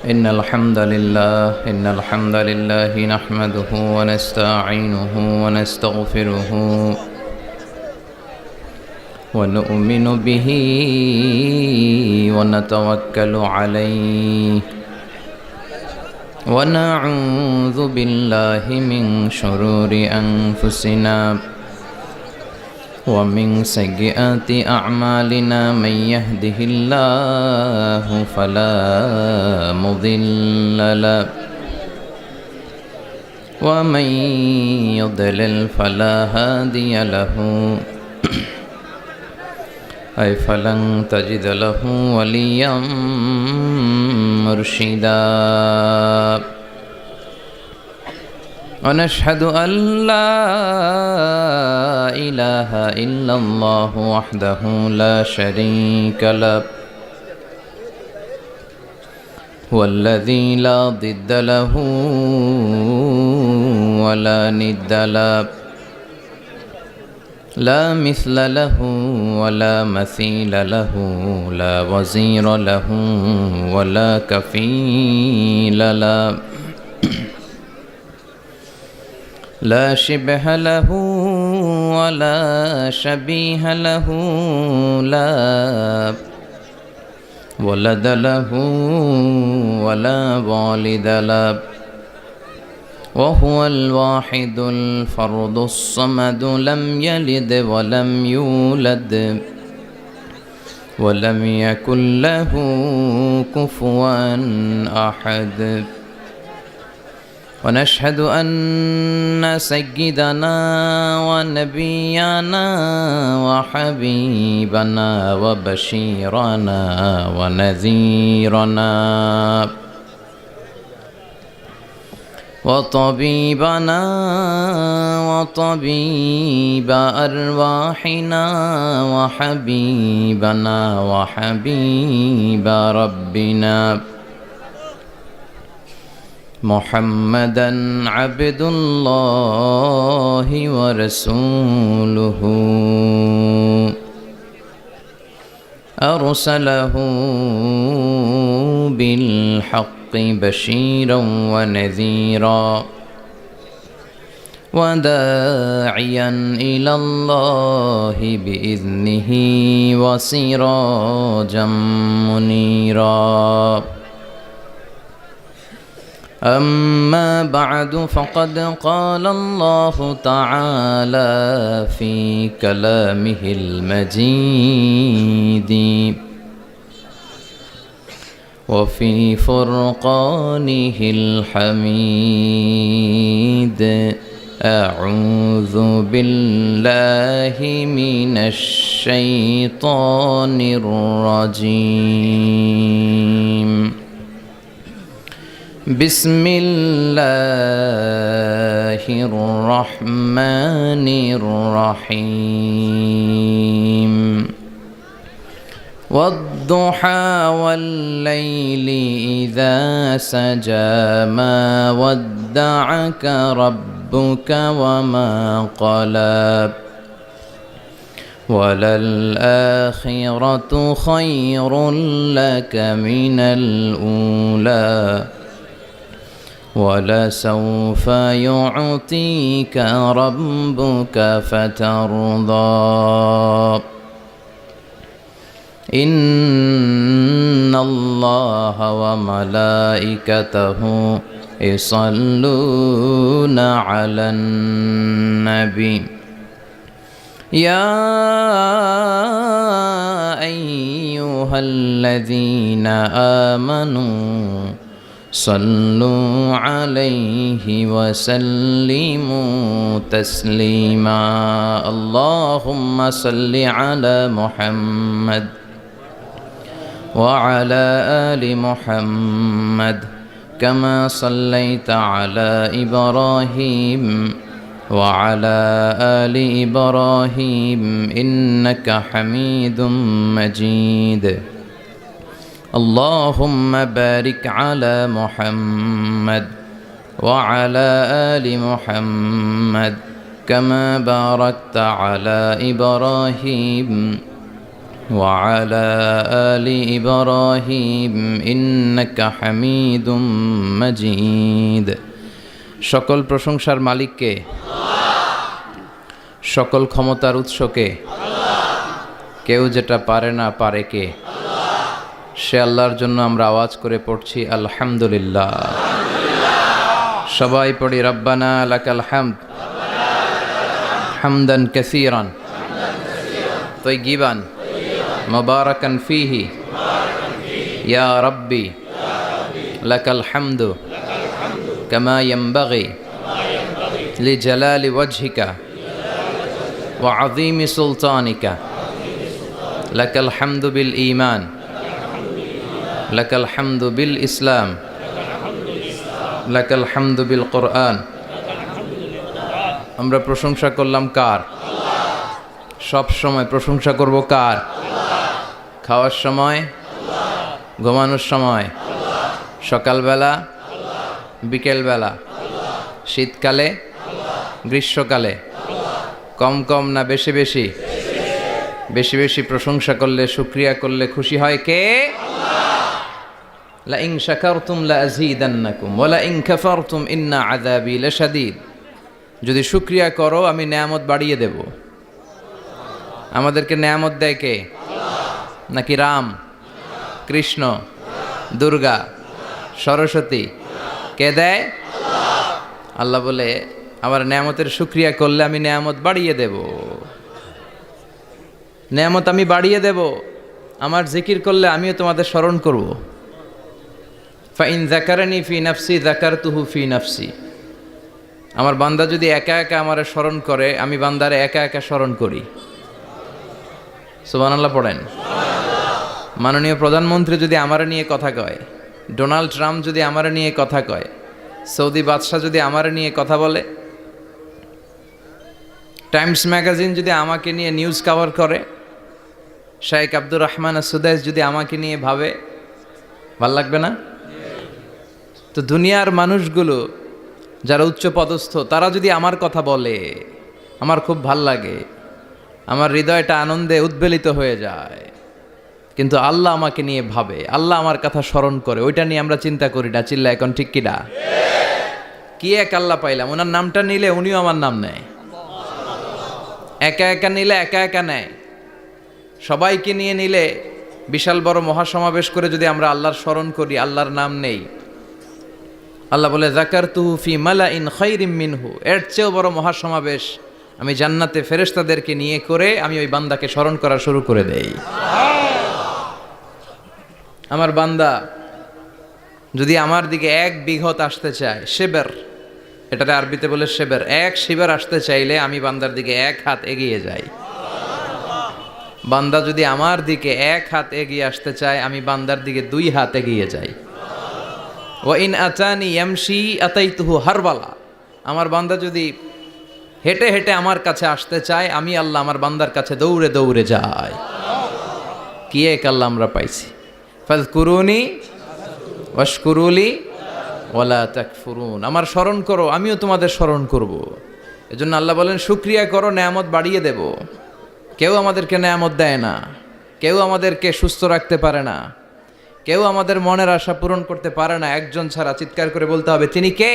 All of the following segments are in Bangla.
إن الحمد لله نحمده ونستعينه ونستغفره ونؤمن به ونتوكل عليه ونعوذ بالله من شرور أنفسنا ومن سيئات أعمالنا من يهده الله فلا مضل له ومن يضلل فلا هادي له أي فلن تجد له وليا مرشدا ونشهد أن لا إله إلا الله وحده لا شريك له هو الذي لا ضد له ولا ند له لا مثل له ولا مثيل له لا وزير له ولا كفيل له لا شبه له ولا شبيه له لا ولد له ولا والد له وهو الواحد الفرد الصمد لم يلد ولم يولد ولم يكن له كفوا أحد ونشهد أن سيدنا ونبينا وحبيبنا وبشيرنا ونذيرنا وطبيبنا وطبيب أرواحنا وحبيبنا وحبيب ربنا محمدا عبد الله ورسوله أرسله بالحق بشيرا ونذيرا وداعيا إلى الله بإذنه وسراجا منيرا أما بعد فقد قال الله تعالى في كلامه المجيد وفي فرقانه الحميد أعوذ بالله من الشيطان الرجيم بسم الله الرحمن الرحيم والضحى والليل إذا سجى ما ودعك ربك وما قلى وللآخرة خير لك من الأولى ولسوف يعطيك ربك فترضى إن الله وملائكته يصلون على النبي يا أيها الذين آمنوا صلوا عليه وسلموا تسليما اللهم صل على محمد وعلى آل محمد كما صليت على إبراهيم وعلى آل إبراهيم إنك حميد مجيد اللهم بارك على محمد وعلى آل محمد كما باركت على إبراهيم وعلى آل إبراهيم إنك حميد مجيد সকল প্রশংসার মালিককে সকল ক্ষমতার উৎসকে কেউ যেটা পারে না পারে কে সে আল্লাহর জন্য আমরা আওয়াজ করে পড়ছি আলহামদুলিল্লাহ সবাই পড়ি রব্বানা লাকাল হামদ হামদান কাসীরান তাইয়িবান মুবারাকান ফীহি ইয়া রাব্বি লাকাল হামদু কামা ইয়ানবাগি লিজালালি ওয়াজহিকা ওয়া আযীমি সুলতানিকা লাকাল হামদু বিল ঈমান লাকাল হামদু বিল ইসলাম লাকাল হামদু বিল কোরআন। আমরা প্রশংসা করলাম কার? সব সময় প্রশংসা করব কার? খাওয়ার সময়, ঘুমানোর সময়, সকালবেলা, বিকেলবেলা, শীতকালে, গ্রীষ্মকালে, কম কম না বেশি বেশি? বেশি বেশি প্রশংসা করলে, শুকরিয়া করলে খুশি হয় কে? লা ইন শাকারতুম লা আযীদান্নাকুম ওয়া লা ইন কাফারতুম ইন্না আযাবি লাশাদীদ। যদি শুকরিয়া করো আমি নেয়ামত বাড়িয়ে দেব। আমাদেরকে নেয়ামত দেয় কে? নাকি রাম, কৃষ্ণ, দুর্গা, সরস্বতী? কে দেয়? আল্লাহ বলে আমার নেয়ামতের শুকরিয়া করলে আমি নেয়ামত বাড়িয়ে দেব। নেয়ামত আমি বাড়িয়ে দেব। আমার জিকির করলে আমিও তোমাদের স্মরণ করব। ফাইন যাকারানি ফি নাফসি যাকারতুহু ফি নাফসি। আমার বান্দা যদি একা একা আমার স্মরণ করে আমি বান্দারে একা একা স্মরণ করি। সুবহানাল্লাহ পড়েন। মাননীয় প্রধানমন্ত্রী যদি আমার নিয়ে কথা কয়, ডোনাল্ড ট্রাম্প যদি আমার নিয়ে কথা কয়, সৌদি বাদশাহ যদি আমার নিয়ে কথা বলে, টাইমস ম্যাগাজিন যদি আমাকে নিয়ে নিউজ কভার করে, শাইখ আব্দুর রহমান সুদাইস যদি আমাকে নিয়ে ভাবে, ভাল লাগবে না? তো দুনিয়ার মানুষগুলো যারা উচ্চ পদস্থ তারা যদি আমার কথা বলে আমার খুব ভাল লাগে, আমার হৃদয়টা আনন্দে উদ্বেলিত হয়ে যায়। কিন্তু আল্লাহ আমাকে নিয়ে ভাবে, আল্লাহ আমার কথা স্মরণ করে, ওইটা নিয়ে আমরা চিন্তা করি না। চিল্লা এখন ঠিক কিনা? কি এক আল্লাহ পাইলাম, ওনার নামটা নিলে উনিও আমার নাম নেয়। একা একা নিলে একা একা নেয়, সবাইকে নিয়ে নিলে বিশাল বড় মহাসমাবেশ করে যদি আমরা আল্লাহর স্মরণ করি, আল্লাহর নাম নেই, আল্লাহ বলে যাকারতুহু ফি মালাইন খায়রিম মিনহু, এর চেয়েও বড় মহাসমাবেশ আমি জান্নাতে ফেরেশতাদেরকে নিয়ে করে আমি ওই বান্দাকে স্মরণ করা শুরু করে দেই। আমার বান্দা যদি আমার দিকে এক বিঘত আসতে চায়, শেবের, এটাতে আরবিতে বলে শেবের, এক শিবের আসতে চাইলে আমি বান্দার দিকে এক হাত এগিয়ে যাই। বান্দা যদি আমার দিকে এক হাত এগিয়ে আসতে চায় আমি বান্দার দিকে দুই হাত এগিয়ে যাই। ওয়া ইন আতানি ইয়ামশি আতাইতুহু হারবালা। আমার বান্দা যদি হেঁটে হেঁটে আমার কাছে আসতে চায় আমি আল্লাহ আমার বান্দার কাছে দৌড়ে দৌড়ে যাই। কি এক আল্লাহ আমরা পাইছি। ফাযকুরুনি ওয়াশকুরুলি ওয়ালা তাকফুরুন। আমার স্মরণ করো আমিও তোমাদের স্মরণ করব। এজন্য আল্লাহ বলেন শুকরিয়া করো, নেয়ামত বাড়িয়ে দেব। কেউ আমাদেরকে নেয়ামত দেয় না, কেউ আমাদেরকে সুস্থ রাখতে পারে না, কেউ আমাদের মনের আশা পূরণ করতে পারে না একজন ছাড়া। চিৎকার করে বলতে হবে তিনি কে?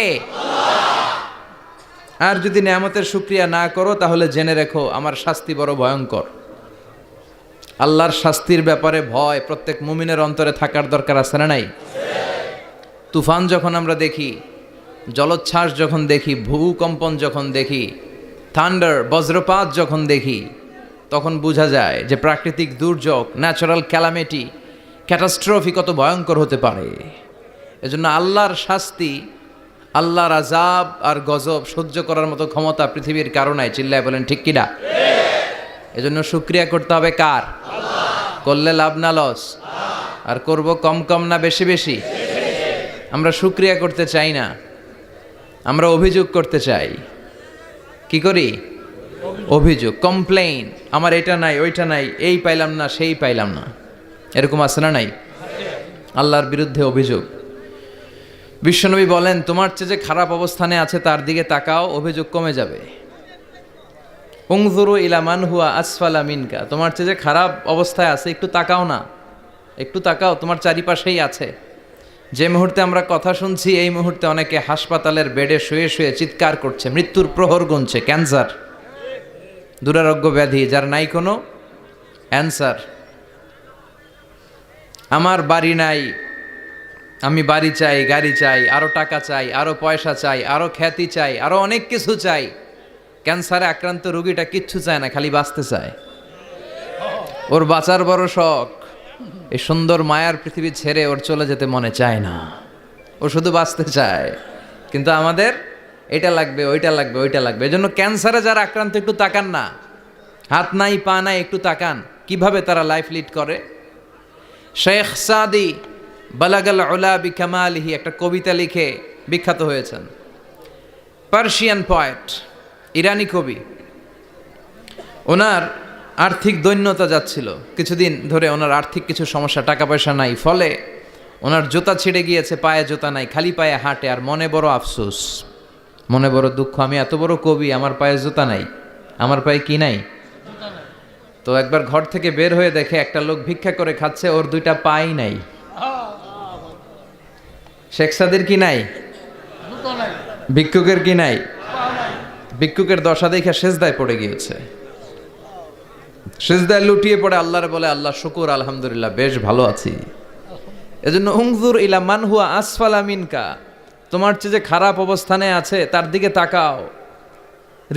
আর যদি নেয়ামতের শুকরিয়া না করো তাহলে জেনে রেখো আমার শাস্তি বড় ভয়ঙ্কর। আল্লাহর শাস্তির ব্যাপারে ভয় প্রত্যেক মুমিনের অন্তরে থাকার দরকার আছে না নাই? তুফান যখন আমরা দেখি, জলোচ্ছ্বাস যখন দেখি, ভূকম্পন যখন দেখি, থান্ডার বজ্রপাত যখন দেখি, তখন বোঝা যায় যে প্রাকৃতিক দুর্যোগ, ন্যাচারাল ক্যালামিটি, ক্যাটাস্ট্রফি কত ভয়ঙ্কর হতে পারে। এজন্য আল্লাহর শাস্তি, আল্লাহর আযাব আর গজব সহ্য করার মতো ক্ষমতা পৃথিবীর কারো নাই। চিল্লায় বলেন ঠিক কিনা? এজন্য শুকরিয়া করতে হবে কার? করলে লাভ না লস? আর করব কম কম না বেশি বেশি? আমরা শুকরিয়া করতে চাই না, আমরা অভিযোগ করতে চাই। কি করি? অভিযোগ, কমপ্লেইন। আমার এটা নাই, ওইটা নাই, এই পাইলাম না, সেই পাইলাম না, এরকম আছে না নাই? আল্লাহর বিরুদ্ধে অভিযোগ। বিশ্বনবী বলেন তোমার চেয়ে যে খারাপ অবস্থানে আছে তার দিকে তাকাও, অভিযোগ কমে যাবে। উনজুরু ইলা মান হুয়া আসফালা মিনকা, তোমার চেয়ে যে খারাপ অবস্থায় আছে একটু তাকাও না, একটু তাকাও, তোমার চারিপাশেই আছে। যে মুহূর্তে আমরা কথা শুনছি এই মুহূর্তে অনেকে হাসপাতালের বেডে শুয়ে শুয়ে চিৎকার করছে, মৃত্যুর প্রহর গুনছে। ক্যান্সার, দুরারোগ্য ব্যাধি যার নাই কোনো অ্যান্সার। আমার বাড়ি নাই, আমি বাড়ি চাই, গাড়ি চাই, আরো টাকা চাই, আরো পয়সা চাই, আরো খ্যাতি চাই, আরো অনেক কিছু চাই। ক্যান্সারে আক্রান্ত রোগীটা কিচ্ছু চায় না, খালি বাঁচতে চায়। ওর বাঁচার বড় শখ, এই সুন্দর মায়ার পৃথিবী ছেড়ে ওর চলে যেতে মনে চায় না, ও শুধু বাঁচতে চায়। কিন্তু আমাদের এটা লাগবে, ওইটা লাগবে, ওইটা লাগবে। এজন্য ক্যান্সারে যারা আক্রান্ত একটু তাকান না, হাত নাই পা নাই, একটু তাকান কিভাবে তারা লাইফ লিড করে। শেখ সাদি বালাগাল উলা বিকামালিহি একটা কবিতা লিখে বিখ্যাত হয়েছেন। পার্সিয়ান পয়েট, ইরানি কবি। ওনার আর্থিক দৈন্যতা যাচ্ছিল, কিছুদিন ধরে ওনার আর্থিক কিছু সমস্যা, টাকা পয়সা নাই, ফলে ওনার জুতা ছিঁড়ে গিয়েছে, পায়ে জুতা নাই, খালি পায়ে হাঁটে। আর মনে বড় আফসোস, মনে বড় দুঃখ, আমি এত বড় কবি, আমার পায়ে জুতা নাই, আমার পায়ে কি নাই। তো একবার ঘর থেকে বের হয়ে দেখে একটা লোক ভিক্ষা করে খাচ্ছে, ওর দুইটা পাই নাই। শেখ সাদির কি নাই? ভিক্ষুকের কি নাই? ভিক্ষুকের দশা দেখে সেজদায় পড়ে গিয়েছে, সেজদায় লুটিয়ে পড়ে আল্লাহর বলে, আল্লাহ শুকুর, আলহামদুলিল্লাহ বেশ ভালো আছি। এজন্য উনজুর ইলা মান হুয়া আসফালা মিনকা, তোমার চেয়ে যে খারাপ অবস্থানে আছে তার দিকে তাকাও।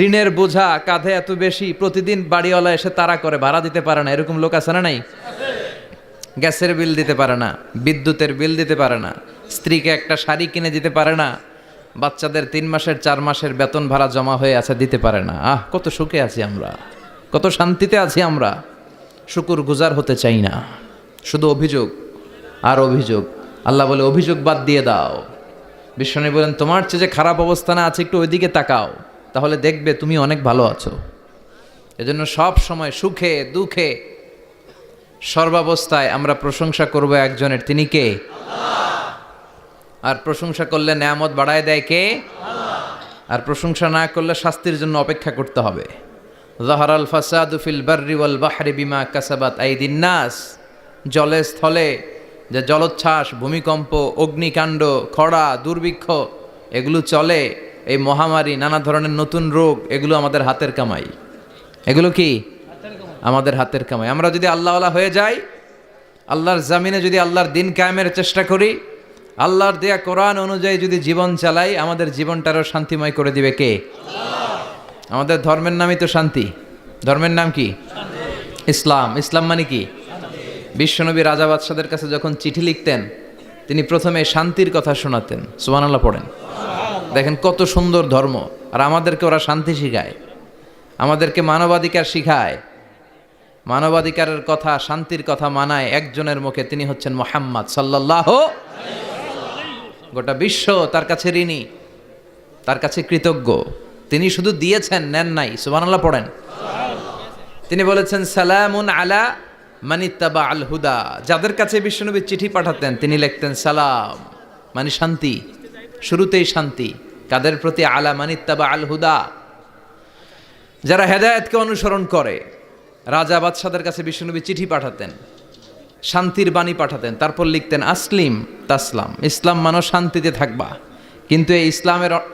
ঋণের বোঝা কাঁধে এত বেশি, প্রতিদিন বাড়িওয়ালা এসে তাড়া করে, ভাড়া দিতে পারে না, এরকম লোক আছে না নাই? গ্যাসের বিল দিতে পারে না, বিদ্যুতের বিল দিতে পারে না, স্ত্রীকে একটা শাড়ি কিনে দিতে পারে না, বাচ্চাদের 3 মাসের 4 মাসের বেতন ভাড়া জমা হয়ে আছে, দিতে পারে না। কত সুখে আছি আমরা, কত শান্তিতে আছি আমরা, শুকুর গুজার হতে চাই না, শুধু অভিযোগ আর অভিযোগ। আল্লাহ বলে অভিযোগ বাদ দিয়ে দাও। বিশ্বনবী বলেন তোমার চেয়ে যে খারাপ অবস্থানে আছে একটু ওইদিকে তাকাও, তাহলে দেখবে তুমি অনেক ভালো আছো। এজন্য সব সময় সুখে দুঃখে সর্বাবস্থায় আমরা প্রশংসা করব একজনের, তিনি কে? আর প্রশংসা করলে নেয়ামত বাড়ায় দেয় কে? আর প্রশংসা না করলে শাস্তির জন্য অপেক্ষা করতে হবে। যাহারাল ফাসাদু ফিল বাররি ওয়াল বাহরি বিমা কাসাবাত আইদিন নাস, জলে স্থলে যে জলোচ্ছ্বাস, ভূমিকম্প, অগ্নিকাণ্ড, খরা, দুর্ভিক্ষ এগুলো চলে, এই মহামারী, নানা ধরনের নতুন রোগ, এগুলো আমাদের হাতের কামাই। এগুলো কি আমাদের হাতের কামাই। আমরা যদি আল্লাহওয়ালা হয়ে যাই, আল্লাহর জামিনে যদি আল্লাহর দিন কায়েমের চেষ্টা করি, আল্লাহর দেয়া কোরআন অনুযায়ী যদি জীবন চালাই, আমাদের জীবনটারও শান্তিময় করে দিবে কে? আমাদের ধর্মের নামই তো শান্তি। ধর্মের নাম কি? ইসলাম। ইসলাম মানে কি? বিশ্বনবী রাজা বাদশাদের কাছে যখন চিঠি লিখতেন, তিনি প্রথমে শান্তির কথা শোনাতেন। সুবহানাল্লাহ পড়েন। দেখেন কত সুন্দর ধর্ম। আর আমাদেরকে ওরা শান্তি শিখায়, আমাদেরকে মানবাধিকার শিখায়, মানবাধিকারের কথা, শান্তির কথা মানায় একজনের মুখে, তিনি হচ্ছেন মুহাম্মদ সাল্লাল্লাহু। গোটা বিশ্ব তার কাছে ঋণী, তার কাছে কৃতজ্ঞ। তিনি শুধু দিয়েছেন, নেন নাই। সুবহানাল্লাহ পড়েন। তিনি বলেছেন সালামুন আলা মানিত্তাবা আল হুদা। যাদের কাছে বিশ্বনবী চিঠি পাঠাতেন তিনি লিখতেন সালাম, মানে শান্তি, শুরুতেই শান্তি। কাদের প্রতি? আলা মানিত্তাবা আল হুদা, যারা হেদায়েতকে অনুসরণ করে। রাজা বাদশাদের কাছে বিশ্বনবী চিঠি পাঠাতেন, শান্তির বাণী পাঠাতেন, তারপর লিখতেন আসলিম তাসলাম, ইসলাম মানো শান্তিতে থাকবা। কিন্তু এই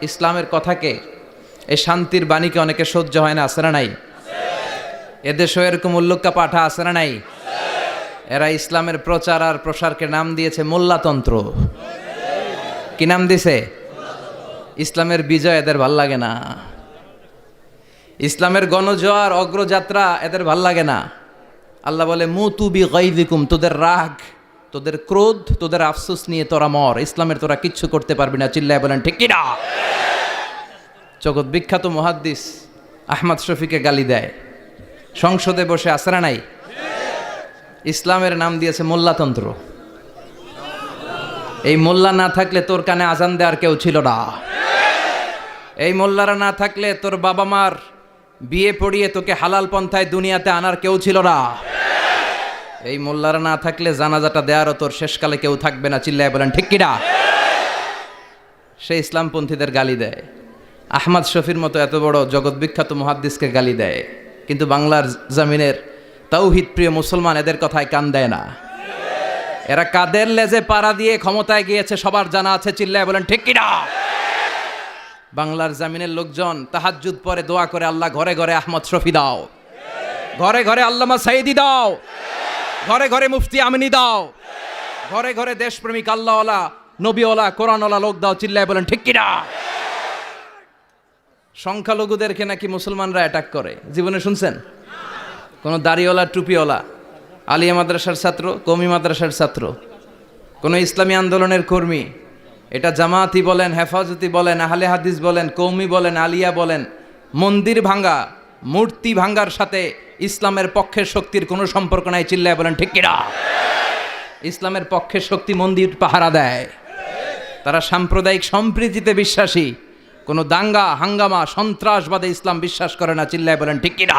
ইসলামের কথাকে, এই শান্তির বাণীকে অনেকে সহ্য হয় না, আছে না নাই? এদেশেও এরকম উল্লুক্কা পাঠা আছে না নাই? এরা ইসলামের প্রচার আর প্রসারকে নাম দিয়েছে মোল্লাতন্ত্র। কি নাম দিছে? ইসলামের বিজয় এদের ভাল লাগে না, ইসলামের গণজোয়ার অগ্রযাত্রা এদের ভাল লাগে না। আল্লাহ বলে মুতু বিগাইযিকুম, তোদের রাগ, তোদের ক্রোধ, তোদের আফসোস নিয়ে তোরা মর, ইসলামের তোরা কিচ্ছু করতে পারবি না। চিল্লায় বলেন ঠিক কিনা? জগৎ বিখ্যাত মুহাদ্দিস আহমদ শফিকে গালি দেয়, সংসদে বসে, আসরা নাই? ইসলামের নাম দিয়েছে মোল্লাতন্ত্র। এই মোল্লা না থাকলে তোর কানে আজান দেওয়ার কেউ ছিল না, এই মোল্লারা না থাকলে তোর বাবা মার বিয়ে পড়িয়ে তোকে হালাল পন্থায় দুনিয়াতে আনার কেউ ছিল না, এই মোল্লারা না থাকলে জানাজাটা দেওয়ারও তোর শেষকালে কেউ থাকবে না। চিল্লায় বলেন ঠিক কিনা? সে ইসলামপন্থীদের গালি দেয়। আহমদ শফির মতো এত বড় জগৎ বিখ্যাত মুহাদ্দিসকে গালি দেয়, কিন্তু বাংলার জমিনের তাওহীদ প্রিয় মুসলমান এদের কথায় কান দেয় না। এরা কাদের লেজে পাড়া দিয়ে ক্ষমতায় গিয়েছে সবার জানা আছে, চিল্লায় বলেন ঠিক কিনা? বাংলার জমিনের লোকজন তাহাজ্জুদ পরে দোয়া করে, আল্লাহ ঘরে ঘরে আহমদ শফি দাও, ঘরে ঘরে আল্লামা সাইদি দাও, ঘরে ঘরে মুফতি আমিনী দাও, ঘরে ঘরে দেশপ্রেমিক আল্লাহওয়ালা নবীওয়ালা কোরআনওয়ালা লোক দাও, চিল্লায় বলেন ঠিক কিনা? সংখ্যালঘুদেরকে নাকি মুসলমানরা অ্যাটাক করে, জীবনে শুনছেন? কোনো দাড়িওয়ালা টুপিওয়ালা আলিয়া মাদ্রাসার ছাত্র, কওমি মাদ্রাসার ছাত্র, কোনো ইসলামী আন্দোলনের কর্মী, এটা জামাতি বলেন, হেফাজতি বলেন, আহলে হাদিস বলেন, কওমি বলেন, আলিয়া বলেন, মন্দির ভাঙ্গা মূর্তি ভাঙ্গার সাথে ইসলামের পক্ষের শক্তির কোনো সম্পর্ক নাই, চিল্লায় বলেন ঠিক কিনা? ইসলামের পক্ষের শক্তি মন্দির পাহারা দেয়, তারা সাম্প্রদায়িক সম্প্রীতিতে বিশ্বাসী, কোনো দাঙ্গা হাঙ্গামা সন্ত্রাসবাদে ইসলাম বিশ্বাস করে না, চিল্লায় বলেন ঠিক কিনা?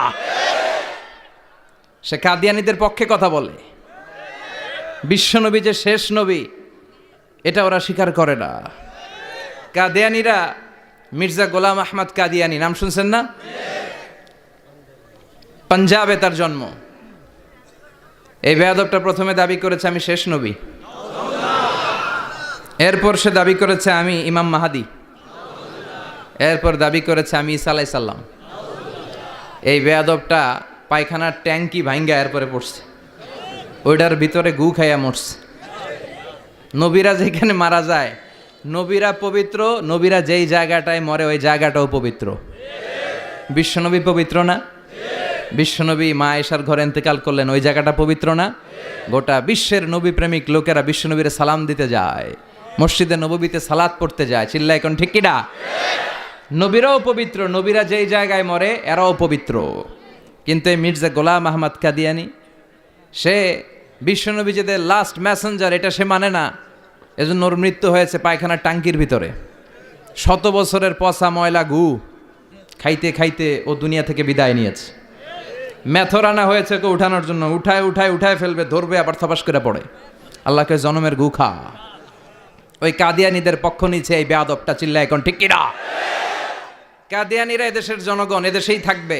সে কাদিয়ানীদের পক্ষে কথা বলে, বিশ্বনবী যে শেষ নবী এটা ওরা স্বীকার করে না। কাদিয়ানীরা মির্জা গোলাম আহমদ কাদিয়ানী নাম শুনছেন না? পাঞ্জাবে তার জন্ম। এই বেয়াদবটা প্রথমে দাবি করেছে আমি শেষ নবী, এরপর সে দাবি করেছে আমি ইমাম মাহাদি, এরপর দাবি করেছে আমি ঈসা আলাইহিস সালাম। এই বেয়াদবটা পায়খানার ট্যাঙ্কি ভাঙ্গা এরপরে পড়ছে, ওইটার ভিতরে গু খাইয়া মরছে। নবীরা যেখানে মারা যায়, নবীরা পবিত্র, নবীরা যেই জায়গাটায় মরে ওই জায়গাটাও পবিত্র। বিশ্বনবী পবিত্র না? বিশ্বনবী মা আয়েশার ঘরে ইন্তেকাল করলেন, ওই জায়গাটা পবিত্র না? গোটা বিশ্বের নবী প্রেমিক লোকেরা বিশ্বনবীরে সালাম দিতে যায়, মসজিদে নববীতে সালাত পড়তে যায়, চিল্লা এখন ঠিক কিনা? নবীরাও পবিত্র, নবীরা যেই জায়গায় মরে এরাও পবিত্র। কিন্তু এই মির্জা গোলাম আহমদ কাদিয়ানী সে বিশ্বনবী যে লাস্ট মেসেঞ্জার এটা সে মানে না, এজন্য ওর মৃত্যু হয়েছে পায়খানার টাঙ্কির ভিতরে। 100 বছরের পচা ময়লা গু খাইতে খাইতে ও দুনিয়া থেকে বিদায় নিয়েছে। মেথর আনা হয়েছে ওকে উঠানোর জন্য, উঠায় ফেলবে, ধরবে আবার থপাস করে পড়ে। আল্লাহকে জনমের গু খা। ওই কাদিয়ানীদের পক্ষ নিচ্ছে এই বেয়াদবটা, চিল্লা এখন ঠিক কিনা? কাদিয়ানীরা এদেশের জনগণ, এদেশেই থাকবে,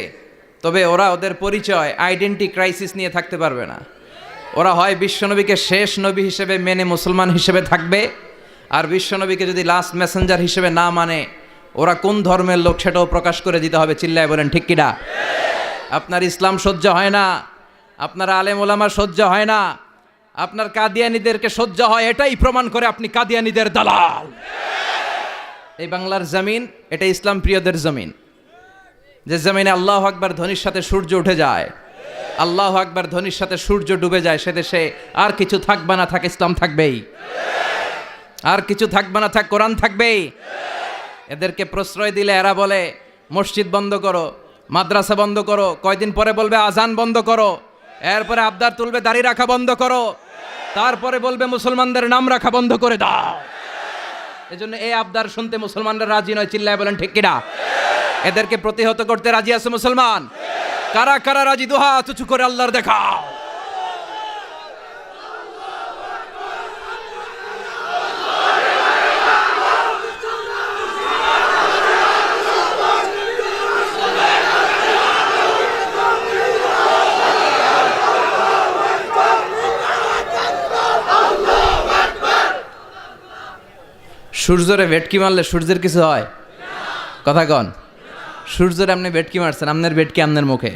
তবে ওরা ওদের পরিচয় আইডেন্টি ক্রাইসিস নিয়ে থাকতে পারবে না। ওরা হয় বিশ্বনবীকে শেষ নবী হিসেবে মেনে মুসলমান হিসেবে থাকবে, আর বিশ্বনবীকে যদি লাস্ট মেসেঞ্জার হিসেবে না মানে ওরা কোন ধর্মের লোক সেটাও প্রকাশ করে দিতে হবে, চিল্লায় বলেন ঠিক কিনা? আপনার ইসলাম সহ্য হয় না, আপনার আলেম ওলামা সহ্য হয় না, আপনার কাদিয়ানীদেরকে সহ্য হয়, এটাই প্রমাণ করে আপনি কাদিয়ানীদের দালাল। এই বাংলার জমিন এটা ইসলাম প্রিয়দের জমিন, যে জমিনে আল্লাহু আকবার ধ্বনির সাথে সূর্য উঠে যায়, আল্লাহু আকবার ধ্বনির সাথে সূর্য ডুবে যায়, সে দেশে আর কিছু থাকবে না থাক ইসলাম থাকবেই, আর কিছু থাকবে না থাক কোরআন থাকবেই। এদেরকে প্রশ্রয় দিলে এরা বলে মসজিদ বন্ধ করো, মাদ্রাসা বন্ধ করো, কয়দিন পরে বলবে আজান বন্ধ করো, এরপরে আবদার তুলবে দাড়ি রাখা বন্ধ করো, তারপরে বলবে মুসলমানদের নাম রাখা বন্ধ করে দাও। এজন্য এই আবদার শুনতে মুসলমানরা রাজি নয়, চিল্লায় বলেন ঠিক কিনা? এদেরকে প্রতিহত করতে রাজি আছে মুসলমান? কারা কারা রাজি? দুহাত উঁচু করে আল্লাহর দেখাও। সূর্যরে ভেটকি মারলে সূর্যের কিছু হয়? কথা কন। সূর্যের আপনি ভেটকি মারছেন, আপনার ভেটকি আপনার মুখে।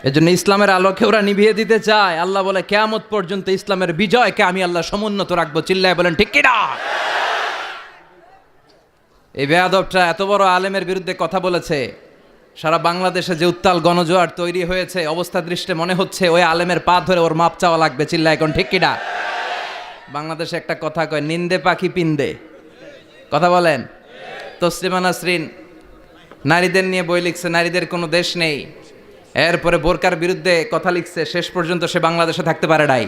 এজন্য ইসলামের আলোকে ওরা নিভিয়ে দিতে চায়। আল্লাহ বলে কিয়ামত পর্যন্ত ইসলামের বিজয়কে আমি আল্লাহ সমুন্নত রাখবো, চিল্লায় বলেন ঠিক কিনা? এই বেয়াদবটা এত বড় আলেমের বিরুদ্ধে কথা বলেছে, সারা বাংলাদেশে যে উত্তাল গণজোয়ার তৈরি হয়েছে, অবস্থা দৃষ্টে মনে হচ্ছে ওই আলেমের পা ধরে ওর মাপ চাওয়া লাগবে, চিল্লায় এখন ঠিক কিনা? বাংলাদেশে একটা কথা কয়, নিন্দে পাখি পিন্দে। কথা বলেন। তসলিমা নাসরিন নারীদের নিয়ে বই লিখছে, নারীদের কোনো দেশ নেই, এরপরে বোরকার বিরুদ্ধে কথা লিখছে, শেষ পর্যন্ত সে বাংলাদেশে থাকতে পারে নাই।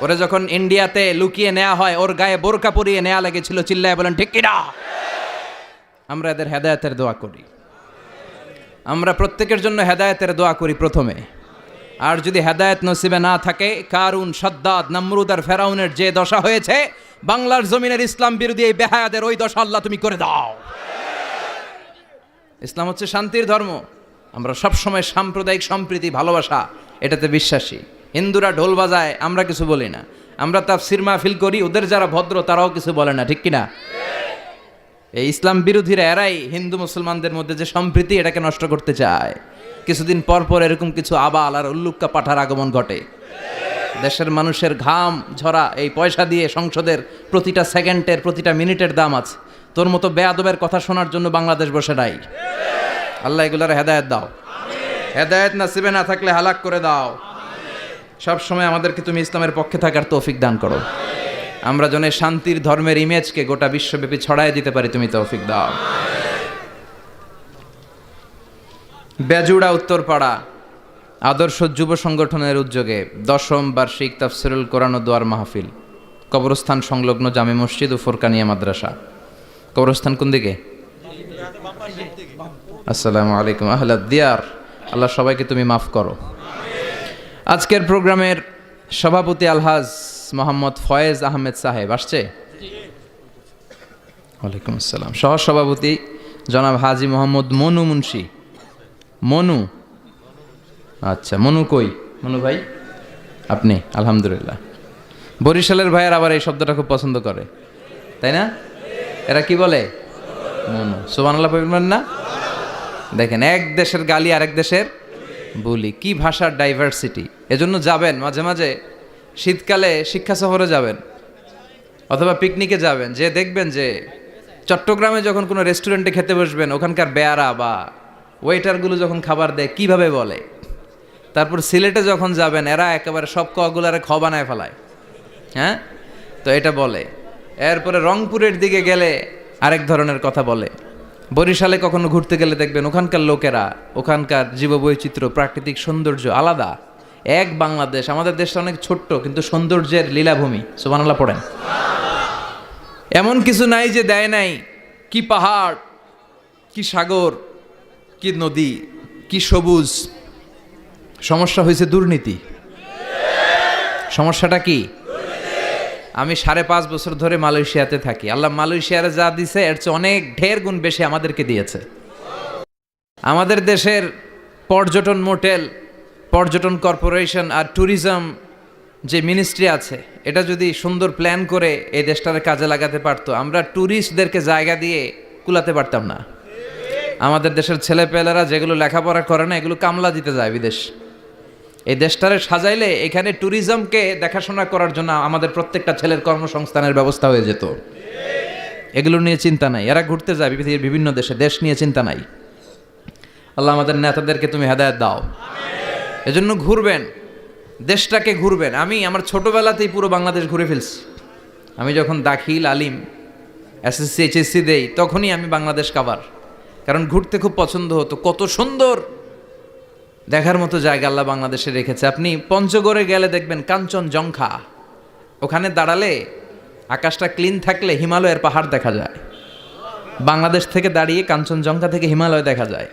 ওরে যখন ইন্ডিয়াতে লুকিয়ে নেওয়া হয়, ওর গায়ে বোরকা পরিয়ে নেওয়া লেগেছিল, চিল্লায় বলেন ঠিক কিনা? আমরা এদের হেদায়েতের দোয়া করি, আমরা প্রত্যেকের জন্য হেদায়েতের দোয়া করি প্রথমে। আর যদি হেদায়েত নসিবে না থাকে, কারুন, সাদ্দাদ, নমরুদ আর ফেরাউনের যে দশা হয়েছে, বাংলার জমিনের ইসলাম বিরোধী এই বেহায়াদের ওই দশা আল্লাহ তুমি করে দাও। ইসলাম হচ্ছে শান্তির ধর্ম। আমরা সবসময় সাম্প্রদায়িক সম্প্রীতি, ভালোবাসা এটাতে বিশ্বাসী। হিন্দুরা ঢোল বাজায়, আমরা কিছু বলি না। আমরা তাফসীর মাহফিল করি, ওদের যারা ভদ্র তারাও কিছু বলে না, ঠিক কিনা? এই ইসলাম বিরোধীরা এরাই হিন্দু মুসলমানদের মধ্যে যে সম্প্রীতি এটাকে নষ্ট করতে চায়। কিছুদিন পর পর এরকম কিছু আবাল আর উল্লুক্কা পাঠার আগমন ঘটে। দেশের মানুষের ঘাম ঝরা এই পয়সা দিয়ে সংসদের প্রতিটা সেকেন্ডের, প্রতিটা মিনিটের দাম আছে। তোর মতো বেয়াদবের কথা শোনার জন্য বাংলাদেশ বসে নাই। আল্লাহ এগুলার হেদায়েত দাও, হেদায়েত নাসিবে না থাকলে হালাক করে দাও। সব সময় আমাদেরকে তুমি ইসলামের পক্ষে থাকার তৌফিক দান করো। আমরা যেন শান্তির ধর্মের ইমেজকে গোটা বিশ্বব্যাপী ছড়ায় দিতে পারি, তুমি তৌফিক দাও। বেজুড়া উত্তরপাড়া আদর্শ যুব সংগঠনের উদ্যোগে 10ম বার্ষিক তাফসিরুল কোরআন ও দোয়ার মাহফিল, কবরস্থান সংলগ্ন জামে মসজিদ ও ফোরকানিয়া মাদ্রাসা। কবরস্থান কোন দিকে? আসসালামু আলাইকুম আহলাদ দিয়ার। আল্লাহ সবাইকে তুমি মাফ করো। আজকের প্রোগ্রামের সভাপতি আলহাজ মোহাম্মদ ফয়েজ আহমেদ সাহেব আসছে। ওয়ালাইকুম আসসালাম। সহ সভাপতি জনাব হাজি মোহাম্মদ মনু মুন্সি। মনু, আচ্ছা মনু কই? মনু ভাই আপনি? আলহামদুলিল্লাহ। বরিশালের ভাইয়ের আবার এই শব্দটা খুব পছন্দ করে, তাই না? এরা কি বলে? মনু। সুবহানাল্লাহ পড়বেন না? দেখেন, এক দেশের গালি আরেক দেশের বলি, কি ভাষার ডাইভার্সিটি। এজন্য যাবেন মাঝে মাঝে শীতকালে শিক্ষা সফরে যাবেন অথবা পিকনিকে যাবেন, যে দেখবেন যে চট্টগ্রামে যখন কোনো রেস্টুরেন্টে খেতে বসবেন, ওখানকার বেয়ারা বা ওয়েটারগুলো যখন খাবার দেয় কিভাবে বলে। তারপর সিলেটে যখন যাবেন, এরা একেবারে সব কগুলারে খ বানায় ফেলায়, হ্যাঁ, তো এটা বলে। এরপরে রংপুরের দিকে গেলে আরেক ধরনের কথা বলে। বরিশালে কখনো ঘুরতে গেলে দেখবেন ওখানকার লোকেরা, ওখানকার জীববৈচিত্র্য, প্রাকৃতিক সৌন্দর্য আলাদা। এক বাংলাদেশ, আমাদের দেশটা অনেক ছোট্ট কিন্তু সৌন্দর্যের লীলাভূমি। সুবহানাল্লাহ পড়েন। এমন কিছু নাই যে দেয় নাই। কি পাহাড়, কি সাগর, কি নদী, কি সবুজ। সমস্যা হয়েছে দুর্নীতি। সমস্যাটা কি? আমি 5.5 বছর ধরে মালয়েশিয়াতে থাকি। আল্লাহ মালয়েশিয়ারে যা দিছে এর চেয়ে অনেক ঢের গুণ বেশি আমাদেরকে দিয়েছে। আমাদের দেশের পর্যটন মোটেল, পর্যটন কর্পোরেশন আর ট্যুরিজম যে মিনিস্ট্রি আছে, এটা যদি সুন্দর প্ল্যান করে এই দেশটার কাজে লাগাতে পারতো, আমরা ট্যুরিস্টদেরকে জায়গা দিয়ে কুলাতে পারতাম না। আমাদের দেশের ছেলেপেলেরা যেগুলো লেখাপড়া করে না, এগুলো কামলা দিতে যায় বিদেশ। এই দেশটারে সাজাইলে এখানে ট্যুরিজমকে দেখাশোনা করার জন্য আমাদের প্রত্যেকটা ছেলের কর্মসংস্থানের ব্যবস্থা হয়ে যেত। এগুলো নিয়ে চিন্তা নাই। এরা ঘুরতে যায় পৃথিবীর বিভিন্ন দেশে, দেশ নিয়ে চিন্তা নাই। আল্লাহ আমাদের নেতাদেরকে তুমি হেদায়েত দাও। এজন্য ঘুরবেন, দেশটাকে ঘুরবেন। আমি আমার ছোটবেলাতেই পুরো বাংলাদেশ ঘুরে ফেলছি। আমি যখন দাখিল, আলিম, এসএসসি, এইচএসসি দেই, তখনই আমি বাংলাদেশ কাভার, কারণ ঘুরতে খুব পছন্দ হতো। কত সুন্দর দেখার মতো জায়গা আল্লাহ বাংলাদেশে রেখেছে। আপনি পঞ্চগড়ে গেলে দেখবেন কাঞ্চনজঙ্ঘা, ওখানে দাঁড়ালে আকাশটা ক্লিন থাকলে হিমালয়ের পাহাড় দেখা যায়। বাংলাদেশ থেকে দাঁড়িয়ে কাঞ্চনজঙ্ঘা থেকে হিমালয় দেখা যায়।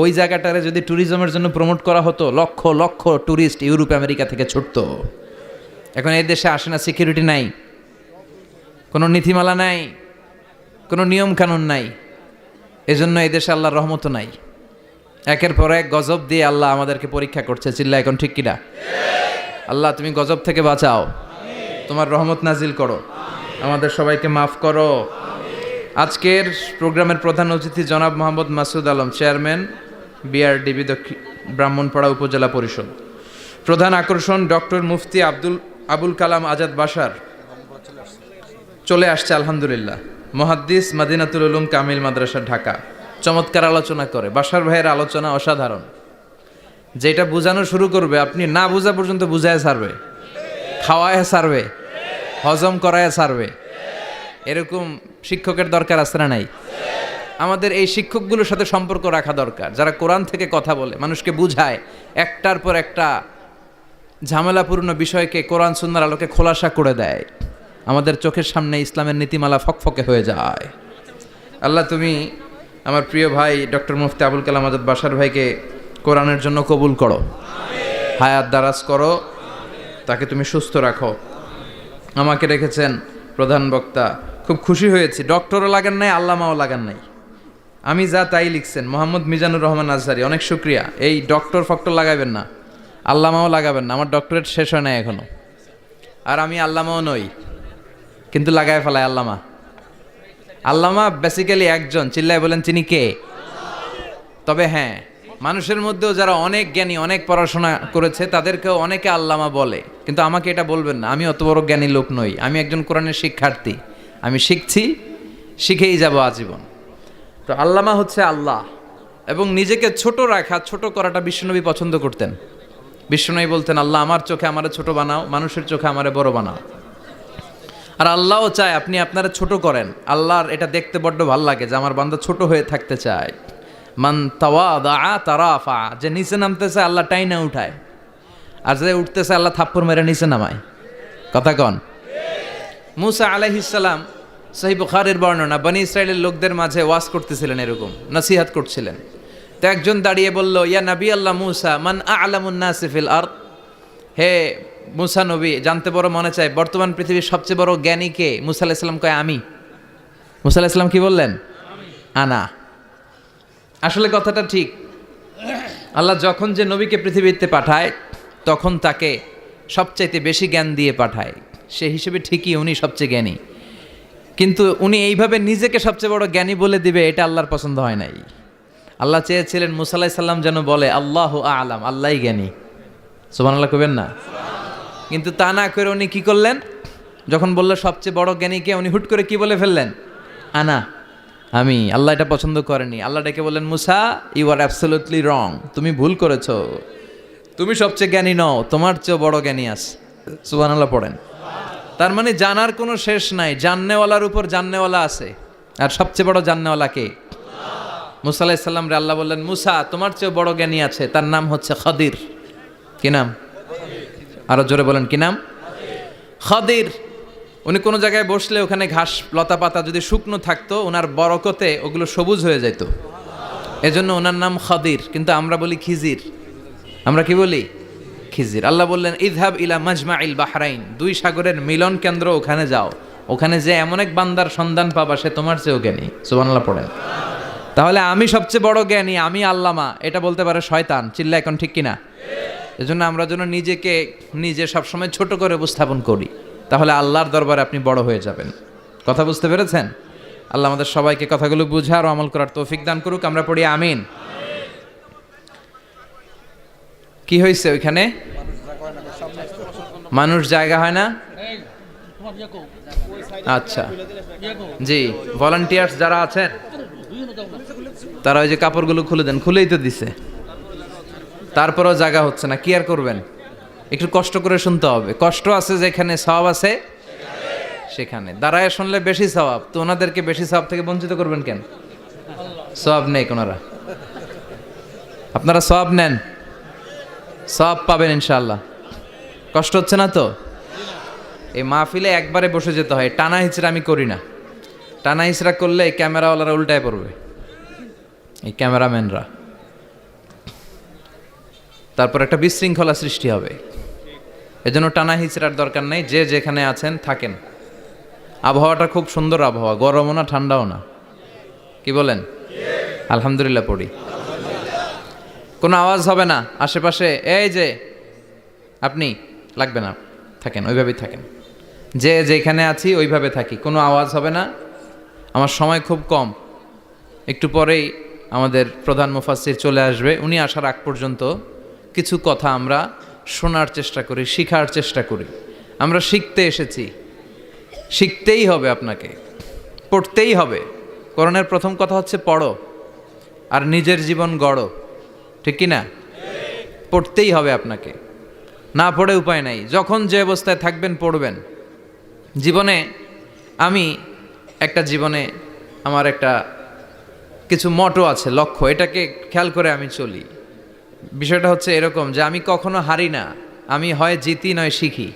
ওই জায়গাটারে যদি ট্যুরিজমের জন্য প্রমোট করা হতো, lakh lakh tourist Europe America থেকে ছুটতো। এখন এই দেশে আসে না, সিকিউরিটি নাই, কোনো নীতিমালা নাই, কোনো নিয়ম কানুন নাই। এজন্য এই দেশে আল্লাহর রহমত নাই। একের পর এক গজব দিয়ে আল্লাহ আমাদেরকে পরীক্ষা করছে। চিল্লা এখন ঠিক কিনা? আল্লাহ তুমি গজব থেকে বাঁচাও, তোমার রহমত নাজিল করো, আমাদের সবাইকে মাফ করো। আজকের প্রোগ্রামের প্রধান অতিথি জনাব মোহাম্মদ মাসুদ আলম, চেয়ারম্যান বিআরডিবি ব্রাহ্মণপাড়া উপজেলা পরিষদ। প্রধান আকর্ষণ ডক্টর মুফতি আবুল কালাম আজাদ বাশার চলে আসছে আলহামদুলিল্লাহ। মুহাদ্দিস মাদিনাতুল উলুম কামিল মাদ্রাসা ঢাকা। চমৎকার আলোচনা করে। বাশার ভাইয়ের আলোচনা অসাধারণ। যেটা বোঝানো শুরু করবে আপনি না বোঝা পর্যন্ত বুঝায় ছাড়বে, খাওয়ায় ছাড়বে, হজম করায় ছাড়বে। এরকম শিক্ষকের দরকার আছে না নাই? আমাদের এই শিক্ষকগুলোর সাথে সম্পর্ক রাখা দরকার, যারা কোরআন থেকে কথা বলে, মানুষকে বুঝায়, একটার পর একটা ঝামেলাপূর্ণ বিষয়কে কোরআন সুন্নাহর আলোকে খোলাসা করে দেয়। আমাদের চোখের সামনে ইসলামের নীতিমালা ফকফকে হয়ে যায়। আল্লাহ তুমি আমার প্রিয় ভাই ডক্টর মুফতি আবুল কালাম আজাদ বাশার ভাইকে কোরআনের জন্য কবুল করো, হায়াত দারাজ করো, তাকে তুমি সুস্থ রাখো। আমাকে রেখেছেন প্রধান বক্তা, খুব খুশি হয়েছি। ডক্টরও লাগান নাই, আল্লামাও লাগান নাই। আমি যা তাই লিখছেন মোহাম্মদ মিজানুর রহমান আজহারি, অনেক শুক্রিয়া। এই ডক্টর ফক্টর লাগাবেন না, আল্লামাও লাগাবেন না, আমার ডক্টরেট শেষ হয় না এখনো। আর আমি আল্লামাও নই, কিন্তু লাগায় ফেলায় আল্লামা। আল্লামা বেসিক্যালি একজন, চিল্লায় বলেন তিনি কে? তবে হ্যাঁ, মানুষের মধ্যেও যারা অনেক জ্ঞানী, অনেক পড়াশোনা করেছে তাদেরকেও অনেকে আল্লামা বলে, কিন্তু আমাকে এটা বলবেন না, আমি অত বড় জ্ঞানী লোক নই। আমি একজন কোরআনের শিক্ষার্থী, আমি শিখছি, শিখেই যাব আজীবন। তো আল্লামা হচ্ছে আল্লাহ। এবং নিজেকে ছোট রাখা, ছোট করাটা বিশ্বনবী পছন্দ করতেন। বিশ্বনবী বলতেন, আল্লাহ আমার চোখে আমারে ছোট বানাও, মানুষের চোখে আমারে বড় বানাও। আর আল্লাহও চায় আপনি আপনারা ছোট করেন। আল্লাহর এটা দেখতে বড্ড ভাল লাগে যে আমার বান্দা ছোট হয়ে থাকতে চায়। মান তাওয়াদা তারাফা, যে নিচে নামতেছে আল্লাহ টাইনা উঠায়, আর যে উঠতেছে আল্লাহ থাপ্পড় মেরে নিচে নামায়। কথা কন। মুসা আলাইহিস সালাম, সহিহ বুখারীর বর্ণনা, বনি ইসরাইলের লোকদের মাঝে ওয়াজ করতেছিলেন, এরকম নসিহত করছিলেন। তো একজন দাঁড়িয়ে বলল, ইয়া নবী আল্লাহ মুসা, মান আ'লামুন নাসি ফিল আরদ। হে মুসা নবী, জানতে বড় মনে চায় বর্তমান পৃথিবীর সবচেয়ে বড় জ্ঞানী কে? মুসা আলাইহিস সালাম কয় আমি। মুসা আলাইহিস সালাম কি বললেন? আনা। আসলে কথাটা ঠিক। আল্লাহ যখন যে নবীকে পৃথিবীতে পাঠায় তখন তাকে সবচাইতে বেশি জ্ঞান দিয়ে পাঠায়, সে হিসেবে ঠিকই উনি সবচেয়ে জ্ঞানী। কিন্তু উনি এইভাবে নিজেকে সবচেয়ে বড় জ্ঞানী বলে দিবে, এটা আল্লাহর পছন্দ হয় নাই। আল্লাহ চেয়েছিলেন মুসা আলাইহিস সালাম যেন বলে আল্লাহু আ'লাম, আল্লাহই জ্ঞানী। সুবহানাল্লাহ কইবেন না? কিন্তু তা না করে উনি কি করলেন? যখন বলল সবচেয়ে বড় জ্ঞানীকে, উনি হুট করে কি বলে ফেললেন? আনা, আমি। আল্লাহ এটা পছন্দ করেনি। আল্লাহ ডেকে বললেন, মুসা ইউ আর অ্যাবসলিউটলি রং, তুমি ভুল করেছো, তুমি সবচেয়ে জ্ঞানী নও, তোমার চেয়েও বড় জ্ঞানী আছে। সুবহানাল্লাহ পড়েন। তার মানে জানার কোনো শেষ নাই, জাননেওয়ালার উপর জাননেওয়ালা আছে। আর সবচেয়ে বড় জাননেওয়ালা কে? মুসা আলাইহিস সালাম রে আল্লাহ বললেন, মুসা তোমার চেয়েও বড় জ্ঞানী আছে, তার নাম হচ্ছে খদির। কি নাম? আরো জোরে বলেন, কি নাম? খদির। উনি কোনো জায়গায় বসলে ওখানে ঘাস লতা পাতা যদি শুকনো থাকতো, ওনার বরকতে ওগুলো সবুজ হয়ে যেত, এজন্য ওনার নাম খদির। কিন্তু আমরা বলি খিজির। আমরা কি বলি? খিজির। আল্লাহ বললেন, ইযহাব ইলা মাজমাইল বাহরাইন, দুই সাগরের মিলন কেন্দ্র, ওখানে যাও, ওখানে যে এমন এক বান্দার সন্ধান পাবা সে তোমার চেয়েও জ্ঞানী। সুবহানাল্লাহ পড়েন। তাহলে আমি সবচেয়ে বড় জ্ঞানী, আমি আল্লামা, এটা বলতে পারে শয়তান। চিল্লা এখন ঠিক কিনা? এজন্য আমরা যেন নিজেকে নিজে সবসময় ছোট করে উপস্থাপন করি, তাহলে আল্লাহর দরবারে আপনি বড় হয়ে যাবেন। কথা বুঝতে পেরেছেন? আল্লাহ আমাদের সবাইকে কথাগুলো বুঝার ও আমল করার তৌফিক দান করুক। আমরা পড়ি আমিন। কি হয়েছে ওইখানে? মানুষ জায়গা হয় না? আচ্ছা জি, ভলান্টিয়ার্স যারা আছেন তারা ওই যে কাপড়গুলো খুলে দেন। খুলেই তো দিছে, তারপরেও জায়গা হচ্ছে না, কি আর করবেন? একটু কষ্ট করে শুনতে হবে। কষ্ট আছে যেখানে, সওয়াব আছে সেখানে। দাঁড়ায় শুনলে বেশি সওয়াব, তো ওনাদেরকে বেশি সওয়াব থেকে বঞ্চিত করবেন কেন? সওয়াব নেই কোনারা, আপনারা সওয়াব নেন, সওয়াব পাবেন ইনশাআল্লাহ। কষ্ট হচ্ছে না তো? এই মাহফিলে একবারে বসে যেতে হয়, টানা হিচড়া আমি করি না। টানা হিচড়া করলে ক্যামেরাওয়ালারা উল্টায় পড়বে, এই ক্যামেরাম্যানরা, তারপর একটা বিশৃঙ্খলা সৃষ্টি হবে। এজন্য টানা হিচড়ার দরকার নেই, যে যেখানে আছেন থাকেন। আবহাওয়াটা খুব সুন্দর আবহাওয়া, গরমও না ঠান্ডাও না। কি বলেন? আলহামদুলিল্লাহ পড়ি। কোনো আওয়াজ হবে না আশেপাশে, এই যে আপনি লাগবে না, থাকেন ওইভাবেই থাকেন। যে যেখানে আছি ওইভাবে থাকি, কোনো আওয়াজ হবে না। আমার সময় খুব কম, একটু পরেই আমাদের প্রধান মুফাসসির চলে আসবে। উনি আসার আগ পর্যন্ত কিছু কথা আমরা শোনার চেষ্টা করি, শিখার চেষ্টা করি। আমরা শিখতে এসেছি, শিখতেই হবে, আপনাকে পড়তেই হবে। কোরআনের প্রথম কথা হচ্ছে পড়ো আর নিজের জীবন গড়ো, ঠিক কি না? পড়তেই হবে আপনাকে, না পড়ে উপায় নাই। যখন যে অবস্থায় থাকবেন পড়বেন। জীবনে আমি আমার একটা কিছু মটো আছে, লক্ষ্য, এটাকে খেয়াল করে আমি চলি। বিষয়টা হচ্ছে এরকম যে আমি কখনো হারি না, আমি হয় জিতি নয় শিখি,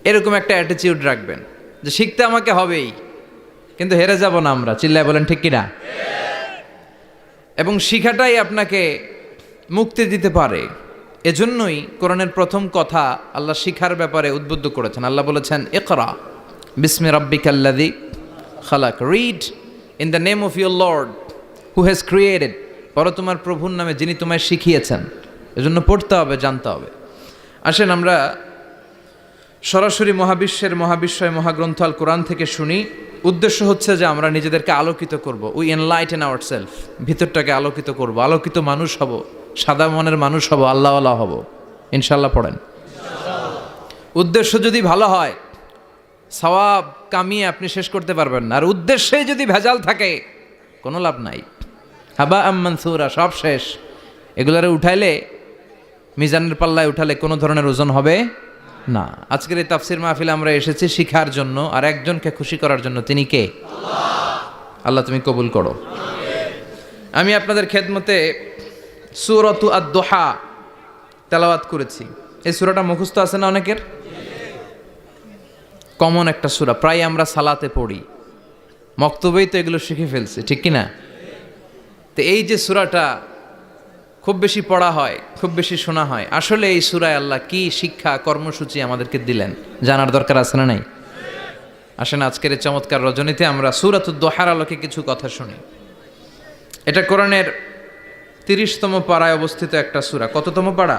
এরকম একটা অ্যাটিটিউড রাখবেন যে শিখতে আমাকে হবেই, কিন্তু হেরে যাব না আমরা। চিল্লায় বলেন ঠিক কিনা? এবং শিখাটাই আপনাকে মুক্তি দিতে পারে। এজন্যই কোরআনের প্রথম কথা আল্লাহ শিখার ব্যাপারে উদ্বুদ্ধ করেছেন। আল্লাহ বলেছেন, ইকরা বিসমি রাব্বিকাল্লাযী খালাক, read in the name of your lord who has created, পড়ো তোমার প্রভুর নামে যিনি তোমায় শিখিয়েছেন। এজন্য পড়তে হবে, জানতে হবে। আসেন আমরা সরাসরি মহাবিশ্বয় মহাগ্রন্থ আল কোরআন থেকে শুনি। উদ্দেশ্য হচ্ছে যে আমরা নিজেদেরকে আলোকিত করব, উই এনলাইটেন আওয়ারসেলফ, ভিতরটাকে আলোকিত করব, আলোকিত মানুষ হব, সাদা মনের মানুষ হব, আল্লাহওয়ালা হব ইনশাল্লাহ। পড়েন। উদ্দেশ্য যদি ভালো হয় সওয়াব কামিয়ে আপনি শেষ করতে পারবেন না, আর উদ্দেশ্যে যদি ভেজাল থাকে কোনো লাভ নাই। হাবা আম্মানসুরা, সব শেষ। এগুলারে উঠাইলে, মিজানের পাল্লায় উঠালে কোনো ধরনের ওজন হবে না। আজকের এই তাফসির মাহফিলে আমরা এসেছি শিখার জন্য আর একজনকে খুশি করার জন্য। তিনি কে? আল্লাহ তুমি কবুল করো। আমি আপনাদের খেদমতে সূরাতু আদ-দুহা তেলাওয়াত করেছি। এই সূরাটা মুখস্থ আছে না অনেকের? কমন একটা সূরা, প্রায় আমরা সালাতে পড়ি, মক্তবেই তো এগুলো শিখে ফেলছি, ঠিক কি না? তো এই যে সূরাটা খুব বেশি পড়া হয়, খুব বেশি শোনা হয়, আসলে এই সূরায় আল্লাহ কি শিক্ষা কর্মসূচি আমাদেরকে দিলেন জানার দরকার আছে না নাই? আসেন আজকের এই চমৎকার রজনীতে আমরা সূরাতুদ দুহার আলোকে কিছু কথা শুনি। এটা কোরআনের 30তম পারায় অবস্থিত একটা সূরা। কততম পারা?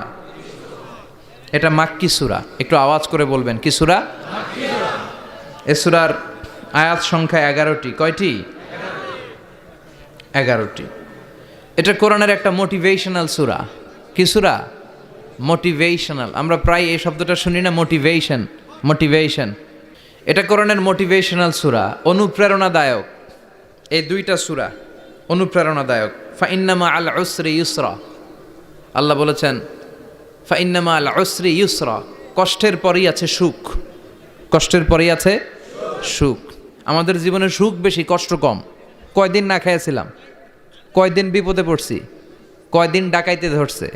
এটা মাক্কি সূরা। একটু আওয়াজ করে বলবেন, কি সূরা? মাক্কি সূরা। এই সূরার আয়াত সংখ্যা 11টি। কয়টি? 11টি। এটা কোরআনের একটা মোটিভেশনাল সূরা। কি সূরা? মোটিভেশনাল। আমরা প্রায় এই শব্দটা শুনি না, মোটিভেশন। এটা কোরআনের মোটিভেশনাল সূরা, অনুপ্রেরণাদায়ক। এই দুইটা সূরা অনুপ্রেরণাদায়ক। ফাইন্নামা আল উসরি ইউসরা, আল্লাহ বলেছেন ফাইন্নামা আল উসরি ইউসরা, কষ্টের পরেই আছে সুখ। কষ্টের পরেই আছে সুখ। আমাদের জীবনে সুখ বেশি, কষ্ট কম। কয়দিন না খেয়েছিলাম, কয়দিন বিপদে পড়ছি, কয়দিন ডাকাইতে ধরছে,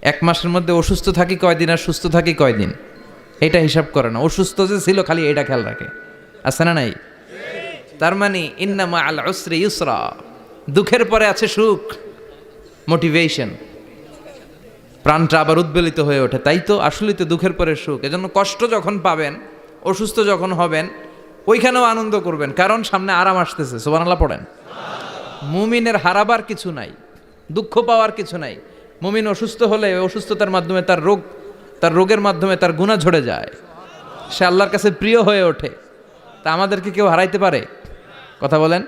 1 মাসের মধ্যে অসুস্থ থাকি কয়দিন আর সুস্থ থাকি কয়দিন, এটা হিসাব করে না। অসুস্থ যে ছিল খালি এটা খেয়াল রাখে, আছে না নাই? তার মানে ইন্নামা আল উসরি ইউসরা, দুঃখের পরে আছে সুখ। মোটিভেশন, প্রাণটা আবার উদ্বেলিত হয়ে ওঠে। তাই তো, আসলেই তো দুঃখের পরে সুখ। এজন্য কষ্ট যখন পাবেন, অসুস্থ যখন হবেন, ওইখানেও আনন্দ করবেন, কারণ সামনে আরাম আসতেছে। সুবহানাল্লাহ পড়েন। মুমিনের হারাবার কিছু নাই, দুঃখ পাওয়ার কিছু নাই। মুমিন অসুস্থ হলে অসুস্থতার মাধ্যমে তার রোগের মাধ্যমে তার গুনাহ ঝরে যায়, সে আল্লাহর কাছে প্রিয় হয়ে ওঠে। তা আমাদেরকে কেউ হারাইতে পারে? কথা বলেন,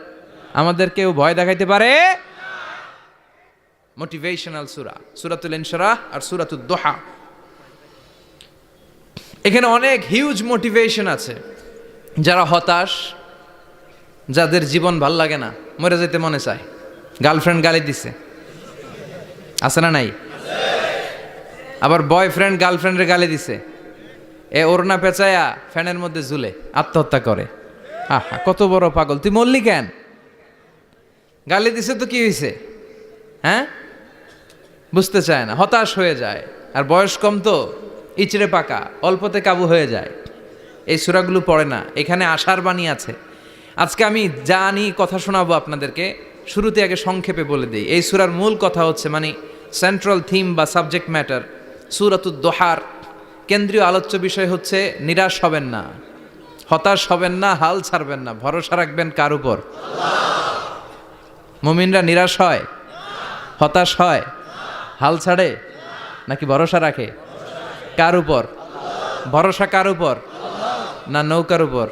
আমাদের কেউ ভয় দেখাইতে পারে? মোটিভেশনাল সূরা, সূরাতুল ইনশিরাহ আর সূরাতুদ দুহা। এখানে অনেক হিউজ মোটিভেশন আছে। যারা হতাশ, যাদের জীবন ভাল লাগে না, মরে যেতে মনে চায়, গার্লফ্রেন্ড গালি দিছে, আছে না নাই? আবার বয়ফ্রেন্ড গার্লফ্রেন্ডের গালি দিছে, এ ওড়না পেঁচায়া ফ্যানের মধ্যে ঝুলে আত্মহত্যা করে। আহা, কত বড় পাগল, তুই মরলি কেন? গালি দিছে তো কি হয়েছে? হ্যাঁ, বুঝতে চায় না, হতাশ হয়ে যায়। আর বয়স কম তো, ইচড়ে পাকা, অল্পতে কাবু হয়ে যায়। এই সূরাগুলো পড়ে না। এখানে আশার বাণী আছে। আজকে আমি জানি কথা শোনাবো আপনাদেরকে, শুরুতে আগে সংক্ষেপে বলে দিই। এই সূরার মূল কথা হচ্ছে, মানে সেন্ট্রাল থিম বা সাবজেক্ট ম্যাটার সূরাতুদ দুহার কেন্দ্রীয় আলোচ্য বিষয় হচ্ছে নিরাশ হবেন না, হতাশ হবেন না, হাল ছাড়বেন না, ভরসা রাখবেন কার উপর? মুমিনরা নিরাশ হয়, হতাশ হয়, হাল ছাড়ে নাকি ভরসা রাখে? কার উপর ভরসা? কার উপর? না নৌকার উপর,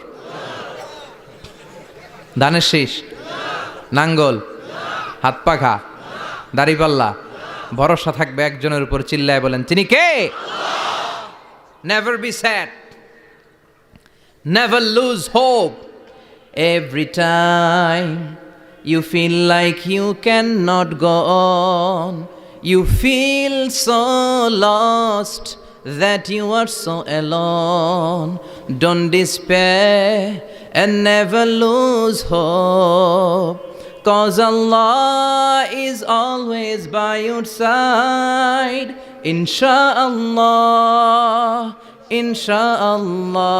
ধানের শীষ, নাঙ্গল, হাত পাখা, দাড়িপাল্লা? ভরসা থাকবে একজনের উপর। চিল্লায় বলেন, তিনি কে? Never be sad, never lose hope. Every time you feel like you cannot go on, you feel so lost that you are so alone. Don't despair and never lose hope, 'cause Allah is always by your side. Insha'Allah, Insha'Allah,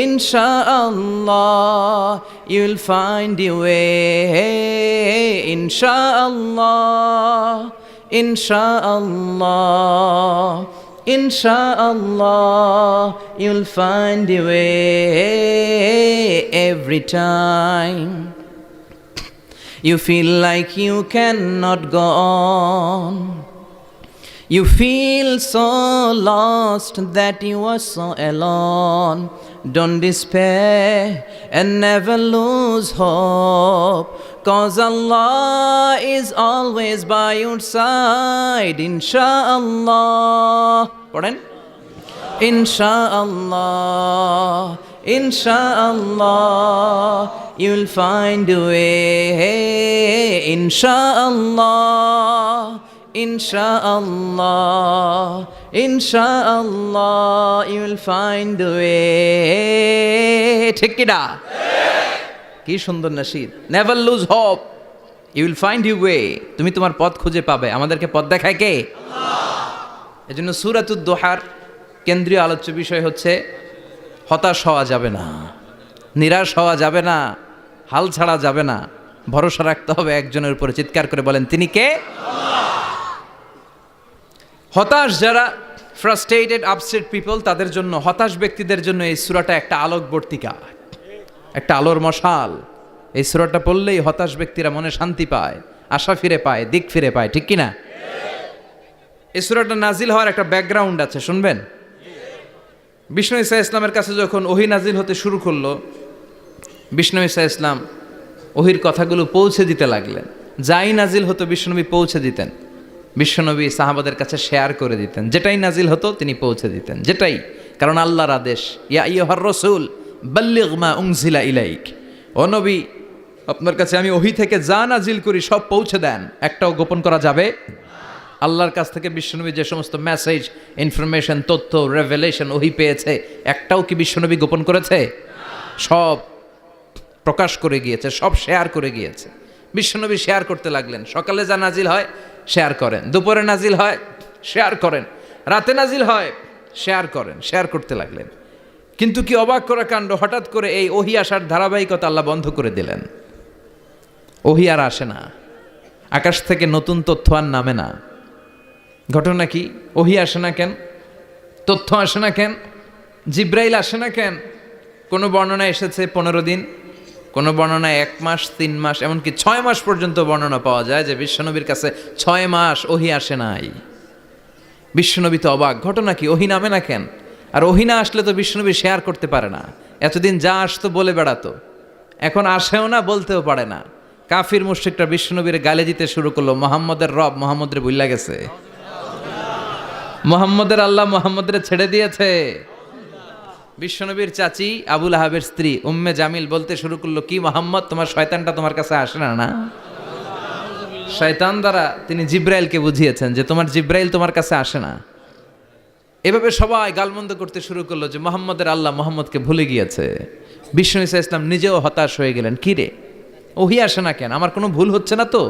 Insha'Allah, you'll find your way. Insha'Allah, Insha'Allah, Insha'Allah, you'll find your way every time. You feel like you cannot go on. You feel so lost that you are so alone. Don't despair and never lose hope, 'cause Allah is always by your side, Insha'Allah. Pardon? Insha'Allah, Insha'Allah, you'll find a way, Insha'Allah, Insha'Allah, Insha'Allah, you'll find a way. ঠিক কি না? কি সুন্দর নাশিদ। Never lose hope, you will find you way. তুমি তোমার পথ খুঁজে পাবে। আমাদেরকে পথ দেখায় কে? আল্লাহ। এজন্য সূরাতুদ দোহার কেন্দ্রীয় আলোচ্য বিষয় হচ্ছে হতাশ হওয়া যাবে না, নিরাশ হওয়া যাবে না, হাল ছাড়া যাবে না, ভরসা রাখতে হবে একজনের উপরে। চিৎকার করে বলেন, তিনি কে? হতাশ যারা, ফ্রাস্ট্রেটেড আপসেট পিপল, তাদের জন্য, হতাশ ব্যক্তিদের জন্য এই সূরাটা একটা আলোকবর্তিকা, একটা আলোর মশাল। এই সূরাটা পড়লেই হতাশ ব্যক্তিরা মনে শান্তি পায়, আশা ফিরে পায়, দিক ফিরে পায়। ঠিক কি না? এই সূরাটা নাজিল হওয়ার একটা ব্যাকগ্রাউন্ড আছে, শুনবেন। বিষ্ণু ঈসা ইসলামের কাছে যখন ওহী নাজিল হতে শুরু করলো, বিষ্ণু ঈসা ইসলাম ওহীর কথাগুলো পৌঁছে দিতে লাগলেন। যাই নাজিল হতো বিশ্বনবী পৌঁছে দিতেন। বিশ্বনবী সাহাবাদের কাছে শেয়ার করে দিতেন, যেটাই নাজিল হতো তিনি পৌঁছে দিতেন, যেটাই। কারণ আল্লাহর আদেশ, ইয়া আইয়ুহার রাসূল বাল্লিগ মা উনজিলা ইলাইক, ও নবী আপনার কাছে আমি ওহী থেকে যা নাজিল করি সব পৌঁছে দেন, একটাও গোপন করা যাবে। আল্লাহর কাছ থেকে বিশ্বনবী যে সমস্ত মেসেজ, ইনফরমেশন, তথ্য, রেভেলেশন ওহী পেয়েছে, একটাও কি বিশ্বনবী গোপন করেছে? সব প্রকাশ করে গিয়েছে, সব শেয়ার করে গিয়েছে। বিশ্বনবী শেয়ার করতে লাগলেন। সকালে যা নাজিল হয় শেয়ার করেন, দুপুরে নাজিল হয় শেয়ার করেন, রাতে নাজিল হয় শেয়ার করেন, শেয়ার করতে লাগলেন। কিন্তু কি অবাক করা কাণ্ড, হঠাৎ করে এই ওহী আসার ধারাবাহিকতা আল্লাহ বন্ধ করে দিলেন। ওহী আর আসে না, আকাশ থেকে নতুন তথ্য আর নামে না। ঘটনা কি? ওহী আসে না কেন? তথ্য আসে না কেন? জিব্রাইল আসে না কেন? কোনো বর্ণনা এসেছে 15 দিন, কোনো বর্ণনায় 1 মাস, 3 মাস, এমনকি 6 মাস পর্যন্ত বর্ণনা পাওয়া যায় যে বিশ্বনবীর কাছে 6 মাস ওহী আসে নাই। বিশ্বনবী তো অবাক, ঘটনা কি? ওহী নামে না কেন? আর ওহী না আসলে তো বিশ্বনবী শেয়ার করতে পারে না। এতদিন যা আসতো বলে বেড়াতো, এখন আসেও না, বলতেও পারে না। কাফির মুশরিকরা বিশ্বনবীর গালি দিতে শুরু করলো, মুহাম্মদের রব মুহাম্মদরে ভুইলা গেছে, মুহাম্মদের আল্লাহ মুহাম্মদরে ছেড়ে দিয়েছে। বিশ্বনবীর চাচি আবু লাহাবের স্ত্রী উম্মে জামিল বলতে শুরু করলো, কি মুহাম্মদ, তোমার শয়তানটা তোমার কাছে আসে না? না, শয়তান দ্বারা তিনি জিব্রাইলকে বুঝিয়েছেন যে তোমার জিব্রাইল তোমার কাছে আসে না। এভাবে সবাই গালমন্দ করতে শুরু করলো যে মুহাম্মদের আল্লাহ মুহাম্মদকে ভুলে গিয়েছে। বিষ্ণু ঈসা ইসলাম নিজেও হতাশ হয়ে গেলেন। কি রে, ওহী আসে না কেন? আমার কোনো ভুল হচ্ছে না তো?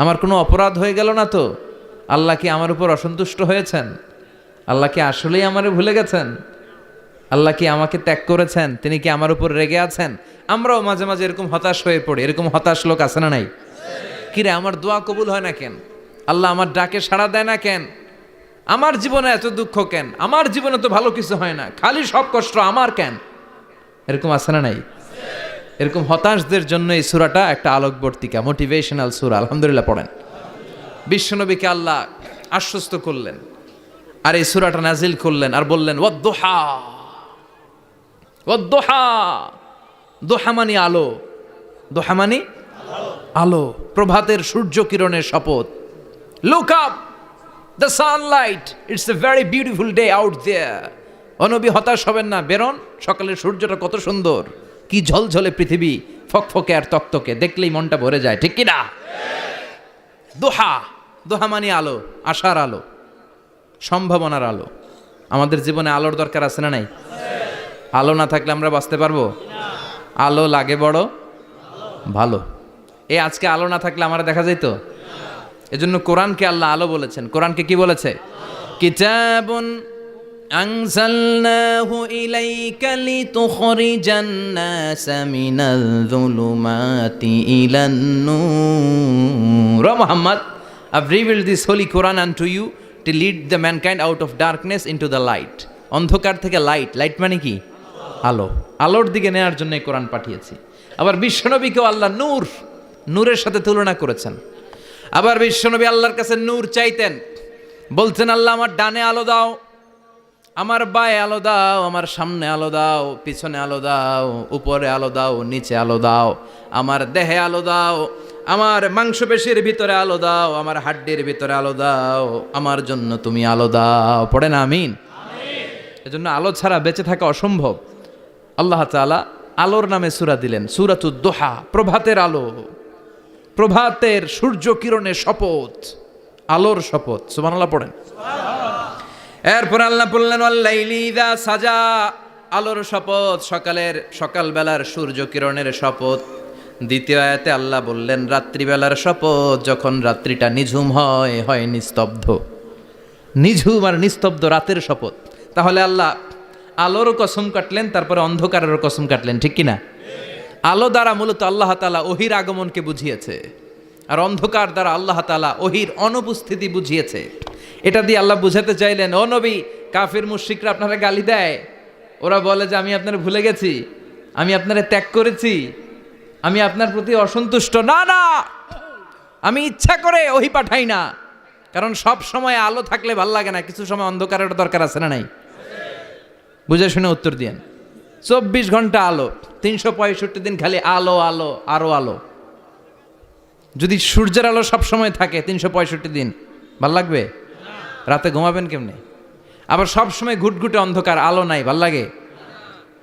আমার কোনো অপরাধ হয়ে গেল না তো? আল্লাহ কি আমার উপর অসন্তুষ্ট হয়েছেন? আল্লাহ কি আসলেই আমারে ভুলে গেছেন? আল্লাহ কি আমাকে ত্যাগ করেছেন? তিনি কি আমার উপর রেগে আছেন? আমরাও মাঝে মাঝে এরকম হতাশ হয়ে পড়ি। এরকম হতাশ লোক আছে না নাই? কিরে, আমার দোয়া কবুল হয় না কেন? আল্লাহ আমার ডাকে সাড়া দেয় না কেন? আমার জীবনে এত দুঃখ কেন? আমার জীবনে তো ভালো কিছু হয় না, খালি সব কষ্ট আমার কেন? এরকম আছে না নাই? এরকম হতাশদের জন্য এই সূরাটা একটা আলোকবর্তিকা, মোটিভেশনাল সূরা। আলহামদুলিল্লাহ পড়েন। বিশ্বনবীকে আল্লাহ আশ্বস্ত করলেন আর এই সূরাটা নাজিল করলেন আর বললেন, ওয়াদ-দুহা, ওয়াদ-দুহা। দুহা মানে আলো, দুহা মানে আলো, প্রভাতের সূর্য কিরণের শপথ। Look up, the sunlight, it's a very beautiful day out there. ও নবী, হতাশ হবেন না, বেরোন, সকালের সূর্যটা কত সুন্দর, কি ঝলঝলে পৃথিবী, ফকফকে আর তকতকে, দেখলেই মনটা ভরে যায়। ঠিক কি না? দোহা, দোহা মানে আলো, আশার আলো, সম্ভাবনার আলো। আমাদের জীবনে আলোর দরকার আছে না নাই? আলো না থাকলে আমরা বাঁচতে পারবো? আলো লাগে বড় ভালো। এই আজকে আলো না থাকলে আমরা দেখা যেত? এজন্য কোরআনকে আল্লাহ আলো বলেছেন। কোরআনকে কি বলেছে? কিতাবুন আনজালনাহু ইলাইকা লিতুখরিজান নাসা মিনাল যুলুমাতি ইলান নূর। Muhammad, I've revealed this holy Quran unto you to lead the mankind out of darkness into the light. অন্ধকার থেকে লাইট, লাইট মানে কি? আলো, আলোর দিকে নেয়ার জন্য এই কোরআন পাঠিয়েছি। আবার বিশ্বনবীকেও আল্লাহ নূর, নূরের সাথে তুলনা করেছেন। আবার বিশ্বনবী আল্লাহর কাছে নূর চাইতেন, বলছেন আল্লাহ আমার ডানে আলো দাও, আমার বায়ে আলো দাও, আমার সামনে আলো দাও, পিছনে আলো দাও, উপরে আলো দাও, নিচে আলো দাও, আমার দেহে আলো দাও, আমার মাংসপেশির ভিতরে আলো দাও, আমার হাড্ডির ভিতরে আলো দাও, আমার জন্য তুমি আলো দাও। পড়ে না আমিন। এজন্য আলো ছাড়া বেঁচে থাকা অসম্ভব। আল্লাহ তাআলা আলোর নামে সূরা দিলেন, সূরাতুদ দুহা, প্রভাতের আলো, প্রভাতের সূর্য কিরণের শপথ, আলোর শপথ। সুবহানাল্লাহ পড়েন। এরপর আল্লাহ বললেন ওয়াল্লাইলি ইযা সাজা, আলোর শপথ, সকালবেলার সূর্য কিরণের শপথ। দ্বিতীয় আয়াতে আল্লাহ বললেন রাত্রিবেলার শপথ, যখন রাত্রিটা নিঝুম হয় নিস্তব্ধ, নিঝুম আর নিস্তব্ধ রাতের শপথ। তাহলে আল্লাহ আলোর কসম কাটলেন, তারপরে অন্ধকারের কসম কাটলেন, ঠিক কিনা? আলো দ্বারা মূলত আল্লাহ তাআলা ওহির আগমনকে বুঝিয়েছে, আর অন্ধকার দ্বারা আল্লাহ তাআলা ওহির অনুপস্থিতি বুঝিয়েছে। এটা দিয়ে আল্লাহ বুঝাতে চাইলেন, ও নবী, কাফির মুশরিকরা আপনারা গালি দেয়, ওরা বলে যে আমি আপনারা ভুলে গেছি, আমি আপনারা ত্যাগ করেছি, আমি আপনার প্রতি অসন্তুষ্ট। না না, আমি ইচ্ছা করে ওহি পাঠাই না, কারণ সব সময় আলো থাকলে ভাল লাগে না, কিছু সময় অন্ধকারের দরকার আছে না নাই? বুঝে শুনে উত্তর দিয়েন। 24 ঘন্টা আলো, 365 দিন খালি আলো আলো আরো আলো। যদি সূর্যের আলো সব সময় থাকে 365 দিন, ভাল লাগবে? রাতে ঘুমাবেন কেমনে? আবার সব সময় ঘুটঘুটে অন্ধকার, আলো নাই, ভাল লাগে?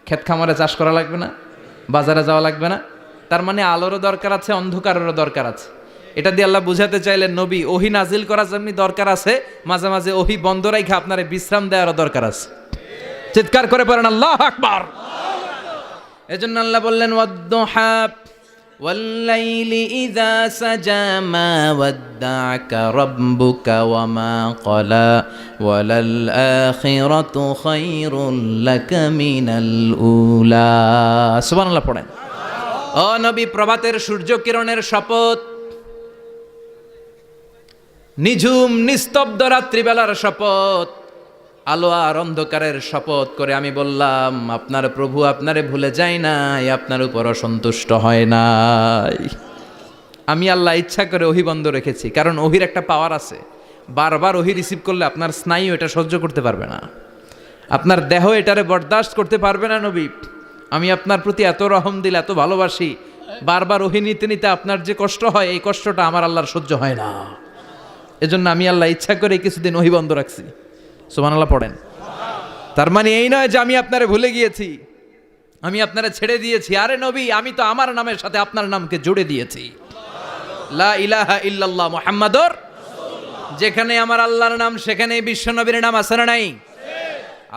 ক্ষেত খামারে চাষ করা লাগবে না, বাজারে যাওয়া লাগবে না। তার মানে আলোরও দরকার আছে, অন্ধকারেরও দরকার আছে। এটা দিয়ে আল্লাহ বুঝাতে চাইলেন, নবী, ওহি নাজিল করা যেমনি দরকার আছে, মাঝে মাঝে ওহি বন্ধ রাইখা আপনারে বিশ্রাম দেওয়ারও দরকার আছে। চিৎকার করে পড়েন আল্লাহু আকবার। এজন্য আল্লাহ বললেন ওয়াদ-দুহা ওয়াল-লাইলি ইযা সাজা মা ওয়াদ্দা'আকা রাব্বুকা ওয়া মা ক্বালা ওয়ালাল আখিরাতু খায়রুল লাকা মিনাল উলা। সুবহানাল্লাহ পড়েন। ও নবী, প্রভাতের সূর্য কিরণের শপথ, নিঝুম নিস্তব্ধ রাত্রিবেলার শপথ, আলো আর অন্ধকারের শপথ করে আমি বললাম, আপনার প্রভু আপনারে ভুলে যায় নাই, আপনার উপর অসন্তুষ্ট হয় নাই। আমি আল্লাহ ইচ্ছা করে ওহি বন্ধ রেখেছি, কারণ ওহির একটা পাওয়ার আছে। বারবার ওহি রিসিভ করলে আপনার স্নায়ু এটা সহ্য করতে পারবে না, আপনার দেহ এটারে বরদাস্ত করতে পারবে না। নবী, আমি আপনার প্রতি এত রহম দিল, এত ভালোবাসি, বারবার ওহি নিতে নিতে আপনার যে কষ্ট হয়, এই কষ্টটা আমার আল্লাহর সহ্য হয় না। এজন্য আমি আল্লাহ ইচ্ছা করে কিছুদিন ওহি বন্ধ রাখছি। সুবহানাল্লাহ পড়েন। তার মানে এই নয় যে আমি আপনারে ভুলে গিয়েছি, আমি আপনারে ছেড়ে দিয়েছি। আরে নবী, আমি তো আমার নামের সাথে আপনার নামকে জুড়ে দিয়েছি। লা ইলাহা ইল্লাল্লাহ মুহাম্মাদুর রাসূলুল্লাহ। যেখানে আমার আল্লাহর নাম, সেখানেই বিশ্বনবীর নাম আছে না নাই?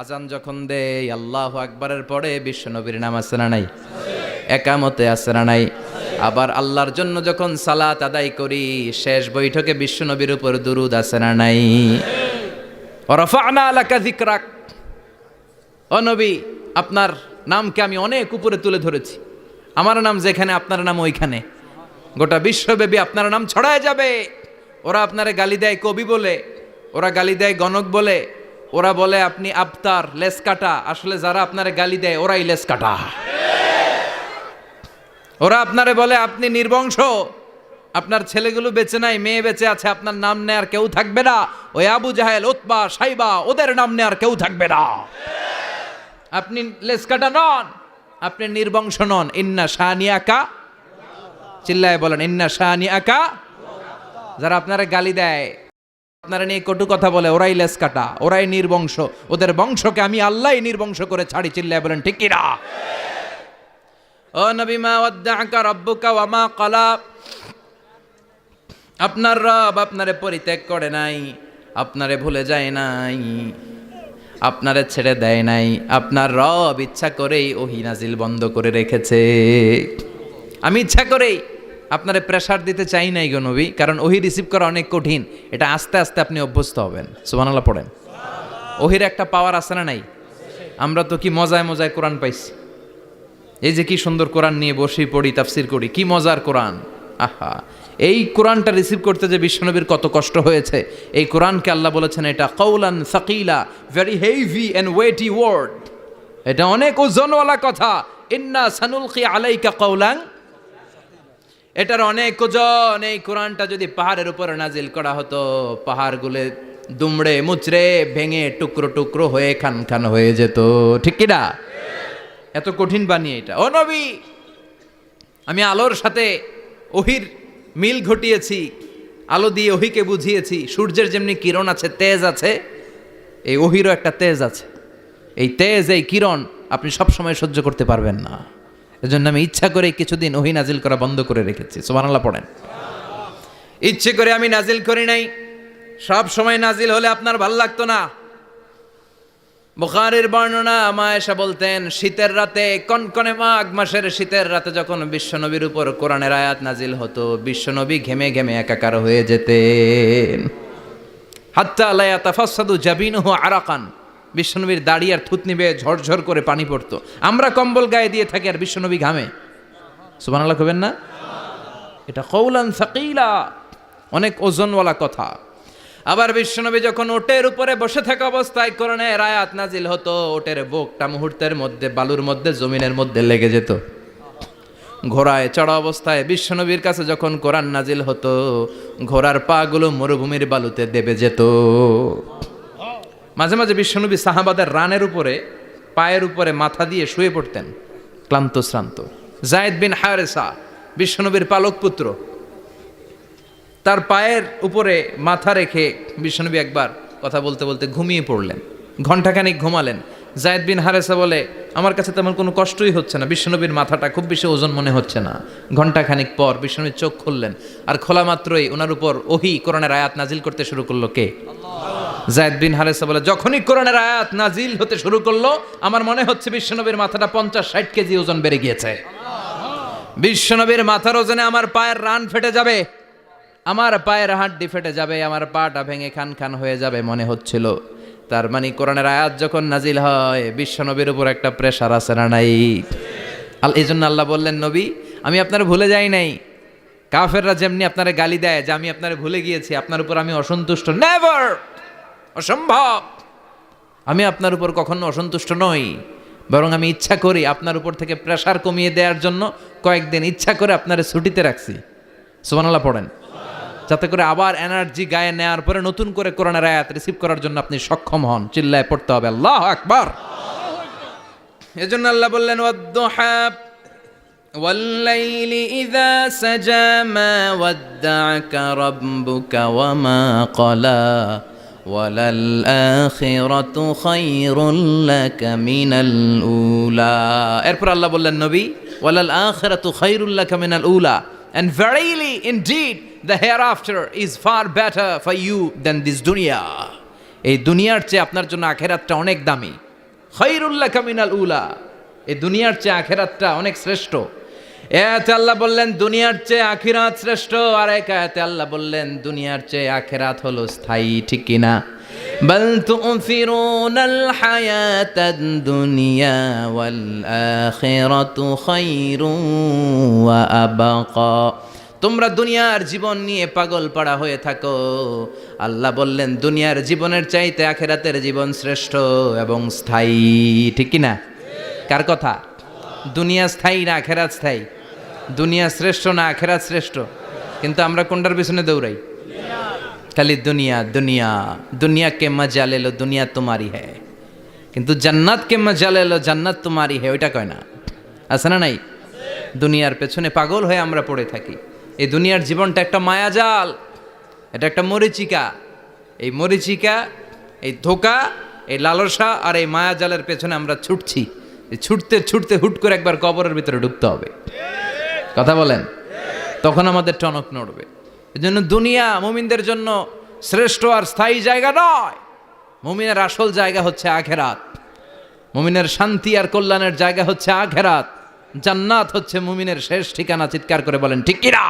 আজান যখন দেই আল্লাহু আকবারের পরে বিশ্বনবীর নাম আছে না নাই? একামতে আছে না নাই? আবার আল্লাহর জন্য যখন সালাত আদায় করি, শেষ বৈঠকে বিশ্বনবীর উপর দুরূদ আছে না নাই? রাফা'না লাকা যিকরাক। ও নবী, আপনার নামকে আমি অনেক উপরে তুলে ধরেছি। আমার নাম যেখানে, আপনার নাম ওইখানে। গোটা বিশ্বব্যাপী আপনার নাম ছড়ায় যাবে। ওরা আপনারে গালি দেয় কবি বলে, ওরা গালি দেয় গণক বলে, ওরা বলে আপনি আবতার, লেস কাটা। আসলে যারা আপনারে গালি দেয় ওরাই লেস কাটা। ওরা আপনারে বলে আপনি নির্বংশ, আপনার ছেলেগুলো বেঁচে নাই, মেয়ে বেঁচে আছে, আপনার নাম নেয়ার কেউ থাকবে না। ওই আবু জাহেল, উতবা, সাইবা, ওদের নাম নেয়ার কেউ থাকবে না। আপনি লেসকাটা নন, আপনি নির্বংশ নন। ইন্না শানিয়াকা, চিল্লায় বলেন ইন্না শানিয়াকা। যারা আপনারা গালি দেয়, আপনারা নিয়ে কটু কথা বলে, ওরাই লেসকাটা, ওরাই নির্বংশ। ওদের বংশকে আমি আল্লাহই নির্বংশ করে ছাড়ি। চিল্লায় বলেন ঠিক কিনা? ও নবী, মা ওয়াদ্দা'আকা রাব্বুকা ওয়া মা ক্বালা। আপনার রব আপনারে পরিত্যাগ করে নাই, আপনারে ভুলে যায় নাই, আপনারে ছেড়ে দেয় নাই। আপনার রব ইচ্ছা করেই ওহি নাজিল বন্ধ করে রেখেছে। আমি ইচ্ছা করেই আপনারে প্রেসার দিতে চাই নাই গো নবী, কারণ ওহি রিসিভ করা অনেক কঠিন। এটা আস্তে আস্তে আপনি অভ্যস্ত হবেন। সুবহানাল্লাহ পড়েন। ওহির একটা পাওয়ার আছে না নাই? আমরা তো কি মজায় মজায় কোরআন পাইছি। এই যে কি সুন্দর কোরআন নিয়ে বসি, পড়ি, তাফসির করি, কি মজার কোরআন। আহা, এই কোরআনটা রিসিভ করতে যে বিশ্বনবীর কত কষ্ট হয়েছে। এই কোরআনকে আল্লাহ বলেছেন এটা কওলান সাকিলা, very heavy and weighty word. এটা অনেক ওজনওয়ালা কথা। ইন্না সানুলকি আলাইকা কওলান। এটার অনেক ওজন। এই কোরআনটা যদি পাহাড়ের উপরে নাজিল করা হতো, পাহাড়গুলো দুমড়ে মুচড়ে ভেঙে টুকরো টুকরো হয়ে খান খান হয়ে যেত, ঠিক কি না? এত কঠিন বানিয়ে এটা। ও নবী, আমি আলোর সাথে ওহির মিল ঘটিয়েছি, আলো দিয়ে ওহিকে বুঝিয়েছি। সূর্যের যেমনি কিরণ আছে, তেজ আছে, এই ওহিরও একটা তেজ আছে। এই তেজ, এই কিরণ আপনি সবসময় সহ্য করতে পারবেন না। এজন্য আমি ইচ্ছা করে কিছুদিন ওহি নাজিল করা বন্ধ করে রেখেছি। সুবহানাল্লাহ পড়েন। ইচ্ছে করে আমি নাজিল করি নাই। সব সময় নাজিল হলে আপনার ভাল লাগতো না। বুখারীর বর্ণনা, মা আয়েশা বলতেন, শীতের রাতে, কনকনে মাঘ মাসের শীতের রাতে যখন বিশ্বনবীর উপর কোরআনের আয়াত নাজিল হতো, বিশ্বনবী ঘেমে ঘেমে একাকার হয়ে যেতেন। হাত্তা লা ইয়াতাফাসসাদু জাবিনুহু আরাকান, বিশ্বনবীর দাড়ি আর থুতনি বেয়ে ঝরঝর করে পানি পড়তো। আমরা কম্বল গায়ে দিয়ে থাকি আর বিশ্বনবী ঘামে। সুবহানাল্লাহ কবেন না? এটা কওলান সাকিলা, অনেক ওজনওয়ালা কথা। আবার বিশ্বনবী যখন ওটের উপরে বসে থাকা অবস্থায় কোরআনের আয়াত নাজিল হতো, ওটের বুকটা মুহূর্তের মধ্যে বালুর মধ্যে, জমিনের মধ্যে লেগে যেত। ঘোড়ায় চড়া অবস্থায় বিশ্বনবীর কাছে যখন কোরআন নাজিল হতো, ঘোড়ার পাগুলো মরুভূমির বালুতে দেবে যেত। মাঝে মাঝে বিশ্বনবী সাহাবাদের রানের উপরে, পায়ের উপরে মাথা দিয়ে শুয়ে পড়তেন, ক্লান্ত শ্রান্ত। যায়েদ বিন হারেসা, বিশ্বনবীর পালক পুত্র, তার পায়ের উপরে মাথা রেখে বিশ্বনবী একবার কথা বলতে বলতে ঘুমিয়ে পড়লেন। ঘণ্টাখানিক ঘুমালেন। যায়েদ বিন হারেসা বলে, আমার কাছে তেমন কোনো কষ্টই হচ্ছে না, বিশ্বনবীর মাথাটা খুব বেশি ওজন মনে হচ্ছে না। ঘণ্টাখানিক পর বিশ্বনবীর চোখ খুললেন, আর খোলা মাত্রই ওনার উপর ওহী কোরআনের আয়াত নাজিল করতে শুরু করলো। কে? যায়েদ বিন হারেসা বলে, যখনই কোরআনের আয়াত নাজিল হতে শুরু করলো, আমার মনে হচ্ছে বিশ্বনবীর মাথাটা 50-60 কেজি ওজন বেড়ে গিয়েছে। বিশ্বনবীর মাথার ওজনে আমার পায়ের রান ফেটে যাবে, আমার পায়ের হাড্ডি ফেটে যাবে, আমার পাটা ভেঙে খান খান হয়ে যাবে মনে হচ্ছিল। তার মানে কোরআনের আয়াত যখন নাজিল হয়, বিশ্বনবীর উপর একটা প্রেশার আছে না নাই? এই জন্য আল্লাহ বললেন, নবী আমি আপনার ভুলে যাই নাই। কাফেররা যেমনি আপনারে গালি দেয় যে আমি আপনারে ভুলে গিয়েছি, আপনার উপর আমি অসন্তুষ্ট, নেভার, অসম্ভব। আমি আপনার উপর কখনো অসন্তুষ্ট নই, বরং আমি ইচ্ছা করি আপনার উপর থেকে প্রেশার কমিয়ে দেওয়ার জন্য কয়েকদিন ইচ্ছা করে আপনারে ছুটিতে রাখছি। সুবহানাল্লাহ পড়েন। যাতে করে আবার এনার্জি গায়ে নেওয়ার পরে নতুন করে কোরআনের আয়াত রিসিভ করার জন্য আপনি সক্ষম হন। চিল্লায় পড়তে হবে আল্লাহু আকবার। এজন্য আল্লাহ বললেন, ওয়াদ-দুহা ওয়াল-লাইলি ইযা সাজা মা ওয়াদ্দা'আকা রাব্বুকা ওয়া মা ক্বালা ওয়ালাল আখিরাতু খায়রুল লাকা মিনাল উলা। এরপর আল্লাহ বললেন, নবী ওয়ালাল আখিরাতু খায়রুল লাকা মিনাল উলা, and verily indeed the hereafter is far better for you than this dunya. এই দুনিয়ার চেয়ে আপনার জন্য আখিরাতটা অনেক দামি। খায়রুল লাকা মিনাল উলা, এই দুনিয়ার চেয়ে আখিরাতটা অনেক শ্রেষ্ঠ। এতে আল্লাহ বললেন দুনিয়ার চেয়ে আখিরাত শ্রেষ্ঠ, আর এক আয়াতে আল্লাহ বললেন দুনিয়ার চেয়ে আখিরাত হলো স্থায়ী, ঠিক কি না? বাল তু'ফিরুনাল হায়াতাদ দুনিয়া ওয়াল আখিরাতু খায়রুন ওয়া আবকা। তোমরা দুনিয়ার জীবন নিয়ে পাগল পাড়া হয়ে থাকো, আল্লাহ বললেন দুনিয়ার জীবনের চাইতে আখিরাতের জীবন শ্রেষ্ঠ এবং স্থায়ী, ঠিক কি না? কার কথা? দুনিয়া স্থায়ী না আখিরাত স্থায়ী? দুনিয়া শ্রেষ্ঠ না আখিরাত শ্রেষ্ঠ? কিন্তু আমরা কোনটার পিছনে দৌড়াই? খালি দুনিয়া দুনিয়া। দুনিয়া কে মজা লে লো, দুনিয়া তোমারি হ্যায়। কিন্তু জান্নাত কে মজা লে লো, জান্নাত তোমারি হ্যায়, ওইটা কয় না? আছে না নাই? দুনিয়ার পেছনে পাগল হয়ে আমরা পড়ে থাকি। এই দুনিয়ার জীবনটা একটা মায়াজাল, এটা একটা মরিচিকা। এই মরিচিকা, এই ধোঁকা, এই লালসা আর এই মায়াজালের পেছনে আমরা ছুটছি। ছুটতে ছুটতে হুট করে একবার কবরের ভিতরে ঢুকতে হবে। কথা বলেন, তখন আমাদের টনক নড়বে। এজন্য দুনিয়া মুমিনদের জন্য শ্রেষ্ঠ আর স্থায়ী জায়গা নয়। মুমিনের আসল জায়গা হচ্ছে আখিরাত। মুমিনের শান্তি আর কল্যাণের জায়গা হচ্ছে আখিরাত। জান্নাত হচ্ছে মুমিনের শেষ ঠিকানা। চিৎকার করে বলেন ঠিক কিনা?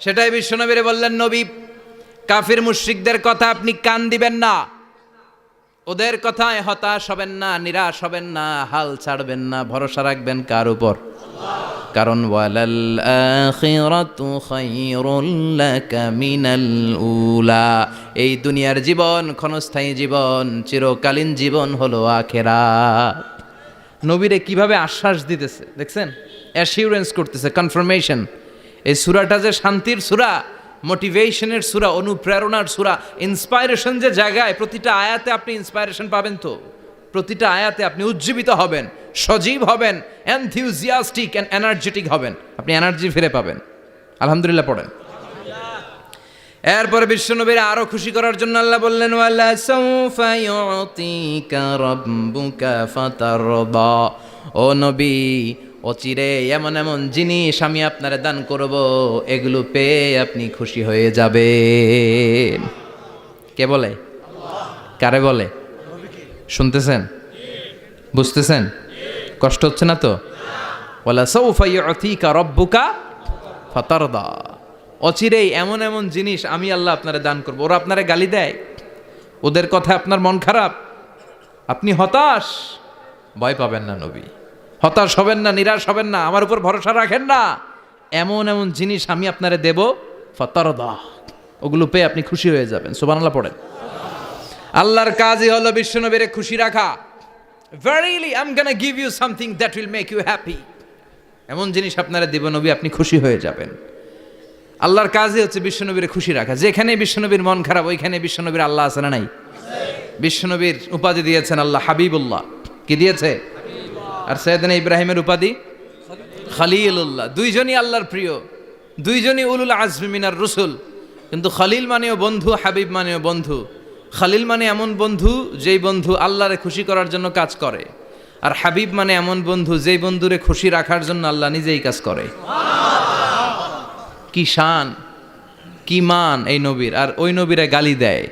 সেটাই বিশ্বনবীরে বললেন, নবী কাফির মুশরিকদের কথা আপনি কান দিবেন না, ওদের কথায় হতাশ হবেন না, নিরাশ হবেন না, হাল ছাড়বেন না, ভরসা রাখবেন কার উপর? কারণ ওয়ালাল আখিরাতু খায়রুল লাকা মিনাল উলা, এই দুনিয়ার জীবন ক্ষণস্থায়ী জীবন, চিরকালীন জীবন হলো আখিরাত। নবীরে কিভাবে আশ্বাস দিতেছে দেখছেন, অ্যাসিউরেন্স করতেছে, কনফার্মেশন। এই সূরাটা যে শান্তির সূরা, মোটিভেশনের সূরা, অনুপ্রেরণার সূরা, ইন্সপাইরেশন যে জায়গায়, প্রতিটা আয়াতে আপনি ইন্সপাইরেশন পাবেন। তো প্রতিটা আয়াতে আপনি উজ্জীবিত হবেন, সজীব হবেন, এনথিউজিয়াস্টিক এন্ড এনার্জেটিক হবেন, আপনি এনার্জি ফিরে পাবেন। আলহামদুলিল্লাহ পড়েন। এরপরে বিশ্বনবীর আরো খুশি করার জন্য আল্লাহ বললেন, ওয়ালা সাউফা ইউতিকা রাব্বুকা ফাতারদা। ও নবী, অচিরে এমন এমন জিনিস আমি আপনারে দান করব, এগুলো পেয়ে আপনি খুশি হয়ে যাবেন। কে বলে? কারে বলে? শুনতেছেন? বুঝতেছেন? কষ্ট হচ্ছে না তো? ওয়ালা সাউফা ইউতিকা রাব্বুকা ফাতারদা। অচিরেই এমন এমন জিনিস আমি আল্লাহ আপনারে দান করবো। ওরা আপনারে গালি দেয়, ওদের কথা আপনার মন খারাপ, আপনি হতাশ, ভয় পাবেন না নবী, হতাশ হবেন না, নিরাশ হবেন না, আমার উপর ভরসা রাখেন না। এমন এমন জিনিস আমি আপনারে দেব, ফাতারদা, ওগুলো পেয়ে আপনি খুশি হয়ে যাবেন। সুবহানাল্লাহ পড়েন। আল্লাহর কাজই হলো বিশ্বনবীরে খুশি রাখা। Verily I'm gonna give you something that will make you happy. এমন জিনিস আপনারা দেব নবী, আপনি খুশি হয়ে যাবেন। আল্লাহর কাজই হচ্ছে বিশ্বনবীর খুশি রাখা। যেখানে বিশ্বনবীর মন খারাপ, ওইখানে বিশ্বনবীর আল্লাহ আছে না নাই? বিশ্বনবীর উপাধি দিয়েছেন আল্লাহ হাবিবুল্লাহ। কি দিয়েছে? আর সাইয়েদনা ইব্রাহিমের উপাধি খলিলুল্লাহ। দুইজনই আল্লাহর প্রিয়, দুইজনই উলুল আজমি মিনার রসুল। কিন্তু খলিল মানেও বন্ধু, হাবিব মানেও বন্ধু। খলিল মানে এমন বন্ধু যেই বন্ধু আল্লাহরে খুশি করার জন্য কাজ করে, আর হাবিব মানে এমন বন্ধু যেই বন্ধুরে খুশি রাখার জন্য আল্লাহ নিজেই কাজ করে। কি শান, কি মান এই নবীর! আর ওই নবীরা গালি দেয়,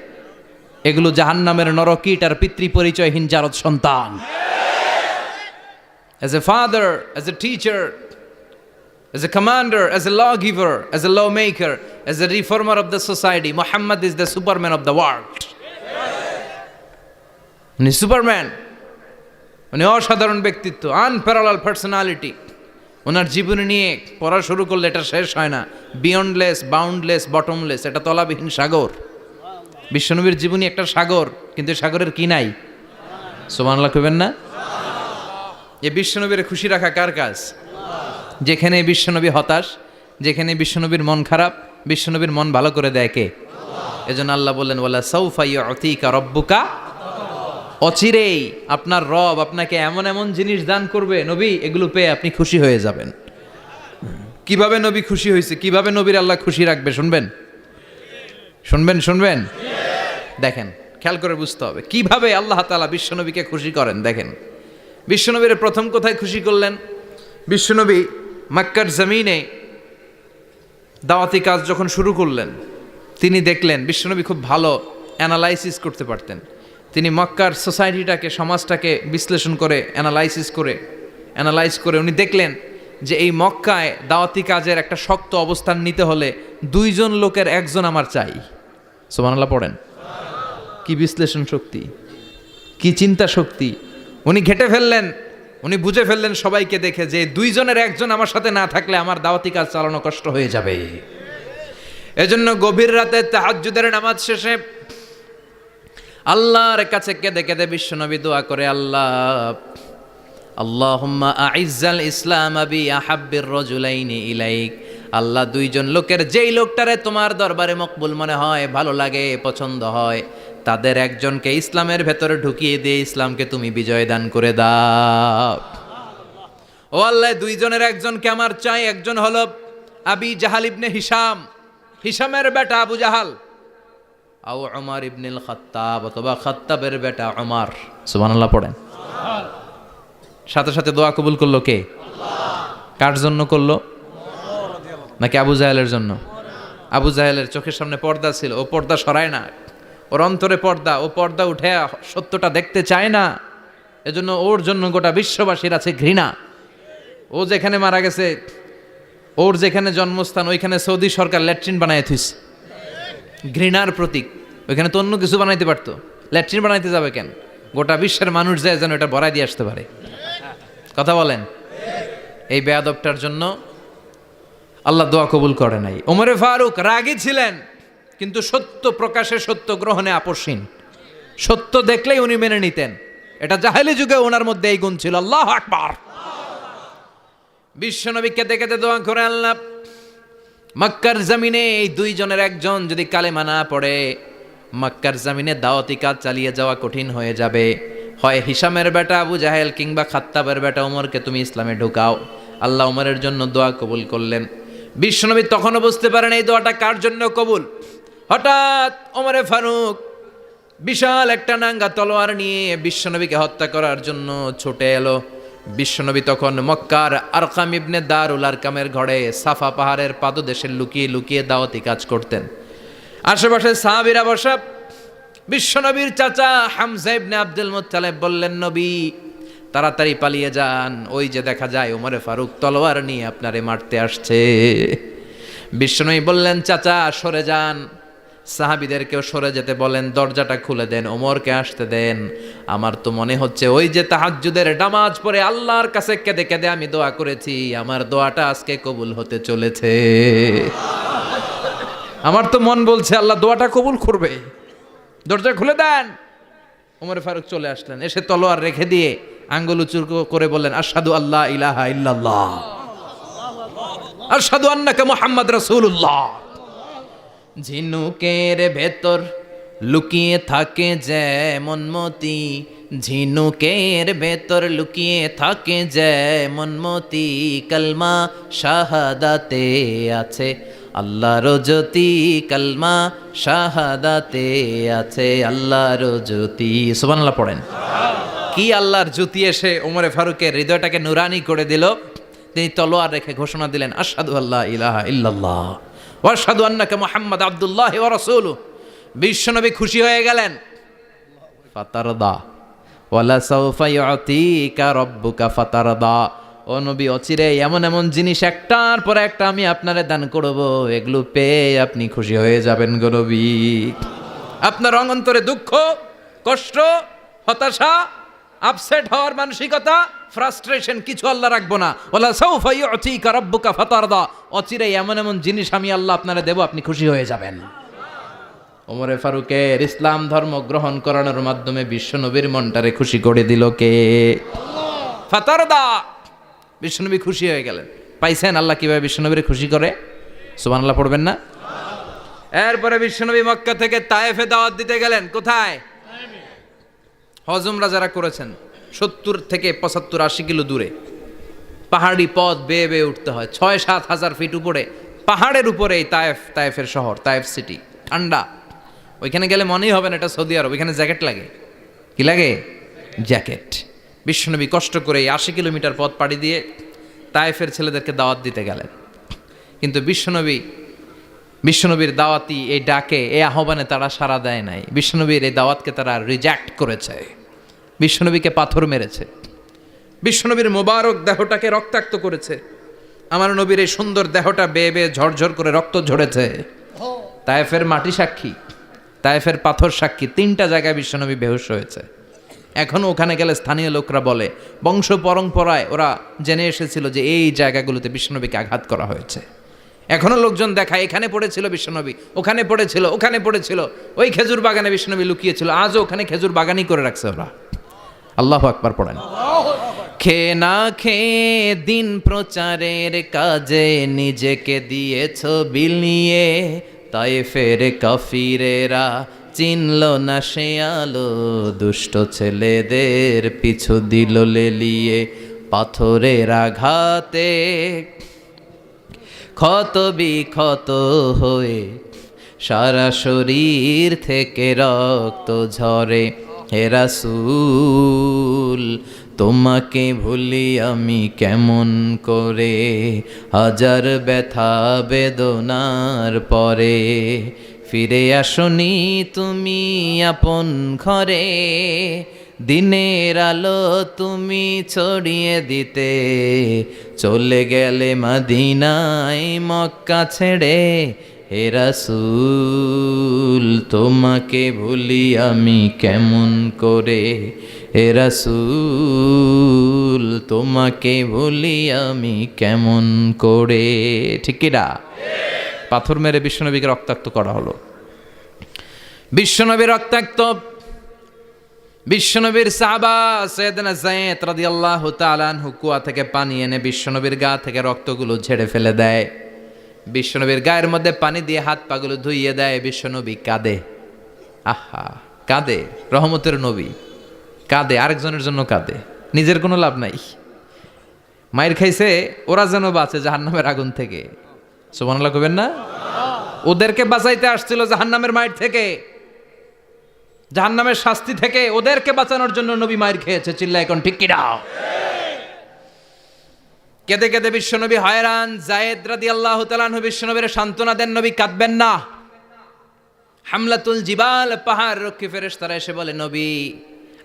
এগুলো জাহান্নামের নরকীট আর পিতৃ পরিচয়হীন জারদ সন্তান। As a father, as a teacher, as a commander, as a lawgiver, as a lawmaker, as a reformer of the society, Muhammad is the superman of the world. উনি সুপারম্যান, উনি অসাধারণ ব্যক্তিত্ব, আনপ্যারালাল পার্সোনালিটি। ওনার জীবনী নিয়ে পড়া শুরু করলে এটা শেষ হয় না। বিয়ন্ডলেস, বাউন্ডলেস, বটমলেস, এটা তলাবিহীন সাগর। বিশ্বনবীর জীবনী একটা সাগর, কিন্তু সাগরের কি নাই? সুবহানাল্লাহ কইবেন না? এই বিশ্বনবীর খুশি রাখা কার কাজ? যেখানে বিশ্বনবী হতাশ, যেখানে বিশ্বনবীর মন খারাপ, বিশ্বনবীর মন ভালো করে দেয় কে? এজন্য আল্লাহ বললেন, ওয়ালা সাউফা ইউতিকা রাব্বুকা। অচিরেই আপনার রব আপনাকে এমন এমন জিনিস দান করবে নবী, এগুলো পেয়ে আপনি খুশি হয়ে যাবেন। কিভাবে নবী খুশি হয়েছে, কিভাবে নবীর আল্লাহ খুশি রাখবে শুনবেন? শুনবেন শুনবেন? দেখেন, খেয়াল করে বুঝতে হবে কিভাবে আল্লাহ তাআলা বিশ্বনবীকে খুশি করেন। দেখেন, বিশ্বনবীর প্রথম কোথায় খুশি করলেন? বিশ্বনবী মক্কার জমিনে দাওয়াতি কাজ যখন শুরু করলেন, তিনি দেখলেন বিশ্বনবী খুব ভালো অ্যানালাইসিস করতে পারতেন। তিনি মক্কার সোসাইটিটাকে, সমাজটাকে বিশ্লেষণ করে অ্যানালাইজ করে উনি দেখলেন যে এই মক্কায় দাওয়াতি কাজের একটা শক্ত অবস্থান নিতে হলে দুইজন লোকের একজন আমার চাই। সুবহানাল্লাহ পড়েন। কি বিশ্লেষণ শক্তি, কি চিন্তা শক্তি! উনি ঘেটে ফেললেন, উনি বুঝে ফেললেন সবাইকে দেখে যে দুইজনের একজন আমার সাথে না থাকলে আমার দাওয়াতি কাজ চালানো কষ্ট হয়ে যাবে। এজন্য গভীর রাতে তাহাজ্জুদের নামাজ শেষে আল্লাহর কাছে কেঁদে কেঁদে বিশ্বনবী দোয়া করে, আল্লাহুম্মা আইজ্জাল ইসলাম বি আহাব্বির রাজুলাইনি ইলাইক। আল্লাহ, দুইজন লোকের যেই লোকটারে তোমার দরবারে মকবুল মনে হয়, ভালো লাগে, পছন্দ হয়, তাদের একজনকে ইসলামের ভেতরে ঢুকিয়ে দিয়ে ইসলামকে তুমি বিজয় দান করে দাও। ও আল্লাহ, দুইজনের একজনকে আমার চাই। একজন হলো আবি জাহাল ইবনে হিশাম, হিশামের বেটা আবু জাহাল, আও উমর ইবনুল খাত্তাব, অথবা খাত্তাবের বেটা উমর। সুবহানাল্লাহ পড়েন। সাথে সাথে দোয়া কবুল করলো কে? আল্লাহ। কার জন্য করলো? নাকি আবু জাহেলের জন্য? আবু জাহেলের চোখের সামনে পর্দা ছিল, ও পর্দা সরায় না। ওর অন্তরে পর্দা, ও পর্দা উঠে সত্যটা দেখতে চায় না। এজন্য ওর জন্য গোটা বিশ্ববাসীর আছে ঘৃণা। ও যেখানে মারা গেছে, ওর যেখানে জন্মস্থান, ওইখানে সৌদি সরকার ল্যাট্রিন বানায় থুইছে, ঘৃণার প্রতীক। ওইখানে তো অন্য কিছু বানাইতে পারতো, ল্যাট্রিন বানাইতে যাবে কেন? গোটা বিশ্বের মানুষ যায় যেন এটা ভরাই দিয়ে আসতে পারে। কথা বলেন। এই বেয়াদবটার জন্য আল্লাহ দোয়া কবুল করে নাই। ওমরে ফারুক রাগী ছিলেন, কিন্তু সত্য প্রকাশে, সত্য গ্রহণে আপোষহীন। সত্য দেখলেই উনি মেনে নিতেন। এটা জাহেলি যুগে ওনার মধ্যে এই গুণ ছিল। আল্লাহু আকবার। বিশ্বনবী কেঁদে কেঁদে দোয়া করে, আল্লাহ মক্কার জমিনে এই দুইজনের একজন যদি কালেমা না পড়ে মক্কার জমিনে দাওয়াতি কাজ চালিয়ে যাওয়া কঠিন হয়ে যাবে। হয় হিশামের বেটা আবু জাহেল কিংবা খাত্তাবের বেটা ওমরকে তুমি ইসলামে ঢুকাও। আল্লাহ ওমরের জন্য দোয়া কবুল করলেন। বিশ্বনবী তখনও বুঝতে পারেন এই দোয়াটা কার জন্য কবুল। হঠাৎ ওমরে ফারুক বিশাল একটা নাঙ্গা তলোয়ার নিয়ে বিশ্বনবীকে হত্যা করার জন্য ছুটে এলো। বিশ্বনবী তখন মক্কার আরকাম ইবনে দারুল আরকামের ঘরে সাফা পাহাড়ের পাদদেশে লুকিয়ে লুকিয়ে দাওয়াতি কাজ করতেন। আশেপাশে সাহাবীরা বসা। বিশ্বনবীর চাচা হামজা ইবনে আব্দুল মুত্তালিব বললেন, নবী তাড়াতাড়ি পালিয়ে যান, ওই যে দেখা যায় ওমরে ফারুক তলোয়ার নিয়ে আপনারে মারতে আসছে। বিশ্বনবী বললেন, চাচা সরে যান, সাহাবীদেরকেও সরে যেতে বলেন, দরজাটা খুলে দেন, ওমরকে আসতে দেন। আমার তো মনে হচ্ছে ওই যে তাহাজ্জুদের নামাজ পড়ে আল্লাহর কাছে কেঁদে কেঁদে আমি দোয়া করেছি, আমার দোয়াটা আজকে কবুল হতে চলেছে। আমার তো মন বলছে আল্লাহ দোয়াটা কবুল করবে, দরজা খুলে দেন। ওমর ফারুক চলে আসলেন, এসে তলোয়ার রেখে দিয়ে আঙ্গুল উঁচু করে বললেন, আশহাদু আল্লা ইলাহা ইল্লাল্লাহ, আশহাদু আন্নাকা মুহাম্মাদ রাসূলুল্লাহ। ঝিনুকের ভেতর লুকিয়ে থাকে যেমন মতি, ঝিনুকের ভেতর লুকিয়ে থাকে যেমন মতি, কালমা শাহাদাতে আছে আল্লাহর জ্যোতি, কালমা শাহাদাতে আছে আল্লাহর জ্যোতি। সুবহানাল্লাহ পড়েন। কি আল্লাহর জ্যোতি এসে ওমরে ফারুকের হৃদয়টাকে নুরানি করে দিল। তিনি তলোয়ার রেখে ঘোষণা দিলেন, আশহাদু আল্লা ইলাহা ইল্লাল্লাহ ওয়া আশহাদু আন্নাকা মুহাম্মাদ আবদুল্লাহ ওয়া রাসূলুহু। বিশ্বনবী খুশি হয়ে গেলেন। ফাতারদা ওয়ালা সাউফা ইউতিকা রাব্বুকা ফাতারদা। ও নবী, অচিরে এমন এমন জিনিস একটার পর একটা আমি আপনারে দান করব, এগুলো পেয়ে আপনি খুশি হয়ে যাবেন গো নবী। আপনার অন্তরে দুঃখ, কষ্ট, হতাশা, আপসেট হওয়ার মানসিকতা, ফ্রাস্ট্রেশন কিছু আল্লাহ রাখবো না। ওয়ালা সাউফা ইউতিকা রাব্বুকা ফাতারদা। অচিরে এমন এমন জিনিস আমি আল্লাহ আপনারে দেব, আপনি খুশি হয়ে যাবেন। ওমরে ফারুকের ইসলাম ধর্ম গ্রহণ করানোর মাধ্যমে বিশ্বনবীর মনটারে খুশি করে দিল কে? ফাতারদা। বিশ্বনবী খুশি হয়ে গেলেন। পাইছেন আল্লাহ কিভাবে বিশ্বনবীরে খুশি করে? সুবহানাল্লাহ পড়বেন না? এরপরে বিশ্বনবী মক্কা থেকে তায়েফে দাওয়াত দিতে গেলেন। কোথায়? হজ উমরা যারা করেছেন 70 থেকে 75 80 কিলো দূরে পাহাড়ি পথ বেয়ে বেয়ে উঠতে হয়, 6-7 হাজার ফিট উপরে পাহাড়ের উপরে এই তায়েফের শহর, তায়েফ সিটি। ঠান্ডা, ওইখানে গেলে মনেই হবে না এটা সৌদি আরব। ওইখানে জ্যাকেট লাগে। কি লাগে? জ্যাকেট। বিশ্বনবী কষ্ট করে 80 কিলোমিটার পথ পাড়ি দিয়ে তায়েফের ছেলেদেরকে দাওয়াত দিতে গেলেন। কিন্তু বিশ্বনবীর দাওয়াতি এই ডাকে, এই আহ্বানে তারা সাড়া দেয় নাই। বিশ্বনবীর এই দাওয়াতকে তারা রিজেক্ট করেছে, বিশ্বনবীকে পাথর মেরেছে, বিশ্বনবীর মোবারক দেহটাকে রক্তাক্ত করেছে। আমার নবীর এই সুন্দর দেহটা বেয়ে বেয়ে ঝরঝর করে রক্ত ঝরেছে। তায়েফের মাটি সাক্ষী, তায়েফের পাথর সাক্ষী। 3টা জায়গায় বিশ্বনবী বেহুশ হয়েছে। এখনও ওখানে গেলে স্থানীয় লোকরা বলে, বংশ পরম্পরায় ওরা জেনে এসেছিল যে এই জায়গাগুলোতে বিশ্বনবীকে আঘাত করা হয়েছে। এখনও লোকজন দেখায় এখানে পড়েছিল বিশ্বনবী, ওখানে পড়েছিল, ওখানে পড়েছিল, ওই খেজুর বাগানে বিশ্বনবী লুকিয়েছিল। আজও ওখানে খেজুর বাগানই করে রাখছে ওরা। আল্লাহু আকবার পড়েন। খেয়ে না খেয়ে দিন প্রচারের কাজে নিজেকে দিয়েছ বিলিয়ে, তায়েফের কাফিরেরা চিনল না সে আলো, দুষ্ট ছেলেদের পিছু দিল লেলিয়ে, পাথরের আঘাতে ক্ষত বিক্ষত হয়ে সারা শরীর থেকে রক্ত ঝরে। হে রাসূল তোমাকে ভুলি আমি কেমন করে, হাজার ব্যথা বেদনার পরে ফিরে আসনি তুমি আপন ঘরে, দিনের আলো তুমি ছড়িয়ে দিতে চলে গেলে মদিনায় মক্কা ছেড়ে। হে রাসূল তোমাকে ভুলি আমি কেমন করে, হে রাসূল তোমাকে ভুলি আমি কেমন করে। ঠিক কি না? পাথর মেরে বিশ্বনবীকে রক্তাক্ত করা হলো। বিশ্বনবী রক্তাক্ত। বিশ্বনবীর সাহাবা সাইয়েদনা যায়েদ রাদিয়াল্লাহু তাআলা আনহু কুয়া থেকে পানি এনে বিশ্বনবীর গা থেকে রক্তগুলো ঝেড়ে ফেলে দেয়। বিশ্বনবীর গায়ের মধ্যে পানি দিয়ে হাত পাগুলো ধুইয়ে দেয়, বিশ্বনবী কাঁদে। আহা, কাঁদে, রহমতের নবী কাঁদে, আরেকজনের জন্য কাঁদে, নিজের কোনো লাভ নাই। মায়ের খাইছে, ওরা যেন বাঁচে জাহান্নামের আগুন থেকে। সুবহানাল্লাহ কইবেন না? ওদেরকে বাঁচাইতে আসছিল জাহান্নামের মায়ের থেকে, জাহান্নামের শাস্তি থেকে ওদেরকে বাঁচানোর জন্য নবী মায়ের খেয়েছে। চিল্লা এখন ঠিক কিনা? কেঁদে কেঁদে বিশ্বনবী হয়রান। যায়েদ রাদিয়াল্লাহু তাআলা আনহু বিশ্বনবীর সান্ত্বনা দেন, নবী কাঁদবেন না। হামলাতুল জিবাল, পাহাড় রক্ষী ফেরেশতারা এসে বলে, নবী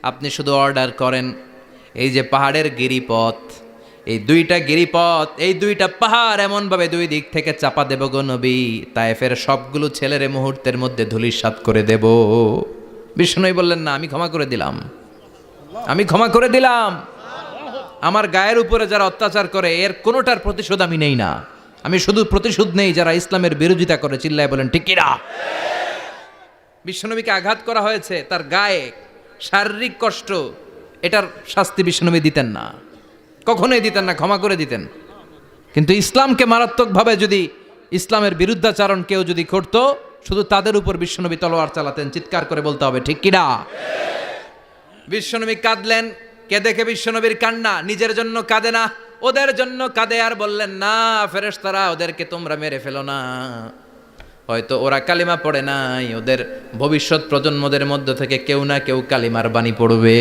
আপনি শুধু অর্ডার করেন, এই যে পাহাড়ের গিরিপথ, এই দুইটা গিরিপথ, এই দুইটা পাহাড় এমন ভাবে দুই দিক থেকে চাপা দেব গো নবী, তায়েফের সবগুলো ছেলেরে মুহূর্তের মধ্যে ধূলিসাৎ করে দেব। বিষ্ণুই বললেন, না, আমি ক্ষমা করে দিলাম, আমি ক্ষমা করে দিলাম। আমার গায়ের উপরে যারা অত্যাচার করে এর কোনোটার প্রতিশোধ আমি নেই না, আমি শুধু প্রতিশোধ নেই যারা ইসলামের বিরোধিতা করে। চিল্লায় বলেন ঠিক কিনা? বিশ্বনবীকে আঘাত করা হয়েছে, তার গায়ে শারীরিক কষ্ট, এটার শাস্তি বিশ্বনবী দিতেন না, কখনোই দিতেন না, ক্ষমা করে দিতেন। কিন্তু ইসলামকে মারাত্মকভাবে যদি ইসলামের বিরুদ্ধাচারণ কেউ যদি করতো, শুধু তাদের উপর বিশ্বনবী তলোয়ার চালাতেন। চিৎকার করে বলতে হবে ঠিক কিনা? বিশ্বনবী কাঁদলেন। কে দেখে বিশ্বনবীর কান্না, নিজের জন্য কাঁদে না, ওদের জন্য কাঁদে। আর বললেন, না ফেরেশতারা, ওদেরকে তোমরা মেরে ফেলো না, হয়তো ওরা কালিমা পড়ে নাই, ওদের ভবিষ্যৎ প্রজন্মদের মধ্য থেকে কেউ না কেউ কালিমার বাণী পড়বে।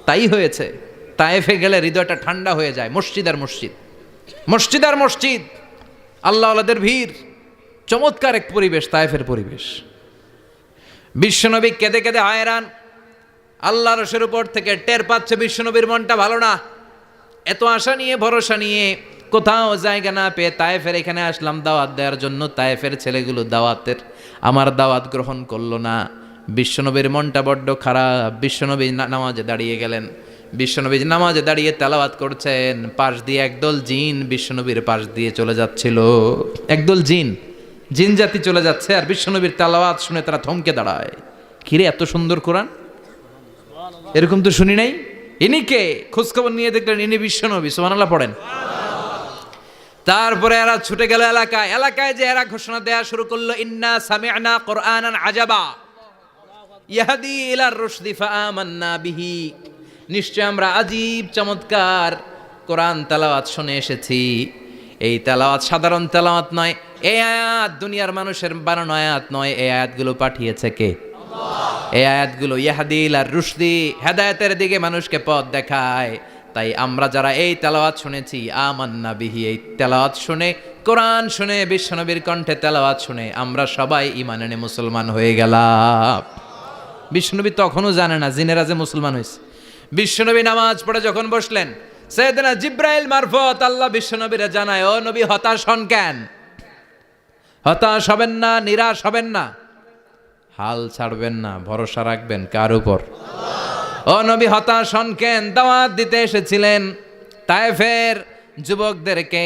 তাই হয়েছে। তায়েফে গেলে হৃদয়টা ঠান্ডা হয়ে যায়। মসজিদ আর মসজিদ, মসজিদ আর মসজিদ, আল্লাহ আল্লাহদের ভিড়, চমৎকার এক পরিবেশ তায়েফের পরিবেশ। বিশ্বনবী কেঁদে কেঁদে হয়রান। আল্লাহ রসের উপর থেকে টের পাচ্ছে বিশ্বনবীর মনটা ভালো না। এত আশা নিয়ে, ভরসা নিয়ে, কোথাও জায়গা না পেয়ে তায়েফের এখানে আসলাম দাওয়াত দেওয়ার জন্য। তায়েফের ছেলেগুলো আমার দাওয়াত গ্রহণ করলো না। বিশ্বনবীর মনটা বড্ড খারাপ। বিশ্বনবী নামাজে দাঁড়িয়ে গেলেন। বিশ্বনবী নামাজে দাঁড়িয়ে তেলাওয়াত করছেন, পাশ দিয়ে একদল জিন বিশ্বনবীর পাশ দিয়ে চলে যাচ্ছিল। একদল জিন জাতি চলে যাচ্ছে, আর বিশ্বনবীর তেলাওয়াত শুনে তারা থমকে দাঁড়ায়। কিরে, এত সুন্দর কোরআন, এরকম তো শুনি নাই। ইনি কে? খোঁজখবর নিয়ে দেখলেন ইনি বিশ্বনবী। সুবহানাল্লাহ পড়েন। তারপরে এরা ছুটে গেল এলাকায় যে এরা ঘোষণা দেয়া শুরু করলো, ইন্না সামি'না কুরআনান আজাবা ইয়াহদি ইলার রুশদি ফাআমান্না বিহি। নিশ্চয় আমরা আজীব চমৎকার কোরআন তেলাওয়াত শুনে এসেছি। এই তেলাওয়াত সাধারণ তেলাওয়াত নয়, এই আয়াত দুনিয়ার মানুষের বানানো আয়াত নয়। এই আয়াতগুলো পাঠিয়েছে কে? এই আয়াতগুলো ইয়াহদি ইলার রুশদি, হেদায়েতের দিকে মানুষকে পথ দেখায়। তাই আমরা যারা এই তেলাওয়াত শুনেছি, আমান্না বিহি, এই তেলাওয়াত শুনে, কোরআন শুনে, বিশ্বনবীর কণ্ঠে তেলাওয়াত শুনে আমরা সবাই ঈমান এনে মুসলমান হয়ে গেলাম। বিশ্বনবী তখনও জানে না জিনেরা যে মুসলমান হয়েছে। বিশ্বনবী নামাজ পড়ে যখন বসলেন, সাইয়েদনা জিব্রাইল মারফত আল্লাহ বিশ্বনবীরে জানায়, ও নবী হতাশ হন কেন? হতাশ হবেন না, নিরাশ হবেন না, হাল ছাড়বেন না, ভরসা রাখবেন কার উপর? ও নবী হতাশ হন কেন? দাওয়াত দিতে এসেছিলেন তায়েফের যুবকদেরকে।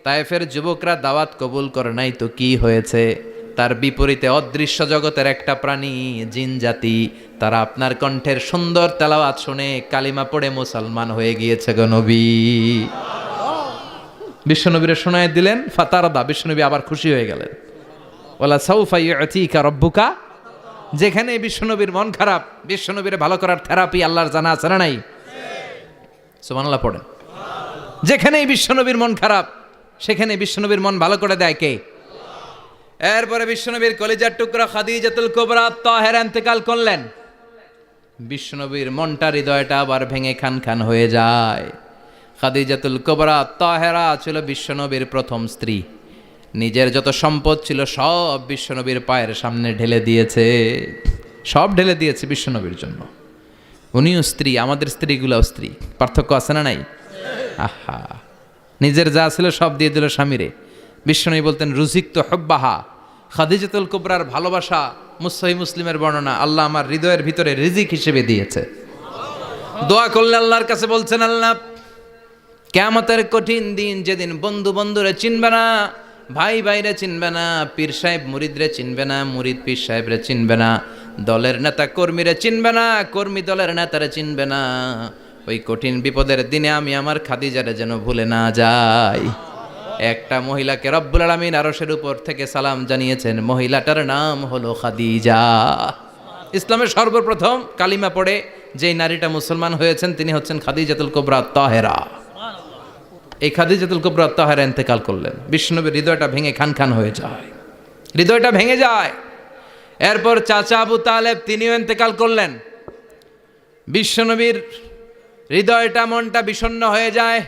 তায়েফের যুবকরা দাওয়াত কবুল করে নাই তো কি হয়েছে? তার বিপরীতে অদৃশ্য জগতের একটা প্রাণী, জিন জাতি, তারা আপনার কণ্ঠের সুন্দর তেলাওয়াত শুনে কালিমা পড়ে মুসলমান হয়ে গিয়েছে গো নবী। বিশ্বনবীরে শোনায় দিলেন, ফাতারদা, বিশ্বনবী আবার খুশি হয়ে গেলেন। ওয়ালা সাউফা ইউতিকা রাব্বুকা। যেখানে বিশ্বনবীর মন খারাপ, বিশ্বনবীরে ভালো করার থেরাপি আল্লাহর জানা আছে না নাই? সুবহানাল্লাহ পড়েন। যেখানেই বিশ্বনবীর মন খারাপ, সেখানে বিশ্বনবীর মন ভালো করে দেয় কে? এরপরে বিশ্বনবীর কলিজার টুকরা খাদিজাতুল কুবরা তাহেরা ইন্তেকাল করলেন। বিশ্বনবীর মনটা, হৃদয়টা আবার ভেঙে খান খান হয়ে যায়। খাদিজাতুল কুবরা তাহেরা ছিল বিশ্বনবীর প্রথম স্ত্রী। নিজের যত সম্পদ ছিল সব বিশ্বনবীর পায়ের সামনে ঢেলে দিয়েছে, সব ঢেলে দিয়েছে বিশ্বনবীর জন্য। উনিও স্ত্রী, আমাদের স্ত্রীগুলাও স্ত্রী, পার্থক্য আছে না নাই? আহা, নিজের যা ছিল সব দিয়ে দিল স্বামীরে। বিশ্বনবী বলতেন, রুজিক তো হব্বাহা। খাদিজাতুল কুবরার ভালোবাসা সহিহ মুসলিমের বর্ণনা, আল্লাহ আমার হৃদয়ের ভিতরে রিজিক হিসেবে দিয়েছে। দোয়া করলে আল্লাহর কাছে বলছেন, আল্লাহ কিয়ামতের কঠিন দিন, যেদিন বন্ধু বন্ধুরে চিনবে না, ভাই ভাইরে চিনবে না, পীর সাহেব মুরিদরে চিনবে না, মুরিদ পীর সাহেবরে চিনবে না, দলের নেতা কর্মীরে চিনবে না, কর্মী দলের নেতারে চিনবে না, ওই কঠিন বিপদের দিনে আমি আমার খাদিজারে যেন ভুলে না যাই। একটা মহিলাকে রব্বুল আলামিন আরশের উপর থেকে সালাম জানিয়েছেন, মহিলাটার নাম হলো খাদিজা। ইসলামের সর্বপ্রথম কালিমা পড়ে যেই নারীটা মুসলমান হয়েছেন তিনি হচ্ছেন খাদিজাতুল কুবরা তাহেরা। এই খাদিজাতুল কুবরা তাহেরা ইন্তেকাল করলেন, বিশ্বনবীর হৃদয়টা ভেঙে খান খান হয়ে যায়, হৃদয়টা ভেঙে যায়। এরপর চাচা আবু তালেব তিনিও ইন্তেকাল করলেন, বিশ্বনবীর হৃদয়টা মনটা বিষণ্ণ হয়ে যায়,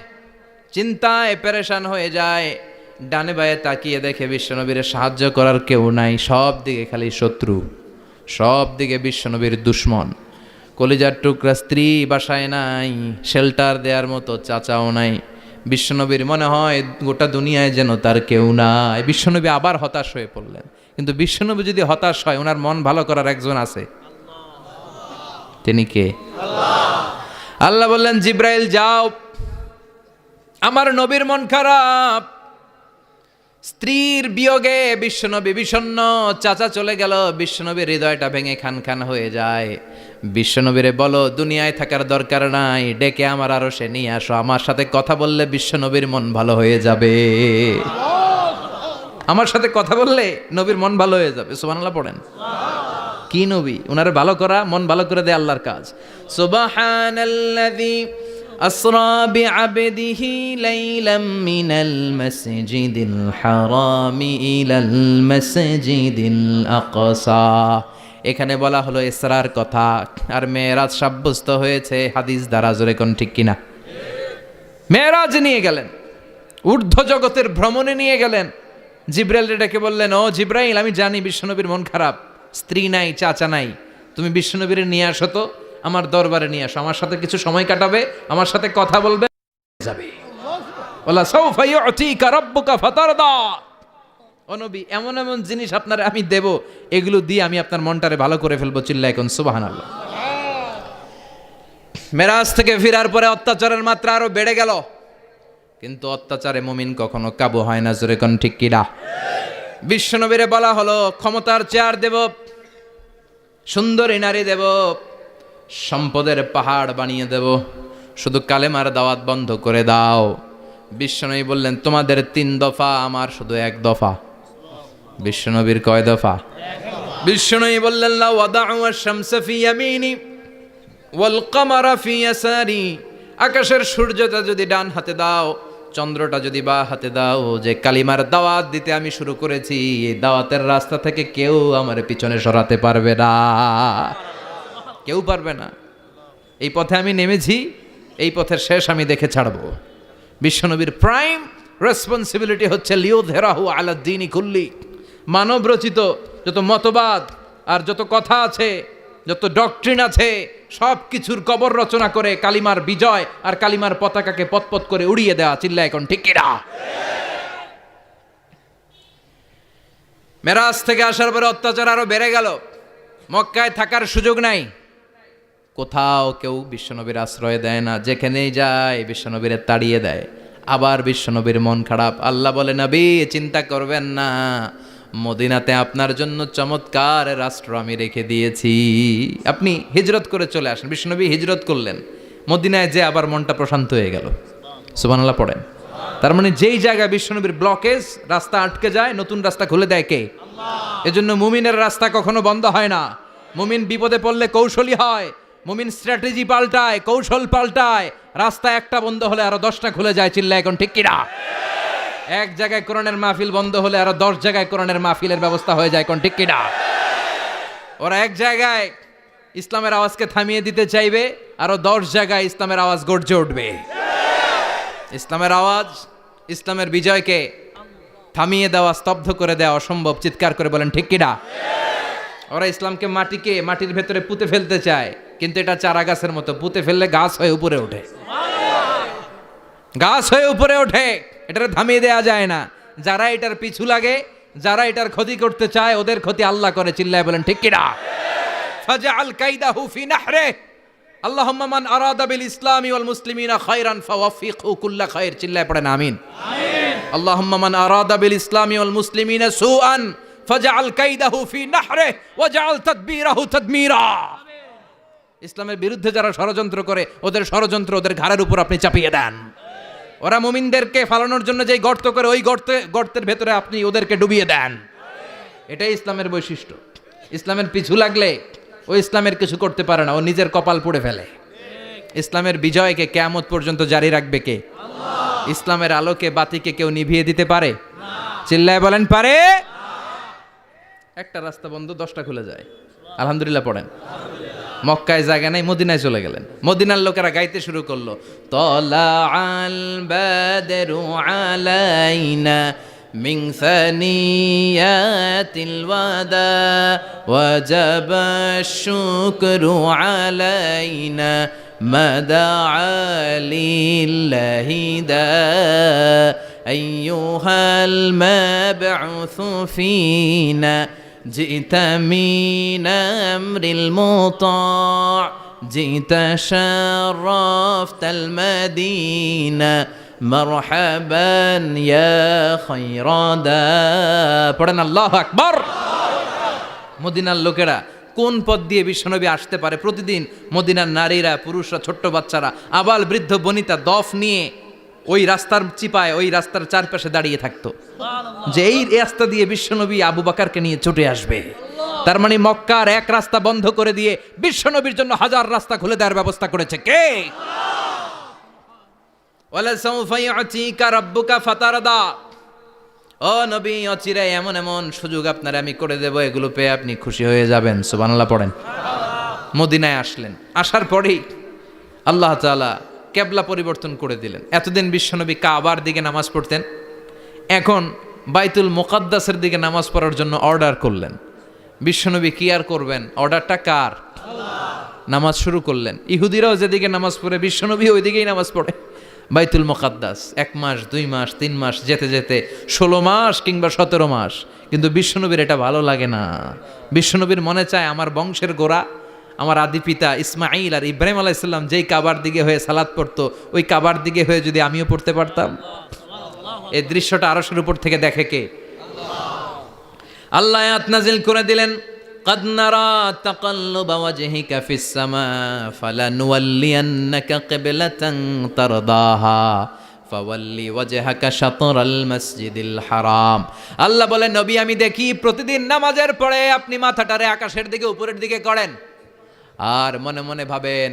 চিন্তায় পেরেশান হয়ে যায়। ডানে বায়ে তাকিয়ে দেখে বিশ্বনবীর সাহায্য করার কেউ নাই, সব দিকে খালি শত্রু, সব দিকে বিশ্বনবীর দুশ্মন। কলিজার টুকরা স্ত্রী বাসায় নাই, শেল্টার দেওয়ার মতো চাচাও নাই। বিশ্বনবীর মনে হয় গোটা দুনিয়ায় যেন তার কেউ নাই। বিশ্বনবী আবার হতাশ হয়ে পড়লেন। কিন্তু বিশ্বনবী যদি হতাশ হয়, ওনার মন ভালো করার একজন আছে, তিনি কে? আল্লাহ বললেন, জিব্রাইল যাও, আমার নবীর মন খারাপ, স্ত্রীর বিয়োগে বিশ্বনবী বিষণ্ণ, চাচা চলে গেল, বিশ্বনবীর হৃদয়টা ভেঙে খান খান হয়ে যায়। বিশ্বনবীরে বলো দুনিয়ায় থাকার দরকার নাই, ডেকে আমার আরশে নিয়ে আসো, আমার সাথে কথা বললে বিশ্বনবীর মন ভালো হয়ে যাবে। আমার সাথে কথা বললে নবীর মন ভালো হয়ে যাবে। সুবহানাল্লাহ পড়েন। কি নবী, উনারে ভালো করা, মন ভালো করে দেয় আল্লাহর কাজ। সুবহানাল্লাযী আসরা বিআবদিহি লাইলাম মিনাল মাসজিদিল হারামি ইলাল মাসজিদিল আকসা। এখানে বলা হলো ইসরার কথা, আর মেরাজ সাব্যস্ত হয়েছে হাদিস দ্বারা। জোরে কোন ঠিক কিনা? মেরাজ নিয়ে গেলেন, ঊর্ধ্ব জগতের ভ্রমণে নিয়ে গেলেন। জিব্রাইল ডেকে বললেন, ও জিব্রাইল, আমি জানি বিশ্বনবীর মন খারাপ, স্ত্রী নাই, চাচা নাই, তুমি বিশ্বনবীর নিয়ে আসো তো, আমার দরবারে নিয়ে আসো, আমার সাথে কিছু সময় কাটাবে, আমার সাথে কথা বলবে, যাবে। ওয়ালা সাউফা ইউতিকা রাব্বুকা ফাতারদা। ও নবী, এমন এমন জিনিস আপনারে আমি দেব, এগুলো দিয়ে আমি আপনার মনটারে ভালো করে ফেলবো। চিল্লায় কোন সুবহানাল্লাহ। মেরাজ থেকে ফেরার পরে অত্যাচারের মাত্রা আরো বেড়ে গেল, কিন্তু অত্যাচারে মুমিন কখনো কাবু হয় না। জোরে কোন ঠিক কিনা? বিশ্বনবীরে বলা হলো, ক্ষমতার চেয়ার দেব, সুন্দরী নারী দেব, সম্পদের পাহাড় বানিয়ে দেব, শুধু কালেমার দাওয়াত বন্ধ করে দাও। বিশ্বনবী বললেন, তোমাদের 3 দফা, আমার শুধু 1 দফা। বিশ্বনবীর কয় দফা? বিশ্বনবী বললেন, লা ওয়াদাউ আশ-শামসা ফি ইয়ামিনি ওয়াল কামারা ফি ইয়াসারি। আকাশের সূর্যটা যদি ডান হাতে দাও, চন্দ্রটা যদি বা হাতে দাও, যে কালিমার দাওয়াত দিতে আমি শুরু করেছি, এই দাওয়াতের রাস্তা থেকে কেউ আমার পিছনে সরাতে পারবে না, কেউ পারবে না। এই পথে আমি নেমেছি, এই পথের শেষ আমি দেখে ছাড়বো। বিশ্বনবীর প্রাইম রেসপন্সিবিলিটি হচ্ছে লিউযহিরাহু আলা দ্বীনি কুল্লি। মানব রচিত যত মতবাদ আর যত কথা আছে, যত ডক্ট্রিন আছে, সব কিছুর কবর রচনা করে কালিমার বিজয় আর কালিমার পতাকাকে পতপত করে উড়িয়ে দেওয়া। চিল্লায় এখন ঠিক কিনা? মেরাজ থেকে আসার পরে অত্যাচার আরো বেড়ে গেল, মক্কায় থাকার সুযোগ নাই, কোথাও কেউ বিশ্বনবীর আশ্রয় দেয় না, যেখানেই যায় বিশ্বনবীরে তাড়িয়ে দেয়। আবার বিশ্বনবীর মন খারাপ। আল্লাহ বলে, নবী চিন্তা করবেন না, মদিনাতে আপনার জন্য চমৎকার রাষ্ট্র আমি রেখে দিয়েছি, আপনি হিজরত করে চলে আসেন। বিশ্বনবী হিজরত করলেন, মদিনায় যে আবার মনটা প্রশান্ত হয়ে গেল। সুবহানাল্লাহ পড়েন। তার মানে যেই জায়গায় বিশ্বনবীর ব্লকেজ, রাস্তা আটকে যায়, নতুন রাস্তা খুলে দেয় কে? এজন্য মুমিনের রাস্তা কখনো বন্ধ হয় না। মুমিন বিপদে পড়লে কৌশলী হয়, মুমিন স্ট্র্যাটেজি পাল্টায়, কৌশল পাল্টায়। রাস্তা একটা বন্ধ হলে আরো 10টা খুলে যায়। চিল্লা এখন ঠিক কিনা? এক জায়গায় কোরআনের মাহফিল বন্ধ হলে আরো 10 জায়গায় কোরআনের মাহফিলের ব্যবস্থা হয়ে যায়। কোন ঠিক কিনা? ওরা এক জায়গায় ইসলামের আওয়াজকে থামিয়ে দিতে চাইবে, আরো 10 জায়গায় ইসলামের আওয়াজ গর্জে উঠবে। ইসলামের আওয়াজ, ইসলামের বিজয়কে থামিয়ে দেওয়া, স্তব্ধ করে দেওয়া অসম্ভব। চিৎকার করে বলেন ঠিক কিনা? ওরা ইসলামকে মাটির ভেতরে পুঁতে ফেলতে চায়, কিন্তু এটা চারা গাছের মতো, পুঁতে ফেললে গাছ হয়ে উপরে ওঠে, গাছ হয়ে উপরে ওঠে, এটারে থামিয়ে দেওয়া যায় না। যারা এটার পিছু লাগে, যারা এটার ক্ষতি করতে চায়, ওদের ক্ষতি আল্লাহ করে। চিল্লায় বলেন ঠিক কিনা? ফাজআল কাইদাহু ফি নাহরে। আল্লাহুম্মা মান আরাদা বিল ইসলামি ওয়াল মুসলিমিনা খায়রান ফাওয়াফিকহু কুল্লা খায়র। চিল্লায় পড়েন আমিন। আমিন। আল্লাহুম্মা মান আরাদা বিল ইসলামি ওয়াল মুসলিমিনা সুআন ফাজআল কাইদাহু ফি নাহরে ওয়াজআল তাদবীরাহু তাদমীরা। ইসলামের বিরুদ্ধে যারা ষড়যন্ত্র করে, ওদের ষড়যন্ত্র ওদের ঘাড়ের উপর আপনি চাপিয়ে দেন। ওরা মুমিনদেরকে ফালানোর জন্য যেই গর্ত করে ওই গর্তের ভেতরে আপনি ওদেরকে ডুবিয়ে দেন। এটাই ইসলামের বৈশিষ্ট্য। ইসলামের পিছু লাগলে ও ইসলামের কিছু করতে পারে না, ও নিজের কপাল পুড়ে ফেলে। ইসলামের বিজয়কে কিয়ামত পর্যন্ত জারি রাখবে কে? আল্লাহ। ইসলামের আলোকে বাতিকে কেউ নিভিয়ে দিতে পারে? চিল্লায় বলেন পারে? একটা রাস্তা বন্ধ, 10টা খুলে যায়। আলহামদুলিল্লাহ পড়েন। মক্কায় জায়গা নাই, মদিনায় চলে গেলেন। মদিনার লোকেরা গাইতে শুরু করলো, তলা আল বাদরু আলাইনা মিন সানিয়াতিল ওয়াদা ওয়াজাবা শুকরু আলাইনা মাদআ লিল্লাহি দা আইয়ুহাল মাবউসু ফিনা جئت من أمر المطاع جئت شرفت المدينة مرحبا يا خير دا পড়েন আল্লাহু আকবার। মদিনার লোকেরা কোন পথ দিয়ে বিশ্বনবী আসতে পারে? প্রতিদিন মদিনার নারীরা, পুরুষরা, ছোট্ট বাচ্চারা, আবাল বৃদ্ধ বনিতা দফ নিয়ে ওই রাস্তার চিপায়, ওই রাস্তার চারপাশে দাঁড়িয়ে থাকতো যে এই রাস্তা দিয়ে বিশ্বনবী আবু বকরকে নিয়ে ছুটে আসবে। তার মানে মক্কার এক রাস্তা বন্ধ করে দিয়ে বিশ্বনবীর জন্য হাজার রাস্তা খুলে দেওয়ার ব্যবস্থা করেছে কে? ওয়ালা সাউফা ইউতিকা রাব্বুকা ফাতারদা। ও নবী, অচিরে এমন এমন সুযোগ আপনার আমি করে দেব, এগুলো পেয়ে আপনি খুশি হয়ে যাবেন। সুবহানাল্লাহ পড়েন। মদিনায় আসলেন, আসার পরেই আল্লাহ তাআলা কেবলা পরিবর্তন করে দিলেন। এতদিন বিশ্বনবী কাবার দিকে নামাজ পড়তেন, এখন বাইতুল মুকাদ্দাসের দিকে নামাজ পড়ার জন্য অর্ডার করলেন। বিশ্বনবী কি আর করবেন? অর্ডারটা কার? নামাজ শুরু করলেন। ইহুদিরাও যেদিকে নামাজ পড়ে বিশ্বনবী ওই দিকেই নামাজ পড়ে। বাইতুল মুকাদ্দাস 1 মাস 2 মাস 3 মাস যেতে যেতে 16 মাস কিংবা 17 মাস, কিন্তু বিশ্বনবীর এটা ভালো লাগে না। বিশ্বনবীর মনে চায় আমার বংশের গোড়া, আমার আদি পিতা ইসমাইল আর ইব্রাহিম আলাইহিস সালাম যেই কাবার দিকে হয়ে সালাত পড়তো, ওই কাবার দিকে হয়ে যদি আমিও পড়তে পারতাম। এই দৃশ্যটা আরশের উপর থেকে দেখে কে? আল্লাহ আয়াত নাজিল করে দিলেন, قد نرى تقلب وجهك في السماء فلنولينك قبلة ترضاها فولي وجهك شطر المسجد الحرام। আল্লাহ বলে, নবী আমি দেখি প্রতিদিন নামাজের পরে আপনি মাথাটারে আকাশের দিকে, উপরের দিকে করেন, আর মনে মনে ভাবেন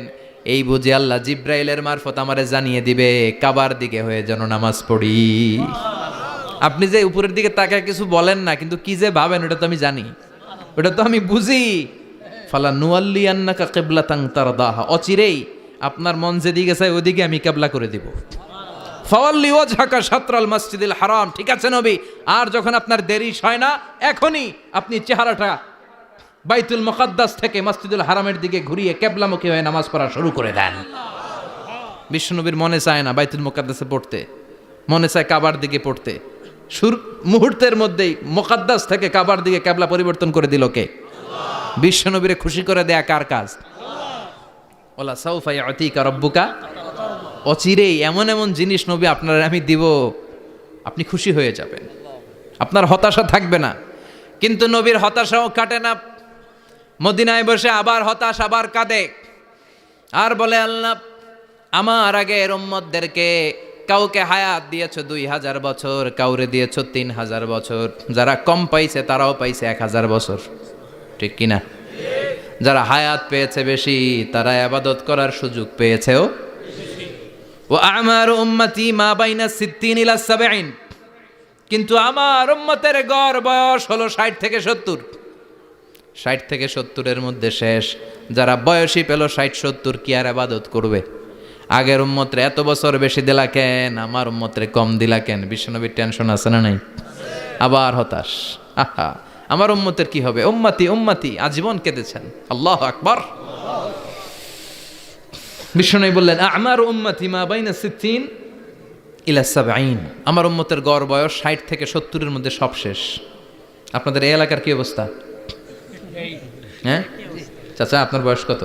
এই বুঝি আল্লাহ জিব্রাইলের মারফত আমারে জানিয়ে দিবে কাবার দিকে হয়ে যেন নামাজ পড়ি। আপনি যে উপরের দিকে তাকায় কিছু বলেন না, কিন্তু কি যে ভাবেন ওটা তো আমি জানি, ওটা তো আমি বুঝি। ফালা নুয়াল্লিয়ান্নাকা কিবলাতান তারদাহা, অচিরেই আপনার মন যেদিকে চায় ওদিকে আমি কিবলা করে দিব। ফাওয়াল্লি ওয়াজহাকা শাতরাল মসজিদিল হারাম। ঠিক আছে নবী, আর যখন আপনার দেরি হয় না, এখনই আপনি চেহারাটা বাইতুল মুকাদ্দাস থেকে মসজিদুল হারামের দিকে ঘুরিয়ে কিবলামুখী হয়ে নামাজ পড়া শুরু করে দেন। বিশ্বনবীর মনে চায় না বাইতুল মুকাদ্দাসে পড়তে, মনে চায় কাবার দিকে পড়তে। মুহূর্তের মধ্যেই মুকাদ্দাস থেকে কাবার দিকে কিবলা পরিবর্তন করে দিল কে? বিশ্বনবীরে খুশি করে দেয়া কার কাজ? ওয়ালা সাউফা ইউতিকা রাব্বুকা। অচিরেই এমন এমন জিনিস নবী আপনার আমি দিব, আপনি খুশি হয়ে যাবেন, আপনার হতাশা থাকবে না। কিন্তু নবীর হতাশাও কাটে না। মদিনায় বসে আবার হতাশ, আবার কাঁদে, আর বলে আল্লাহ আমার আগের উম্মতদেরকে কাউকে হায়াত দিয়েছো 2000 বছর, কাউরে দিয়েছো 3000 বছর, যারা কম পাইছে তারাও পাইছে 1000 বছর, ঠিক কিনা? যারা হায়াত পেয়েছে বেশি তারা ইবাদত করার সুযোগ পেয়েছেও। ওয়া আমারু উম্মতি মা বাইনা 60 ইলা 70, কিন্তু আমার উম্মতের গড় বয়স হলো 60 থেকে 70। 60 থেকে 70-এর মধ্যে শেষ। যারা বয়সী পেল 60-70 কি আর ইবাদত করবে? আগের উম্মতরে এত বছর বেশি দিলা কেন, আমার উম্মতরে কম দিলা কেন? বিশ্বনবীর টেনশন আছে না নাই? আবার হতাশ, আহা আমার উম্মতের কি হবে? উম্মতি উম্মতি আজীবন কেঁদেছেন। আল্লাহু আকবার। বিশ্বনবী বললেন আমার উম্মতি মা বাইনা 60 ইলা 70, আমার উম্মতের গড় বয়স 60 থেকে 70-এর মধ্যে সব শেষ। আপনাদের এই এলাকার কি অবস্থা? হ্যাঁ চাচা, আপনার বয়স কত?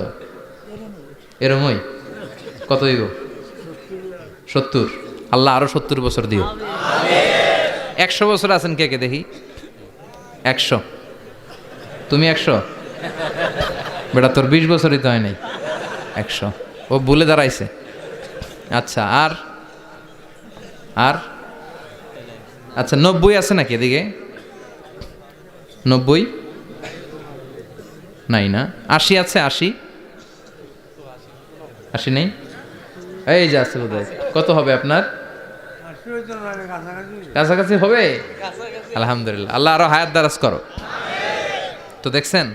এরমই কত হইব? 70। আল্লাহ আরো 70 বছর দিও। 100 বছর আছেন কে কে দেখি? 100। তুমি 100? বেটা তোর 20 বছরই তো হয় নাই। 100 ও ভুলে দাঁড়াইছে। আচ্ছা, আর আর আচ্ছা 90 আছে নাকি এদিকে? 90 নাই না? 80 আছে? 80 নেই? এই যে আছে বোধহয়। কত হবে আপনার? কাছাকাছি হবে। আলহামদুলিল্লাহ, আল্লাহ আরো হায়াত দারাজ করো। তো দেখছেন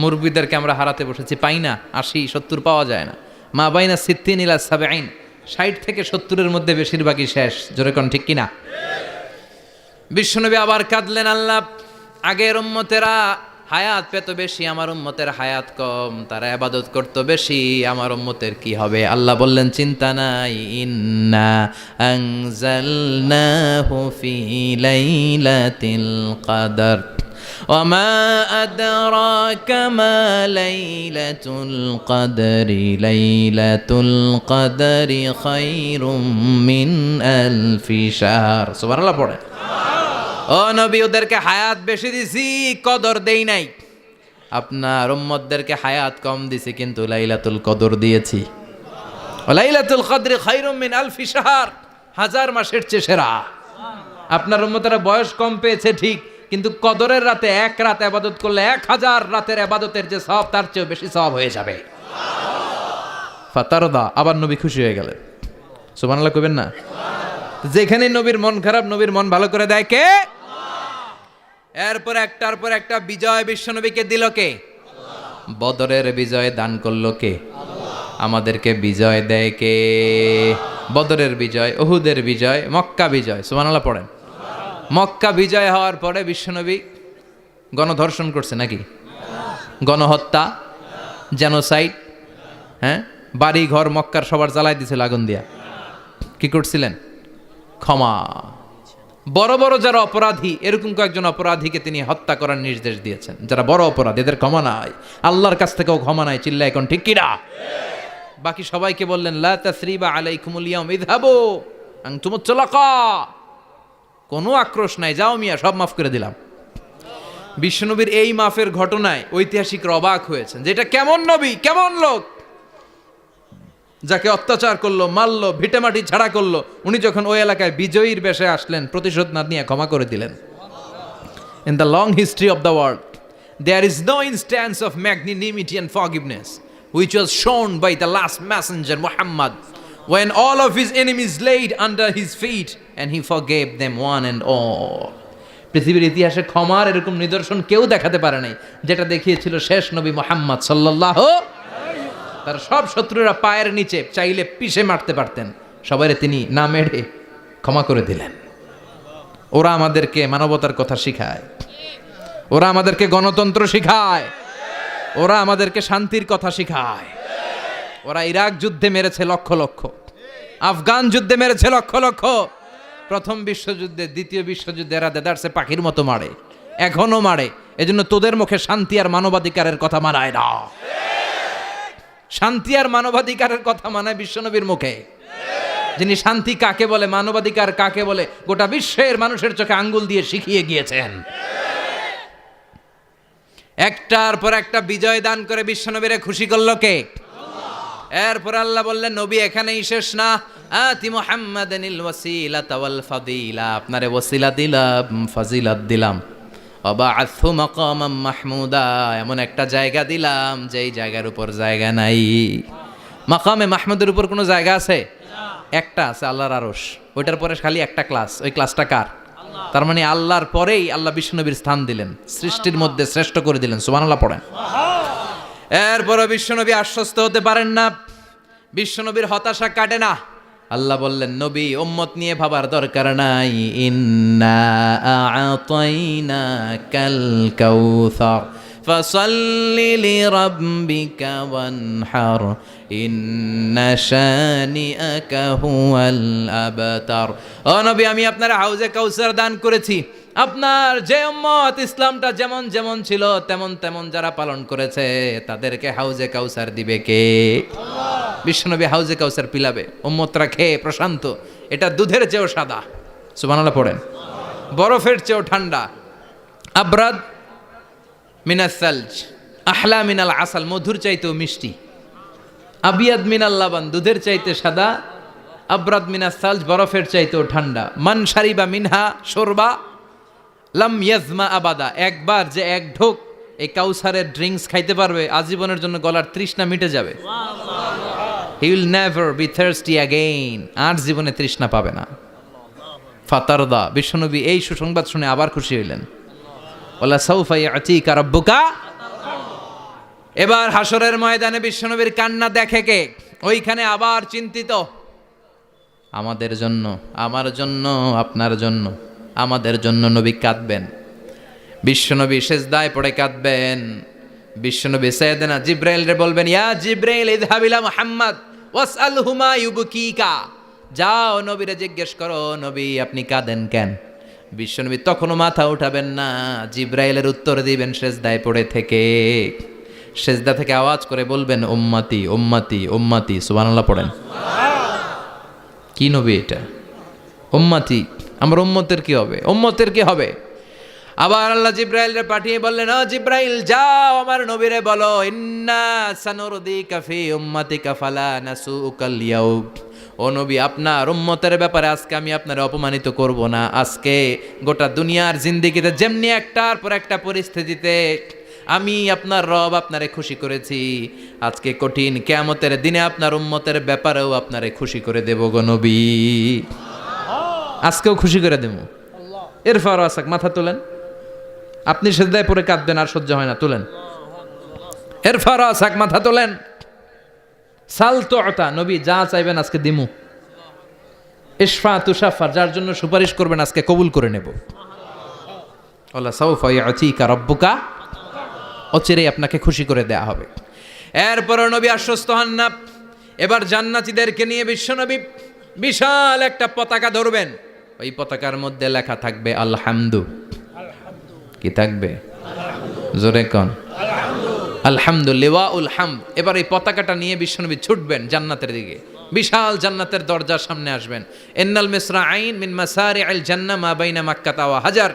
মুরব্বীদেরকে আমরা হারাতে বসেছি, পাই না। 80 70 পাওয়া যায় না। মা বাইনা 60 ইলা 70, 60 থেকে 70-এর মধ্যে বেশিরভাগই শেষ। জোরে কোন ঠিক কিনা? বিশ্বনবী আবার কাঁদলেন, আল্লাহ আগের উম্মতেরা হায়াত পেত বেশি, আমার উম্মতের হায়াত কম, তারা ইবাদত করত বেশি, আমার উম্মতের কি হবে? আল্লাহ বললেন চিন্তা নাই, ইন্না আনজালনাহু ফি লাইলাতিল কদর ওয়ামা আদরাকা মা লাইলাতুল কদরি লাইলাতুল কদরি খায়রুম মিন আলফি শাহর। সুবহানাল্লাহ পড়ে। ও নবী, ওদেরকে হায়াত বেশি দিছি, কদর দেই নাই। আপনার উম্মতদেরকে হায়াত কম দিছি, কিন্তু লাইলাতুল কদর দিয়েছি। লাইলাতুল কদরি খায়রুম মিন আলফি শাহর, 1000 মাসের চেয়ে সেরা। আপনার উম্মতেরা বয়স কম পেয়েছে ঠিক, কিন্তু কদরের রাতে এক রাত ইবাদত করলে 1000 রাতের ইবাদতের যে সওয়াব, তার চেয়ে বেশি সওয়াব হয়ে যাবে। ফাতারদা, আবার নবী খুশি হয়ে গেলেন। সুবহানাল্লাহ কইবেন না? যেখানে নবীর মন খারাপ, নবীর মন ভালো করে দেয় কে? এরপর একটার পর একটা বিজয় বিশ্বনবীকে দিল কে? বদরের বিজয় দান করলো কে? আমাদেরকে বিজয় দেয় কে? বদরের বিজয়, উহুদের বিজয়, মক্কা বিজয়। সুবহানাল্লাহ পড়েন। মক্কা বিজয় হওয়ার পরে বিশ্বনবী গণধর্ষণ করছে নাকি? গণহত্যা, জেনোসাইড, হ্যাঁ, বাড়ি ঘর মক্কার সবার জ্বালাই দিছিল আগুন দিয়া। কি করছিলেন? ক্ষমা। বড় বড় যারা অপরাধী, এরকম কয়েকজন অপরাধীকে তিনি হত্যা করার নির্দেশ দিয়েছেন। যারা বড় অপরাধী, এদের ক্ষমা নাই, আল্লাহর কাছ থেকেও ক্ষমা নাই। চিল্লায় এখন ঠিক কিনা? বাকি সবাইকে বললেন লা তাসরিবা আলাইকুমুল ইয়াউম ইযহাবু আনতুমুত তুলাকা, কোনো আক্রোশ নাই, যাও মিয়া, সব মাফ করে দিলাম। বিশ্বনবীর এই মাফের ঘটনায় ঐতিহাসিকরা অবাক হয়েছেন, যেটা কেমন নবী, কেমন লোক, যাকে অত্যাচার করলো, মারলো, ভিটেমাটি ছাড়া করলো, উনি যখন ওই এলাকায় বিজয়ীর বেশে আসলেন, প্রতিশোধ না নিয়ে ক্ষমা করে দিলেন। In the long history of the world there is no instance of magnanimity and forgiveness which was shown by the last messenger Muhammad when all of his enemies laid under his feet and he forgave them one and all. পৃথিবীর ইতিহাসে ক্ষমার এরকম নিদর্শন কেউ দেখাতে পারে নাই, যেটা দেখিয়েছিল শেষ নবী মুহাম্মদ সাল্লাল্লাহু। তার সব শত্রুরা পায়ের নিচে চাইলে পিষে মারতে পারতেন, সবাইরে তিনি না মেরে ক্ষমা করে দিলেন। ওরা আমাদেরকে মানবতার কথা শিখায়, ওরা আমাদেরকে গণতন্ত্র শিখায়, ওরা আমাদেরকে শান্তির কথা শিখায়। ওরা ইরাক যুদ্ধে মেরেছে লক্ষ লক্ষ, আফগান যুদ্ধে মেরেছে লক্ষ লক্ষ, প্রথম বিশ্বযুদ্ধে, দ্বিতীয় বিশ্বযুদ্ধে এরা দেদারসে পাখির মতো মারে, এখনো মারে। এজন্য তোদের মুখে শান্তি আর মানবাধিকারের কথা মানায় না। শান্তি আর মানবাধিকারের কথা মানায় বিশ্বনবীর মুখে, যিনি শান্তি কাকে বলে, মানবাধিকার কাকে বলে, গোটা বিশ্বের মানুষের চোখে আঙ্গুল দিয়ে শিখিয়ে গিয়েছেন। একটার পর একটা বিজয় দান করে বিশ্বনবীরে খুশি করলো কে? এরপর আল্লাহ বললেন, নবী এখানেই শেষ না, আতি মুহাম্মাদানিল ওয়াসিলাতা ওয়াল ফাদিলা, আপনারে ওয়াসিলা দিলাম, ফাজিলাত দিলাম, ওয়াবাআথহু মাকামাম মাহমুদা, এমন একটা জায়গা দিলাম যেই জায়গার উপর জায়গা নাই। মাকামে মাহমুদের উপর কোনো জায়গা আছে? একটা আছে, আল্লাহর আরশ। ওইটার পরে খালি একটা ক্লাস, ওই ক্লাসটা কার? তার মানে আল্লাহর পরেই আল্লাহ বিশ্বনবীর স্থান দিলেন, সৃষ্টির মধ্যে শ্রেষ্ঠ করে দিলেন। সুবহানাল্লাহ পড়েন। এরপরে বিশ্বনবী আশ্বস্ত হতে পারেন না, বিশ্বনবীর হতাশা কাটে না। আল্লাহ বললেন, নবী উম্মত নিয়ে ভাবার দরকার নাই, ইন্না আ'তাইনাকাল কাউসার ফাসাল্লি লিরাব্বিকা ওয়ানহার ইন্না শানিআকা হুয়াল আবতার। ও নবী, আমি আপনার হাউজে কাউসার দান করেছি। আপনার যে উম্মত ইসলামটা যেমন যেমন ছিল তেমন তেমন যারা পালন করেছে, তাদেরকে হাউজে কাউসার দিবে কে? বিশ্বনবী হাউজে কাউসার পিলাবে, উম্মতরা খেয়ে প্রশান্ত। এটা দুধের চেয়েও সাদা, সুবহানাল্লাহ পড়েন, বরফের চেয়েও ঠান্ডা, আবরাদ মিনাস সালজ, আহলা মিনাল আসল, মধুর চাইতেও মিষ্টি, আবিয়াদ মিনাল লাবান, দুধের চাইতে সাদা, আবরাদ মিনাস সালজ, বরফের চাইতেও ঠান্ডা। মান শারিবা মিনহা শরবা লাম ইয়াজমা আবাদা, একবার যে এক ঢোক এই কাউসারের ড্রিঙ্কস খাইতে পারবে আজীবনের জন্য গলার তৃষ্ণা মিটে যাবে। He will never be thirsty again, আর জীবনে তৃষ্ণা পাবে না। ফাতারদা, বিশ্বনবী এই সুসংবাদ শুনে আবার খুশি হইলেন। ওয়ালা সাউফা ইয়াতিকা রাব্বুকা। এবার হাসরের ময়দানে বিশ্বনবীর কান্না দেখে কে? ওইখানে আবার চিন্তিত, আমাদের জন্য, আমার জন্য, আপনার জন্য, আমাদের জন্য নবী কাঁদবেন। বিশ্বনবী সেজদায় পড়ে কাঁদবেন। বিশ্বনবী সাইয়েদনা জিব্রাইল রে বলবেন, ইয়া জিব্রাইল ইযহাব ইলা মুহাম্মদ ওয়াসআলহু মা ইউবকিকা, যাও নবীরে জিজ্ঞেস করো, নবী আপনি কাঁদেন কেন? বিশ্বনবী তখনও মাথা উঠাবেন না, জিব্রাইলের উত্তর দিবেন সেজদায় পড়ে থেকে। সেজদা থেকে আওয়াজ করে বলবেন, উম্মতি উম্মতি উম্মতি। সুবহানাল্লাহ পড়েন। কি নবী এটা? উম্মতি, আমার উম্মতের কি হবে? উম্মতের কি হবে? আবার আল্লাহ জিব্রাইলরে পাঠিয়ে বললেন, ও জিব্রাইল যাও আমার নবীরে বলো, ইন্না সানুরদিকা ফি উম্মাতিকা ফালা নাসুকাল ইয়াউম। ও নবী, আপনার উম্মতের ব্যাপারে আজকে আমি আপনারে অপমানিত করব না। আজকে গোটা দুনিয়ার জিন্দেগিতে যেমনি একটার পর একটা পরিস্থিতিতে আমি আপনার রব আপনারে খুশি করেছি, আজকে কঠিন কিয়ামতের দিনে আপনার উম্মতের ব্যাপারেও আপনারে খুশি করে দেব গো নবী। আজকেও খুশি করে দেব। এরপর আসাক, মাথা তোলেন। আপনি সেজদায় পড়ে কাঁদবেন, আর সহ্য হয় না, তুলেন। এরপর আসাক, মাথা তোলেন। সাল তুতা, নবী যা চাইবেন আজকে দিমু। ইশফা তুশাফার, যার জন্য সুপারিশ করবেন আজকে কবুল করে নেব। ওয়ালা সাউফা ইয়াতিকা রাব্বুকা, অচিরেই আপনাকে খুশি করে দেয়া হবে। এরপর নবী আশ্বস্ত হন না। এবার জান্নাতীদেরকে নিয়ে বিশ্বনবী বিশাল একটা পতাকা ধরবেন। ওই পতাকার মধ্যে লেখা থাকবে আলহামদু। কি থাকবে? জোরে কোন আলহামদুলিল্লাহ উল হামদ। এবার এই পতাকাটা নিয়ে বিশ্বনবী ছুটবেন জান্নাতের দিকে। বিশাল জান্নাতের দরজার সামনে আসবেন। ইন্নাল মিসরাঈন মিন মাসারিআল জান্নাহ মা বাইনা মাক্কাতা ওয়া হাজার।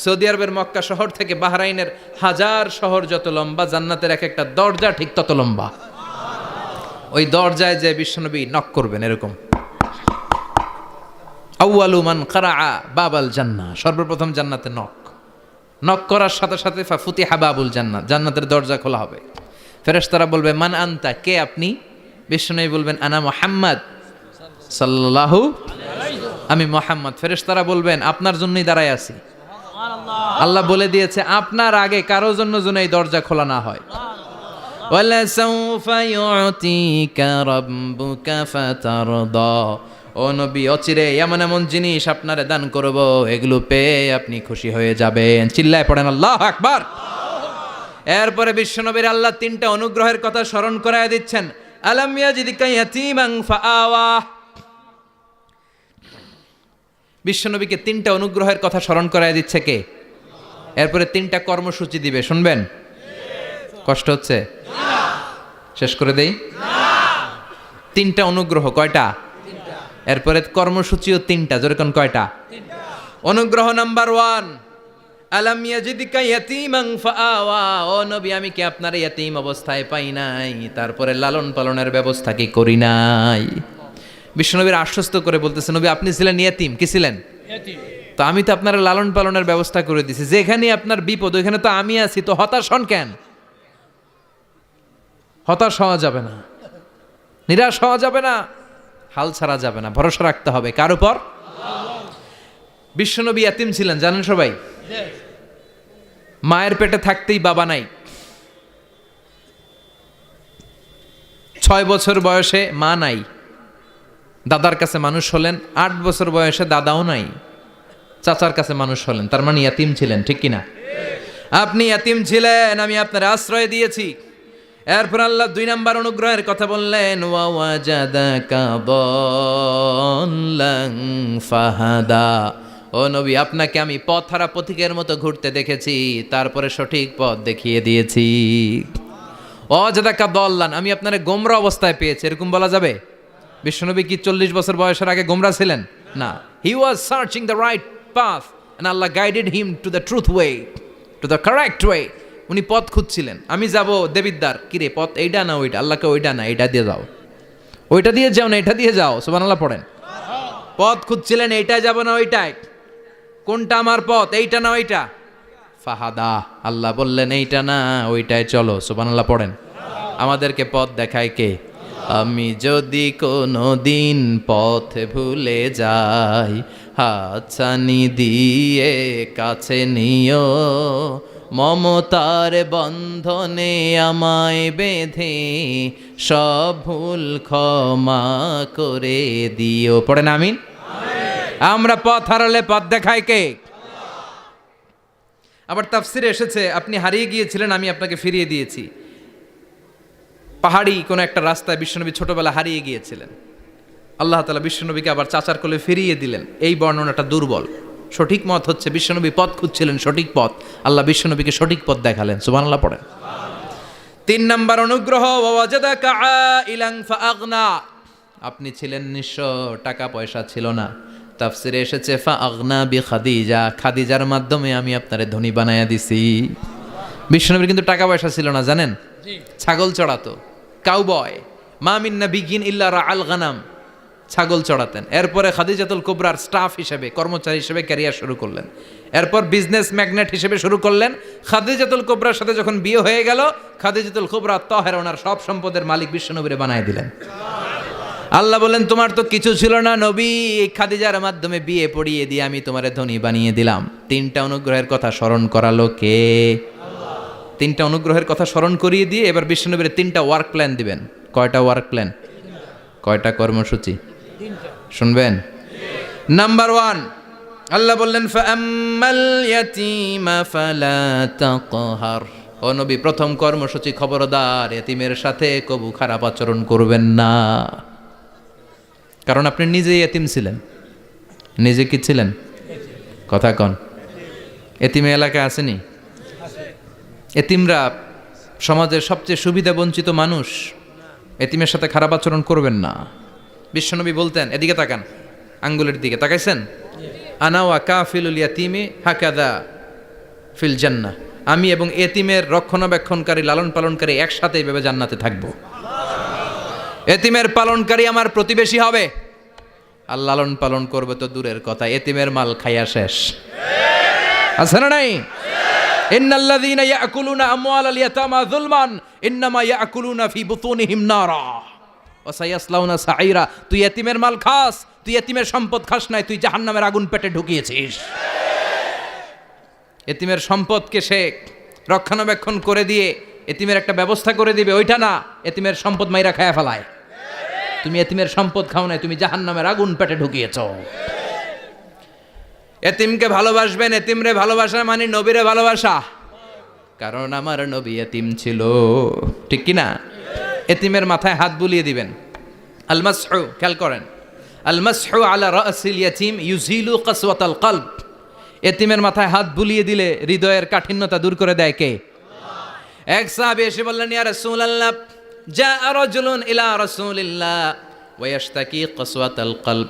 সৌদি আরবের মক্কা শহর থেকে বাহরাইনের হাজার শহর যত লম্বা, জান্নাতের এক একটা দরজা ঠিক তত লম্বা। ওই দরজায় যে বিশ্বনবী নক করবেন এরকম, আউয়ালু মান কারাআ বাবাল জান্নাহ, সর্বপ্রথম জান্নাতে নক করার সাথে সাথে ফাফুতিহা বাবুল জান্নাত, জান্নাতের দরজা খোলা হবে। ফেরেশতারা বলবে, মান আনতা, কে আপনি? বিশ্বনবী বলবেন, আনা মুহাম্মদ সাল্লাল্লাহু আলাইহি, আমি মুহাম্মদ। ফেরেশতারা বলবেন, আপনার জন্যই দাঁড়ায় আছি। আল্লাহ বলে দিয়েছে আপনার আগে কারোর জন্য যেন এই দরজা খোলা না হয়। ওয়ালা সাউফা ইউতিকা রাব্বুকা ফাতারদা, ও নবী অচিরে এমন এমন জিনিস আপনারে দান করব, এগুলো পেয়ে আপনি খুশি হয়ে যাবেন। চিল্লায় পড়েন আল্লাহু আকবার। এরপরে বিশ্বনবীর আল্লাহ তিনটা অনুগ্রহের কথা স্মরণ করায় দিচ্ছেন। আলাম ইয়াজিদকা ইয়াতীমান ফাআওয়া, বিশ্বনবীকে তিনটা অনুগ্রহের কথা স্মরণ করায় দিচ্ছে কে? এরপরে তিনটা কর্মসূচি দিবে, শুনবেন? কষ্ট হচ্ছে? শেষ করে দেই। তিনটা অনুগ্রহ, কয়টা? এরপরে কর্মসূচিও তিনটা, যেরকম কয়টা? অনুগ্রহ নাম্বার 1, আলাম ইয়াজিদকা ইয়াতীমান ফাআওয়া, ও নবী আমি কি আপনার ইয়াতীম অবস্থায় পাই নাই, তারপরে লালন পালনের ব্যবস্থা কি করি নাই? বিশ্বনবীর আশ্বস্ত করে বলতেছে, নবী আপনি ছিলেন ইয়াতীম, কি ছিলেন? তো আমি তো আপনার লালন পালনের ব্যবস্থা করে দিছি। যেখানে আপনার বিপদ ওইখানে তো আমি আছি, তো হতাশ হন কেন? হতাশ হওয়া যাবে না, নিরাশ হওয়া যাবে না, হাল ছাড়া যাবে না, ভরসা রাখতে হবে কার উপর? বিশ্বনবী ইয়াতীম ছিলেন, জানেন সবাই। মায়ের পেটে থাকতেই বাবা নাই। 6 বছর বয়সে মা নাই, দাদার কাছে মানুষ হলেন। 8 বছর বয়সে দাদাও নাই, চাচার কাছে মানুষ হলেন। তার মানে ইয়াতীম ছিলেন, ঠিক কিনা? আপনি ইয়াতীম ছিলেন, আমি আপনার আশ্রয় দিয়েছি। এরপর আল্লাহ 2 নাম্বার অনুগ্রহের কথা বললেন, ওয়া ওয়াজাদাকা দাল্লান ফাহাদা, ও নবী আপনাকে আমি পথহারা পথিকের মতো ঘুরতে দেখেছি, তারপরে সঠিক পথ দেখিয়ে দিয়েছি। ওয়াজাদাকা দাল্লান, আমি আপনারে গোমরা অবস্থায় পেয়েছি, এরকম বলা যাবে? বিশ্বনবী কি 40 বছর বয়সের আগে গোমরা ছিলেন? না, he was searching the right path and Allah guided him to the truth way, to the correct way. উনি পথ খুঁজছিলেন। আমি যাব দেবিদ্দার, কিরে পথ এইটা না ওইটা? আল্লাহকে ওইটা না, এইটা দিয়ে যাও। ওইটা দিয়ে যাও না এটা দিয়ে যাও, সুবহানাল্লাহ পড়েন। পথ খুঁজছিলেন, এইটাই যাব না ওইটাই, কোনটা আমার পথ, এইটা না ওইটা? ফাহাদা, আল্লাহ বললেন এইটা না ওইটাই চলো, সুবহানাল্লাহ পড়েন। আমাদেরকে পথ দেখায় কে? আমি যদি কোনো দিন পথ ভুলে যাই, হাতছানি দিয়ে কাছে নিও, মমতার বন্ধনে আমায় বেঁধে সব ভুল ক্ষমা করে দিও। পড়েন আমিন। আমরা পথ হারালে পথ দেখায় কে? আবার তাফসিরে এসেছে আপনি হারিয়ে গিয়েছিলেন, আমি আপনাকে ফিরিয়ে দিয়েছি। পাহাড়ি কোনো একটা রাস্তায় বিশ্বনবী ছোটবেলা হারিয়ে গিয়েছিলেন, আল্লাহ তাআলা বিশ্বনবীকে আবার চাচার কোলে ফিরিয়ে দিলেন। এই বর্ণনাটা দুর্বল। সঠিক মত হচ্ছে বিশ্বনবী পথ খুঁজছিলেন, সঠিক পথ, আল্লাহ বিশ্বনবীকে সঠিক পথ দেখালেন, সুবহানাল্লাহ পড়েন। 3 নাম্বার অনুগ্রহ, ওয়াজাদাকা আইলান ফাআগনা, আপনি ছিলেন নিঃস্ব, টাকা পয়সা ছিল না। তাফসিরে এসেছে ফাআগনা বিখাদিজা, খাদিজার মাধ্যমে আমি আপনারে ধনী বানায়া দিছি। বিশ্বনবীর কিন্তু টাকা পয়সা ছিল না, জানেন? ছাগল চড়াতো, কাউবয়। মা মিন নাবিয়্যিন ইল্লা রাআল গানাম, ছাগল চড়াতেন। এরপরে খাদিজাতুল কুবরার স্টাফ হিসেবে, কর্মচারী হিসেবে ক্যারিয়ার শুরু করলেন। এরপর বিজনেস ম্যাগনেট হিসেবে শুরু করলেন। খাদিজাতুল কুবরার সাথে যখন বিয়ে হয়ে গেল, খাদিজাতুল কুবরা তাহেরা, ওনার সব সম্পদের মালিক বিশ্বনবীরে বানায় দিলেন। আল্লাহ বলেন তোমার তো কিছু ছিল না নবী, এই খাদিজার মাধ্যমে বিয়ে পড়িয়ে দিয়ে আমি তোমারে ধনী বানিয়ে দিলাম। 3টা অনুগ্রহের কথা স্মরণ করালো কে? 3টা অনুগ্রহের কথা স্মরণ করিয়ে দিয়ে এবার বিশ্বনবীর 3টা ওয়ার্ক প্ল্যান দিবেন। কয়টা ওয়ার্ক প্ল্যান? কয়টা কর্মসূচি? শুনবেন। নাম্বার 1, আল্লাহ বললেন ফাআম্মাল ইয়াতীমা ফালা তাকহার। ও নবী, প্রথম কর্মসূচি, খবরদার এতিমের সাথে কবু খারাপ আচরণ করবেন না। কারণ আপনি নিজেই এতিম ছিলেন। নিজে কি ছিলেন? কথা কন। এতিমে এলাকায় আসেনি? এতিমরা সমাজের সবচেয়ে সুবিধা বঞ্চিত মানুষ। এতিমের সাথে খারাপ আচরণ করবেন না। বিশ্বনবী বলতেন, এদিকে তাকান, আঙ্গুলের দিকে তাকাইছেন, আনা ওয়া কাফিলুল ইয়াতীমি হাকাদা ফিল জান্নাহ, আমি এবং এতিমের রক্ষণাবেক্ষণকারী, লালন পালনকারী একসাথে এইভাবে জান্নাতে থাকব। এতিমের পালনকারী আমার প্রতিবেশী হবে, আর লালন পালন করবে তো দূরের কথা, এতিমের মাল খাইয়া শেষ। আছে না নাই? ইন্নাল্লাযীনা ইয়াকুলুনা আমওয়ালাল ইয়াতামা যুলমান ইন্নামা ইয়াকুলুনা ফি বুতুনিহিম নারা ওয়া সায়াসলাউনা সাঈরা। তুই এতিমের মাল খাস, তুই এতিমের সম্পদ খাস নাই, তুই জাহান্নামের আগুন পেটে ঢুকিয়েছিস। এতিমের সম্পদকে সে রক্ষণাবেক্ষণ করে দিয়ে এতিমের একটা ব্যবস্থা করে দিবে, ওইটা না, এতিমের সম্পদ মাইরা খায়া ফেলায়। তুমি এতিমের সম্পদ খাও নাই, তুমি জাহান্নামের আগুন পেটে ঢুকিয়েছো। এতিমকে ভালোবাসবেন, এতিমরে ভালোবাসা মানে নবীরে ভালোবাসা। কারণ আমার নবী এতিম ছিল, ঠিক কি না? এতিমের মাথায় হাত বুলিয়ে দিবেন। আল মাসহু, খেয়াল করেন, আল মাসহু আলা রাসিল ইয়াতীম ইউজিলু কাসওয়াতাল কলব। এতিমের মাথায় হাত বুলিয়ে দিলে হৃদয়ের কাঠিন্যতা দূর করে দেয় কে? এক সাহাবী এসে বললেন, ইয়া রাসূলুল্লাহ, জাআ রাজুলুন ইলা রাসূলিল্লাহ ওয়া ইয়াশতাকি কাসওয়াতাল কলব।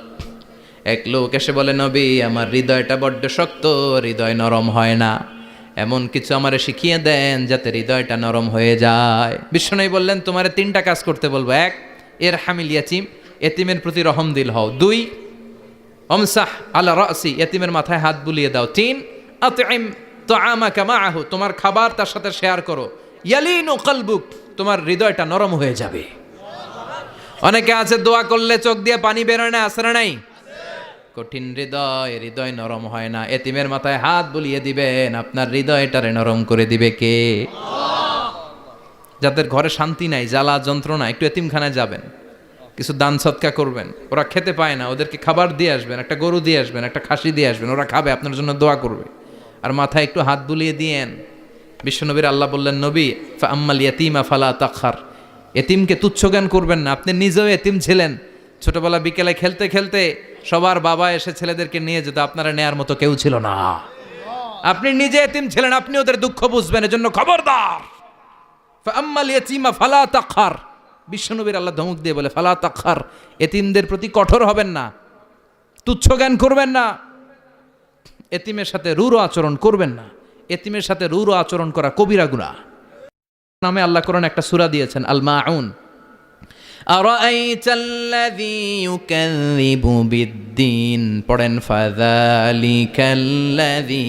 এক লোক এসে বলে, নবী, আমার হৃদয়টা বড্ড শক্ত, হৃদয় নরম হয় না, এমন কিছু আমারে শিখিয়ে দেন যাতে হৃদয়টা নরম হয়ে যায়। বিশ্বনবী বললেন, তোমারে 3টা কাজ করতে বলবো। 1, ইরহামিল ইয়াতীম, এতিমের প্রতি রহম দিল হও। 2, আমসাহ আলা রাসি, এতিমের মাথায় হাত বুলিয়ে দাও। 3, আতইম তাআমাকা মাআহু, তোমার খাবার তার সাথে শেয়ার করো। ইয়ালিনু কলবুক, তোমার হৃদয়টা নরম হয়ে যাবে। অনেকে আছে দোয়া করলে চোখ দিয়ে পানি বের হয় না, আছে না নাই? কঠিন হৃদয়, হৃদয় নরম হয় না। এতিমের মাথায় হাত বুলিয়ে দিবেন, আপনার হৃদয়টারে নরম করে দিবে কে? যাদের ঘরে শান্তি নাই, জ্বালা যন্ত্রণা, একটু এতিমখানায় যাবেন, কিছু দান সদকা করবেন। ওরা খেতে পায় না, ওদেরকে খাবার দিয়ে আসবেন, একটা গরু দিয়ে আসবেন, একটা খাসি দিয়ে আসবেন, ওরা খাবে, আপনার জন্য দোয়া করবে। আর মাথায় একটু হাত বুলিয়ে দিয়েন। বিশ্বনবীর আল্লাহ বললেন, নবী, ফাআম্মাল ইয়াতীমা ফালা তাকহার, এতিমকে তুচ্ছ জ্ঞান করবেন না। আপনি নিজেও এতিম ছিলেন। ছোটবেলা বিকেলে খেলতে খেলতে সবার বাবা এসে ছেলেদেরকে নিয়ে যেত, আপনারা নেয়ার মতো কেউ ছিল না। আপনি নিজে এতিম ছিলেন, আপনি ওদের দুঃখ বুঝবেন, এজন্য খবরদার। ফাআম্মাল ইয়াতীমা ফালা তাকহার, বিশ্বনবীর আল্লাহ ধমক দিয়ে বলে, ফালা তাকহার, এতিমদের প্রতি কঠোর হবেন না, তুচ্ছ জ্ঞান করবেন না, এতিমের সাথে রূঢ় আচরণ করবেন না। এতিমের সাথে রূঢ় আচরণ করা কবিরা গুনাহ। নামে আল্লাহ কোরআন একটা সূরা দিয়েছেন, আল মাউন। আরাআইতাল্লাযী ইউকাযযিবু বিদ্দীন, পড়েন ফাযালিকাল্লাযী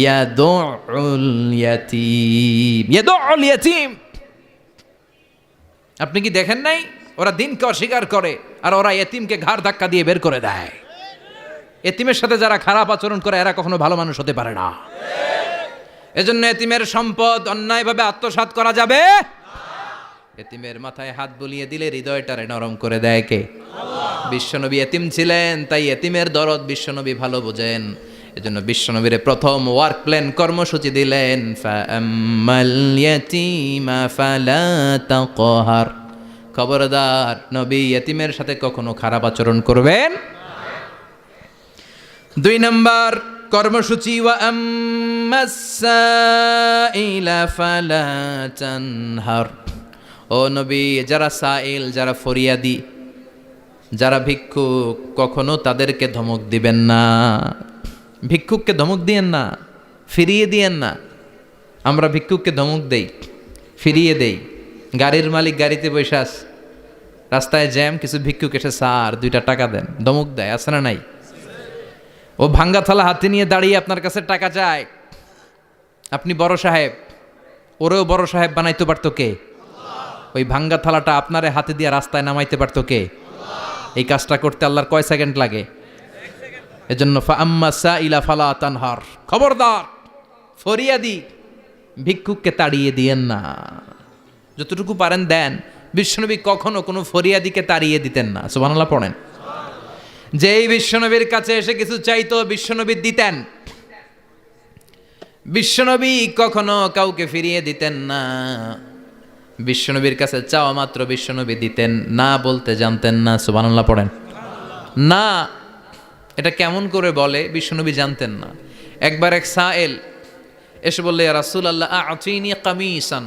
ইয়াদুউল ইয়াতীম। আপনি কি দেখেন নাই ওরা দিনকে অস্বীকার করে আর ওরা এতিমকে ঘাড় ধাক্কা দিয়ে বের করে দেয়। এতিমের সাথে যারা খারাপ আচরণ করে এরা কখনো ভালো মানুষ হতে পারে না। এজন্য এতিমের সম্পদ অন্যায়ভাবে আত্মসাৎ করা যাবে। এতিমের মাথায় হাত বুলিয়ে দিলে হৃদয়টারে নরম করে দেয় কে? বিশ্বনবী এতিম ছিলেন, তাই এতিমের দরদ বিশ্বনবী ভালো বোঝেন। এজন্য বিশ্বনবীর প্রথম ওয়ার্ক প্ল্যান কর্মসূচি দিলেন, ফাআম্মাল ইয়াতীমা ফালা তাকহার। খবরদার, নবী এতিমের সাথে কখনো খারাপ আচরণ করবেন। 2 নম্বর কর্মসূচি, ওয়া আম্মাস সাইলা ফালা তানহার। ও নবী, যারা সাইল, যারা ফরিয়াদি, যারা ভিক্ষুক, কখনো তাদেরকে ধমক দিবেন না। ভিক্ষুককে ধমক দিয়েন না, ফিরিয়ে দিয়েন না। আমরা ভিক্ষুককে ধমক দেই, ফিরিয়ে দেই। গাড়ির মালিক গাড়িতে বসে আস, রাস্তায় জ্যাম, কিছু ভিক্ষুক এসে স্যার 2টা টাকা দেন, ধমক দেয়, আছে না নাই? ও ভাঙ্গা থালা হাতে নিয়ে দাঁড়িয়ে আপনার কাছে টাকা চায়। আপনি বড় সাহেব, ওরেও বড় সাহেব বানাইতে পারতো কে? ওই ভাঙ্গা থালাটা আপনারে হাতে দিয়ে রাস্তায় নামাইতে পারতো কে? এই কাজটা করতে আল্লাহর কয় সেকেন্ড লাগে? এজন্য ফাআম্মা সাইলা ফালা তানহার। খবরদার, ফরিয়াদি ভিক্ষুককে তাড়িয়ে দিয়েন না। যতটুকু পারেন দেন। বিশ্বনবী কখনো কোনো ফরিয়াদিকে তাড়িয়ে দিতেন না। সুবহানাল্লাহ পড়েন। যেই বিশ্বনবীর কাছে এসে কিছু চাইতো বিশ্বনবী দিতেন। বিশ্বনবী কখনো কাউকে ফিরিয়ে দিতেন না। বিশ্বনবীর কাছে চাওয়া মাত্র বিশ্বনবী দিতেন, না বলতে জানতেন না। সুবহানাল্লাহ পড়েন। না, এটা কেমন করে বলে বিশ্বনবী জানতেন না। একবার এক সাইল এসে বললে, ইয়া রাসূলুল্লাহ আ'তিনি কামিসান,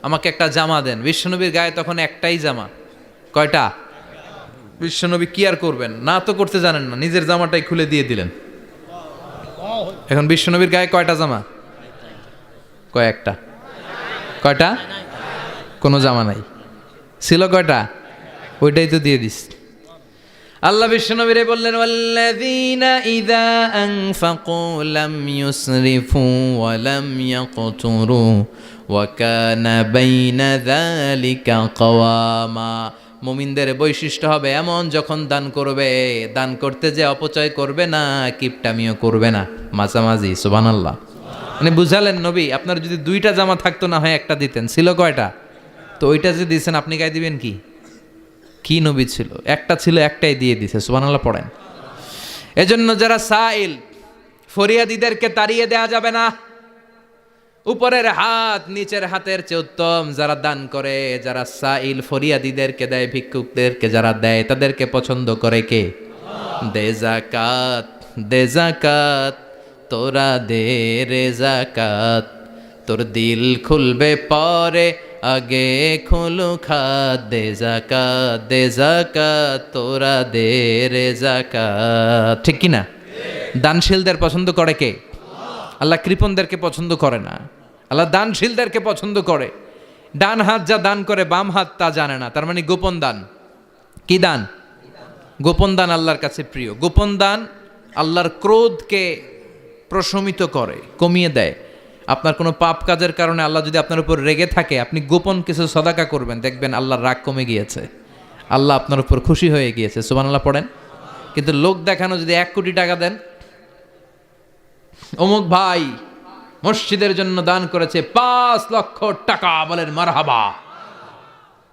আমাকে একটা জামা দেন। বিশ্বনবীর গায়ে তখন একটাই জামা। কয়টা? বিশ্বনবী কি আর করবেন, না তো করতে জানেন না, নিজের জামাটাই খুলে দিয়ে দিলেন। এখন বিশ্বনবীর গায়ে কয়টা জামা? কয়েকটা। কয়টা? কোনো জামা নাই। ছিল কয়টা? ওইটাই তো দিয়ে দিস। আল্লাহ বিশ্বনবীরে বললেন, ওয়াল্লাযীনা ইযা আনফাকু লাম ইউসরিফু ওয়া লাম ইয়াকতুরু ওয়া কানা বাইনা যালিকা কাওয়ামা। মুমিনদের বৈশিষ্ট্য হবে এমন, যখন দান করবে, দান করতে যে অপচয় করবে না, কিপটামিও করবে না, মাঝামাঝি। সুবহানাল্লাহ। মানে বুঝালেন নবী, আপনার যদি 2টা জামা থাকতো না হয় একটা দিতেন। ছিল কয়টা? তো ওইটা যে দিয়েছেন আপনি গায়ে দিবেন কি? কি নবী ছিল? একটা ছিল, একটাই দিয়ে দিছে। সুবহানাল্লাহ পড়েন। এজন্য যারা সাইল, ফরিয়াদিদেরকে তাড়িয়ে দেয়া যাবে না। উপরের হাত নিচের হাতের চেয়ে উত্তম যারা দান করে, যারা সাইল ফরিয়াদিদেরকে দেয়, ভিক্ষুকদেরকে যারা দেয়, তাদেরকে পছন্দ করে কে? দে যাকাত, দে যাকাত, তোরা দে রে যাকাত, তোর দিল খুলবে পরে, আগে খুলু খাত। দে যাকাত, দে যাকাত, তোরা দে রে যাকাত। ঠিক কি না? দানশীলদের পছন্দ করে কে? আল্লাহ কৃপণদেরকে পছন্দ করে না। আল্লাহ দানশীলদেরকে পছন্দ করে। ডান হাত যা দান করে বাম হাত তা জানে না, তার মানে গোপন দান। কি দান? গোপন দান আল্লাহর কাছে প্রিয়। গোপন দান আল্লাহর ক্রোধকে প্রশমিত করে, কমিয়ে দেয়। আপনার কোনো পাপ কাজের কারণে আল্লাহ যদি আপনার উপর রেগে থাকে, আপনি গোপন কিছু সদাকা করবেন, দেখবেন আল্লাহর রাগ কমে গিয়েছে, আল্লাহ আপনার উপর খুশি হয়ে গিয়েছে। সুবহানাল্লাহ পড়েন। কিন্তু লোক দেখানো যদি 1 কোটি টাকা দেন, অমুক ভাই মসজিদের জন্য দান করেছে 5 লক্ষ টাকা, বলেন মারহাবা।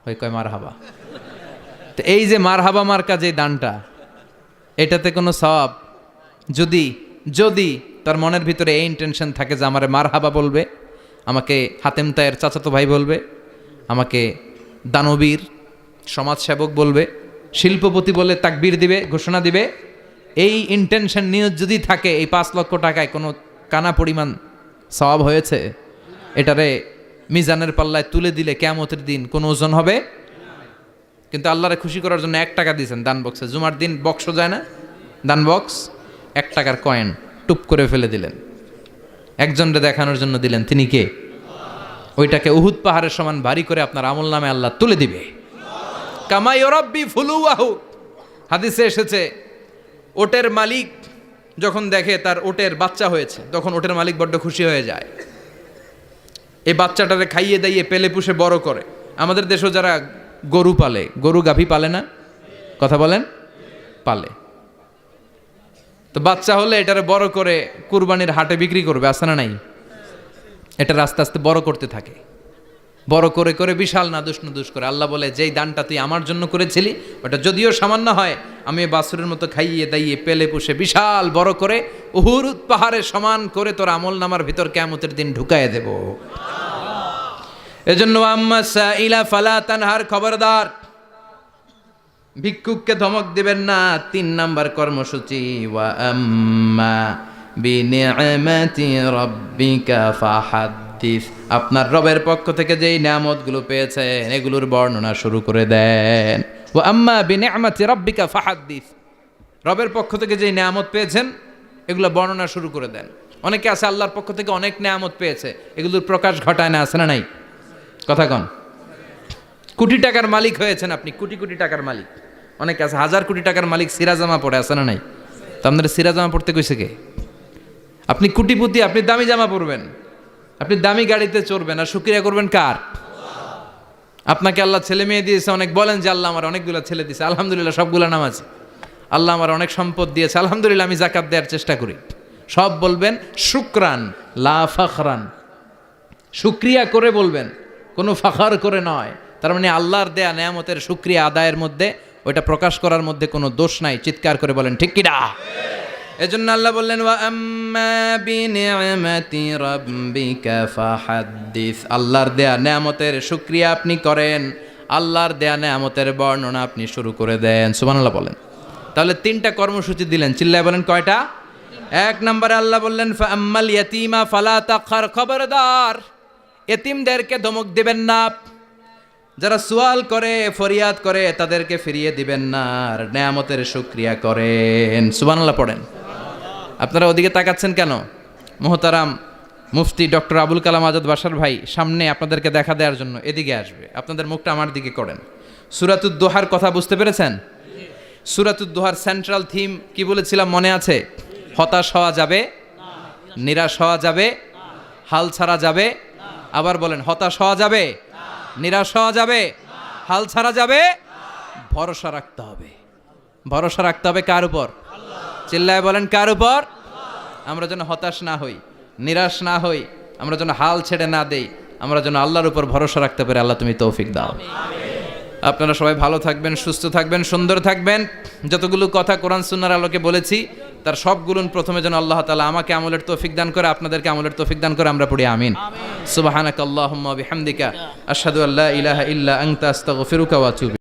ওই কয় মারহাবা। তো এই যে মারহাবা মার্কা যে দানটা, এটাতে কোনো সওয়াব যদি যদি তার মনের ভিতরে এই ইন্টেনশন থাকে যে আমারে মারহাবা বলবে, আমাকে হাতেম তায়ের চাচাতো ভাই বলবে, আমাকে দানবীর সমাজসেবক বলবে, শিল্পপতি বলে তাকবীর দিবে, ঘোষণা দিবে, এই ইন্টেনশন নিয়ে যদি থাকে, এই 5 লক্ষ টাকায় কোনো কানা পরিমাণ সওয়াব হয়েছে, এটারে মিজানের পাল্লায় তুলে দিলে কিয়ামতের দিন কোনো ওজন হবে। কিন্তু আল্লাহরে খুশি করার জন্য 1 টাকা দিয়েছেন দান বক্সে। জুমার দিন বক্স যায় না, দান বক্স, 1 টাকার কয়েন টুপ করে ফেলে দিলেন, একজনরে দেখানোর জন্য দিলেন। তিনি কে? ওইটাকে উহুদ পাহাড়ের সমান ভারী করে আপনার আমল নামে আল্লাহ তুলে দিবে। কামা ইউরাব্বি ফুলুয়াহু। হাদিসে এসেছে ওটের মালিক যখন দেখে তার ওটের বাচ্চা হয়েছে তখন ওটের মালিক বড্ড খুশি হয়ে যায়। এই বাচ্চাটারে খাইয়ে দাইয়ে পেলে পুষে বড় করে। আমাদের দেশেও যারা গরু পালে, গরু গাভী পালে না, কথা বলেন, পালে, তো বাচ্চা হলে এটারে বড় করে কুরবানির হাটে বিক্রি করবে, আছে না নাই? এটা আস্তে আস্তে বড় করতে থাকে, বড় করে করে বিশাল নাদুস করে। আল্লাহ বলে যেই দানটা তুই আমার জন্য করেছিলি ওটা যদিও সামান্য হয়, আমি বাছুরের মতো খাইয়ে দাইয়ে পেলে পুষে বিশাল বড় করে উহুদ পাহাড়ের সমান করে তোর আমল নামার ভিতর কিয়ামতের দিন ঢুকায় দেব। এজন্য আম্মা সাইলা ফালা তানহার, খবরদার ভিক্ষুককে ধমক দিবেন না। 3 নাম্বার কর্মসূচি, ওয়া আম্মা বিনিআমাতি রাব্বিকা ফাহাদ্দিস। আপনার রবের পক্ষ থেকে যেই নিয়ামতগুলো পেয়েছেন এগুলোর বর্ণনা শুরু করে দেন। ওয়া আম্মা বিনিআমাতি রাব্বিকা ফাহাদ্দিস, রবের পক্ষ থেকে যেই নিয়ামত পেয়েছেন এগুলো বর্ণনা শুরু করে দেন। অনেকে আছে আল্লাহর পক্ষ থেকে অনেক নিয়ামত পেয়েছে, এগুলোর প্রকাশ ঘটায় না, আছে না নাই? কথা কন। কোটি টাকার মালিক হয়েছেন আপনি, কোটি কোটি টাকার মালিক। অনেকে আছে হাজার কোটি টাকার মালিক, সিরাজামা পড়ে, আছে না নাই? তো আপনারা সিরাজামা পড়তে কইছে কে? আপনি কোটিপতি, আপনি দামি জামা পরবেন, আপনি দামি গাড়িতে চড়বেন, আর শুকরিয়া করবেন কার? আপনাকে আল্লাহ ছেলে মেয়ে দিয়েছে অনেক, বলেন যে আল্লাহ আমার অনেকগুলো ছেলে দিয়েছে, আলহামদুলিল্লাহ সবগুলো নামাজ। আল্লাহ আমার অনেক সম্পদ দিয়েছে, আলহামদুলিল্লাহ আমি যাকাত দেওয়ার চেষ্টা করি। সব বলবেন শুকরান লা ফাখরান, শুকরিয়া করে বলবেন, কোনো ফাখার করে নয়। তার মানে আল্লাহর দেয়া নেয়ামতের শুকরিয়া আদায়ের মধ্যে, ওইটা প্রকাশ করার মধ্যে কোনো দোষ নাই। চিৎকার করে বলেন ঠিক কিনা? এজন্য আল্লাহ বললেন ওয়া আম্মা বিনিআমাতি রাব্বিকা ফাহাদ্দিস, আল্লাহর দেয়া নেয়ামতের শুকরিয়া আপনি করেন, আল্লাহর দেয়া নেয়ামতের বর্ণনা আপনি শুরু করে দেন। সুবহানাল্লাহ বলেন। তাহলে 3টা কর্মসূচি দিলেন, চিল্লায় বলেন কয়টা? 1 নম্বরে আল্লাহ বললেন ফা আম্মাল ইয়াতীমা ফালা তাকহার, খবরদার এতিমদেরকে ধমক দিবেন না, যারা সুয়াল করে ফরিয়াদ করে তাদেরকে ফিরিয়ে দিবেন না, আর নেয়ামতের শুকরিয়া করেন। সুবহানাল্লাহ পড়েন। আপনারা ওদিকে তাকাচ্ছেন কেন? মোহতারাম মুফতি ডক্টর আবুল কালাম আজাদ বাশার ভাই সামনে আপনাদেরকে দেখা দেওয়ার জন্য এদিকে আসবে, আপনাদের মুখটা আমার দিকে করেন। সূরাতুদ দোহার কথা বুঝতে পেরেছেন? সূরাতুদ দোহার সেন্ট্রাল থিম কি বলেছিলাম মনে আছে? হতাশ হওয়া যাবে, নিরাশ হওয়া যাবে, হাল ছাড়া যাবে। আবার বলেন, হতাশ হওয়া যাবে, নিরাশ হওয়া যাবে, হাল ছাড়া যাবে, ভরসা রাখতে হবে। ভরসা রাখতে হবে কার উপর? চিল্লায় বলেন কার উপর? আমরা যেন হতাশ না হই, নিরাশ না হই, আমরা যেন হাল ছেড়ে না দেই, আমরা যেন আল্লাহর উপর ভরসা রাখতে পারি। আল্লাহ তুমি তৌফিক দাও। আপনারা সবাই ভালো থাকবেন, সুস্থ থাকবেন, সুন্দর থাকবেন। যতগুলো কথা কোরআন সুন্নাহর আলোকে বলেছি তার সবগুলো প্রথমে যেন আল্লাহ তাআলা আমাকে আমলের তৌফিক দান করে, আপনাদেরকে আমলের তৌফিক দান করে। আমরা পড়ি আমিন। সুবহানাকাল্লাহুম্মা ওয়া বিহামদিকা আশহাদু আল্লা ইলাহা ইল্লা আনতা আস্তাগফিরুকা ওয়া আতুবু